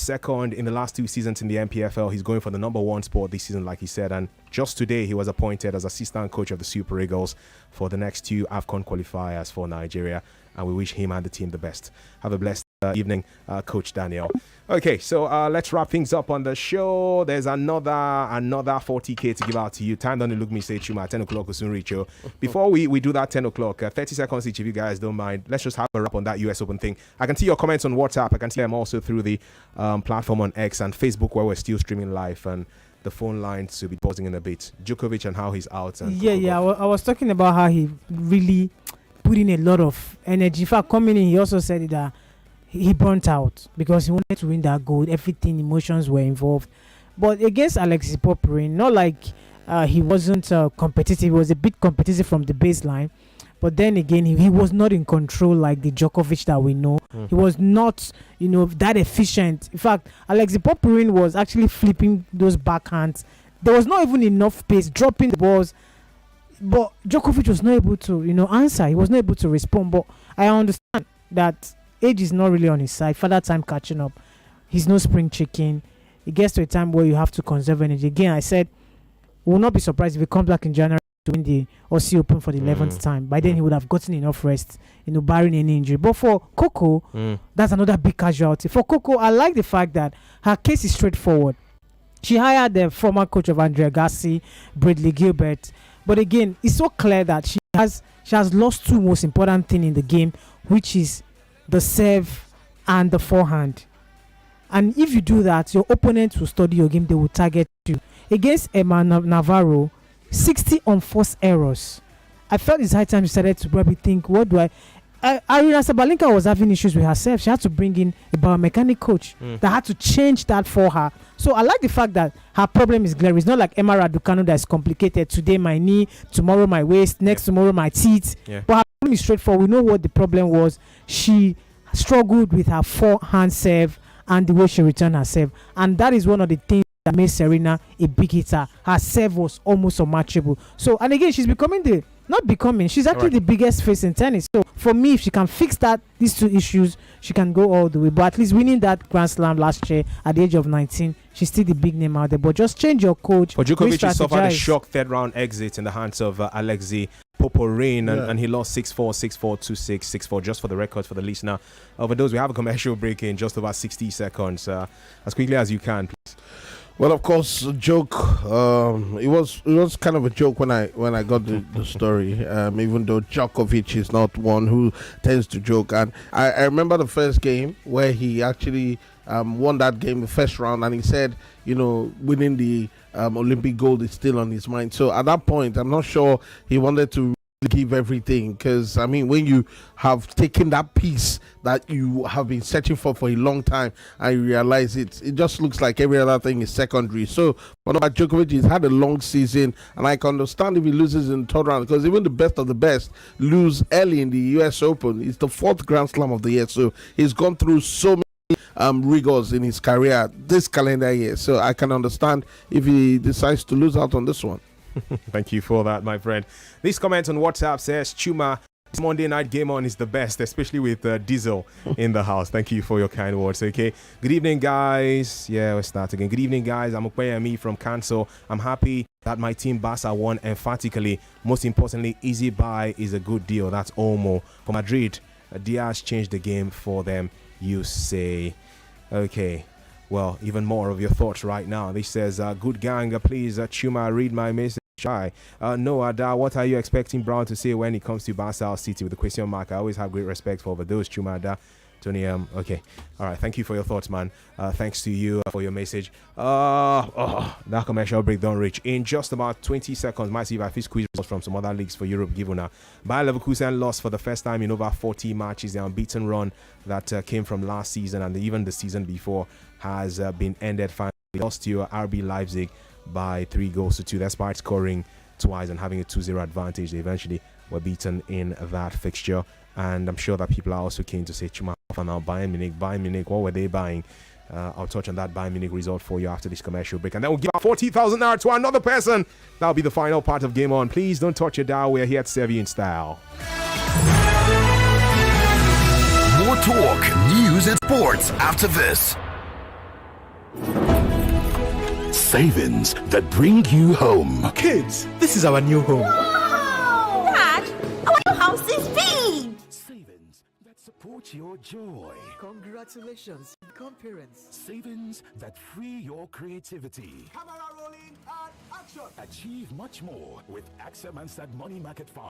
in the last 2 seasons in the NPFL. He's going for the #1 spot this season, like he said. And just today, he was appointed as assistant coach of the Super Eagles for the next 2 AFCON qualifiers for Nigeria. And we wish him and the team the best. Have a blessed evening, Coach Daniel. Okay, so let's wrap things up on the show. There's another 40k to give out to you. Time don't look me say Chuma, 10 o'clock will soon reach you. Before we do that 10 o'clock, 30 seconds each if you guys don't mind. Let's just have a wrap on that US Open thing. I can see your comments on WhatsApp. I can see them also through the platform on X and Facebook, where we're still streaming live, and the phone lines will be pausing in a bit. Djokovic and how he's out. And I was talking about how he really put in a lot of energy. In fact, coming in, he also said that he burnt out because he wanted to win that gold. Everything, emotions were involved. But against Alexis Popperin, not like he wasn't competitive. He was a bit competitive from the baseline. But then again, he was not in control like the Djokovic that we know. He was not, that efficient. In fact, Alexis Popperin was actually flipping those backhands. There was not even enough pace, dropping the balls. But Djokovic was not able to, answer. He was not able to respond. But I understand that age is not really on his side. Father time catching up. He's no spring chicken. It gets to a time where you have to conserve energy. Again, I said, we will not be surprised if he comes back in January to win the Aussie Open for the 11th time. By then, he would have gotten enough rest, barring any injury. But for Coco, that's another big casualty. For Coco, I like the fact that her case is straightforward. She hired the former coach of Andrea Gassi, Bradley Gilbert. But again, it's so clear that she has lost 2 most important things in the game, which is the serve and the forehand. And if you do that, your opponents will study your game. They will target you. Against Emma Navarro, 60 unforced errors. I felt it's high time she started to probably think, what do I... Arina Sabalenka was having issues with herself. She had to bring in a biomechanic coach that had to change that for her. So I like the fact that her problem is clear. It's not like Emma Raducanu that is complicated. Today my knee, tomorrow my waist, next tomorrow my teeth. But her problem is straightforward. We know what the problem was. She struggled with her forehand serve and the way she returned her serve. And that is one of the things that made Serena a big hitter. Her serve was almost unmatchable. So, and again, she's she's actually the biggest face in tennis. So for me, if she can fix these two issues, she can go all the way. But at least winning that Grand Slam last year at the age of 19, she's still the big name out there. But just change your coach. But Djokovic has suffered a shock third round exit in the hands of Alexei Popyrin, and he lost 6-4, 6-4, 2-6, 6-4. Just for the records for the listener. For those, we have a commercial break in just about 60 seconds. As quickly as you can, please. Well, of course, a joke. It was kind of a joke when I got the story. Even though Djokovic is not one who tends to joke, and I remember the first game where he actually won that game, the first round, and he said, winning the Olympic gold is still on his mind. So at that point, I'm not sure he wanted to give everything, because when you have taken that piece that you have been searching for a long time and you realize it just looks like every other thing is secondary. So Novak Djokovic has had a long season, and I can understand if he loses in the third round, because even the best of the best lose early in the US Open. It's the 4th Grand Slam of the year, so he's gone through so many rigors in his career this calendar year. So I can understand if he decides to lose out on this one. Thank you for that, my friend. This comment on WhatsApp says, Chuma, this Monday night game on is the best, especially with Diesel in the house. Thank you for your kind words. Okay. Good evening, guys. Yeah, we'll start again. Good evening, guys. I'm Okweyemi from Cancel. I'm happy that my team Barca won emphatically. Most importantly, easy buy is a good deal. That's Olmo. For Madrid, Diaz changed the game for them, you say. Okay. Well, even more of your thoughts right now. This says, good gang, please, Chuma, read my message. No, Ada, what are you expecting Brown to say when it comes to Barca City with the question mark? I always have great respect for those, Chuma, Ada. Tony, okay. All right, thank you for your thoughts, man. Thanks to you for your message. That commercial break don't reach. In just about 20 seconds, might see if I feel squeeze from some other leagues for Europe given now. Bayer Leverkusen lost for the first time in over 40 matches. The unbeaten run that came from last season and even the season before has been ended finally. Lost to RB Leipzig by 3-2. Despite scoring twice and having a 2-0 advantage, they eventually were beaten in that fixture. And I'm sure that people are also keen to say, Chuma, now Bayern Munich, what were they buying? I'll touch on that Bayern Munich result for you after this commercial break. And then we'll give out 40,000 naira to another person. That'll be the final part of Game On. Please don't touch your dial. We're here at Serve in style. More talk, news, and sports after this. Savings that bring you home. Kids, this is our new home. Wow! Dad, our new house is big! Savings that support your joy. Congratulations, become parents. Savings that free your creativity. Camera rolling and action. Achieve much more with AXA Mansard Money Market Fund.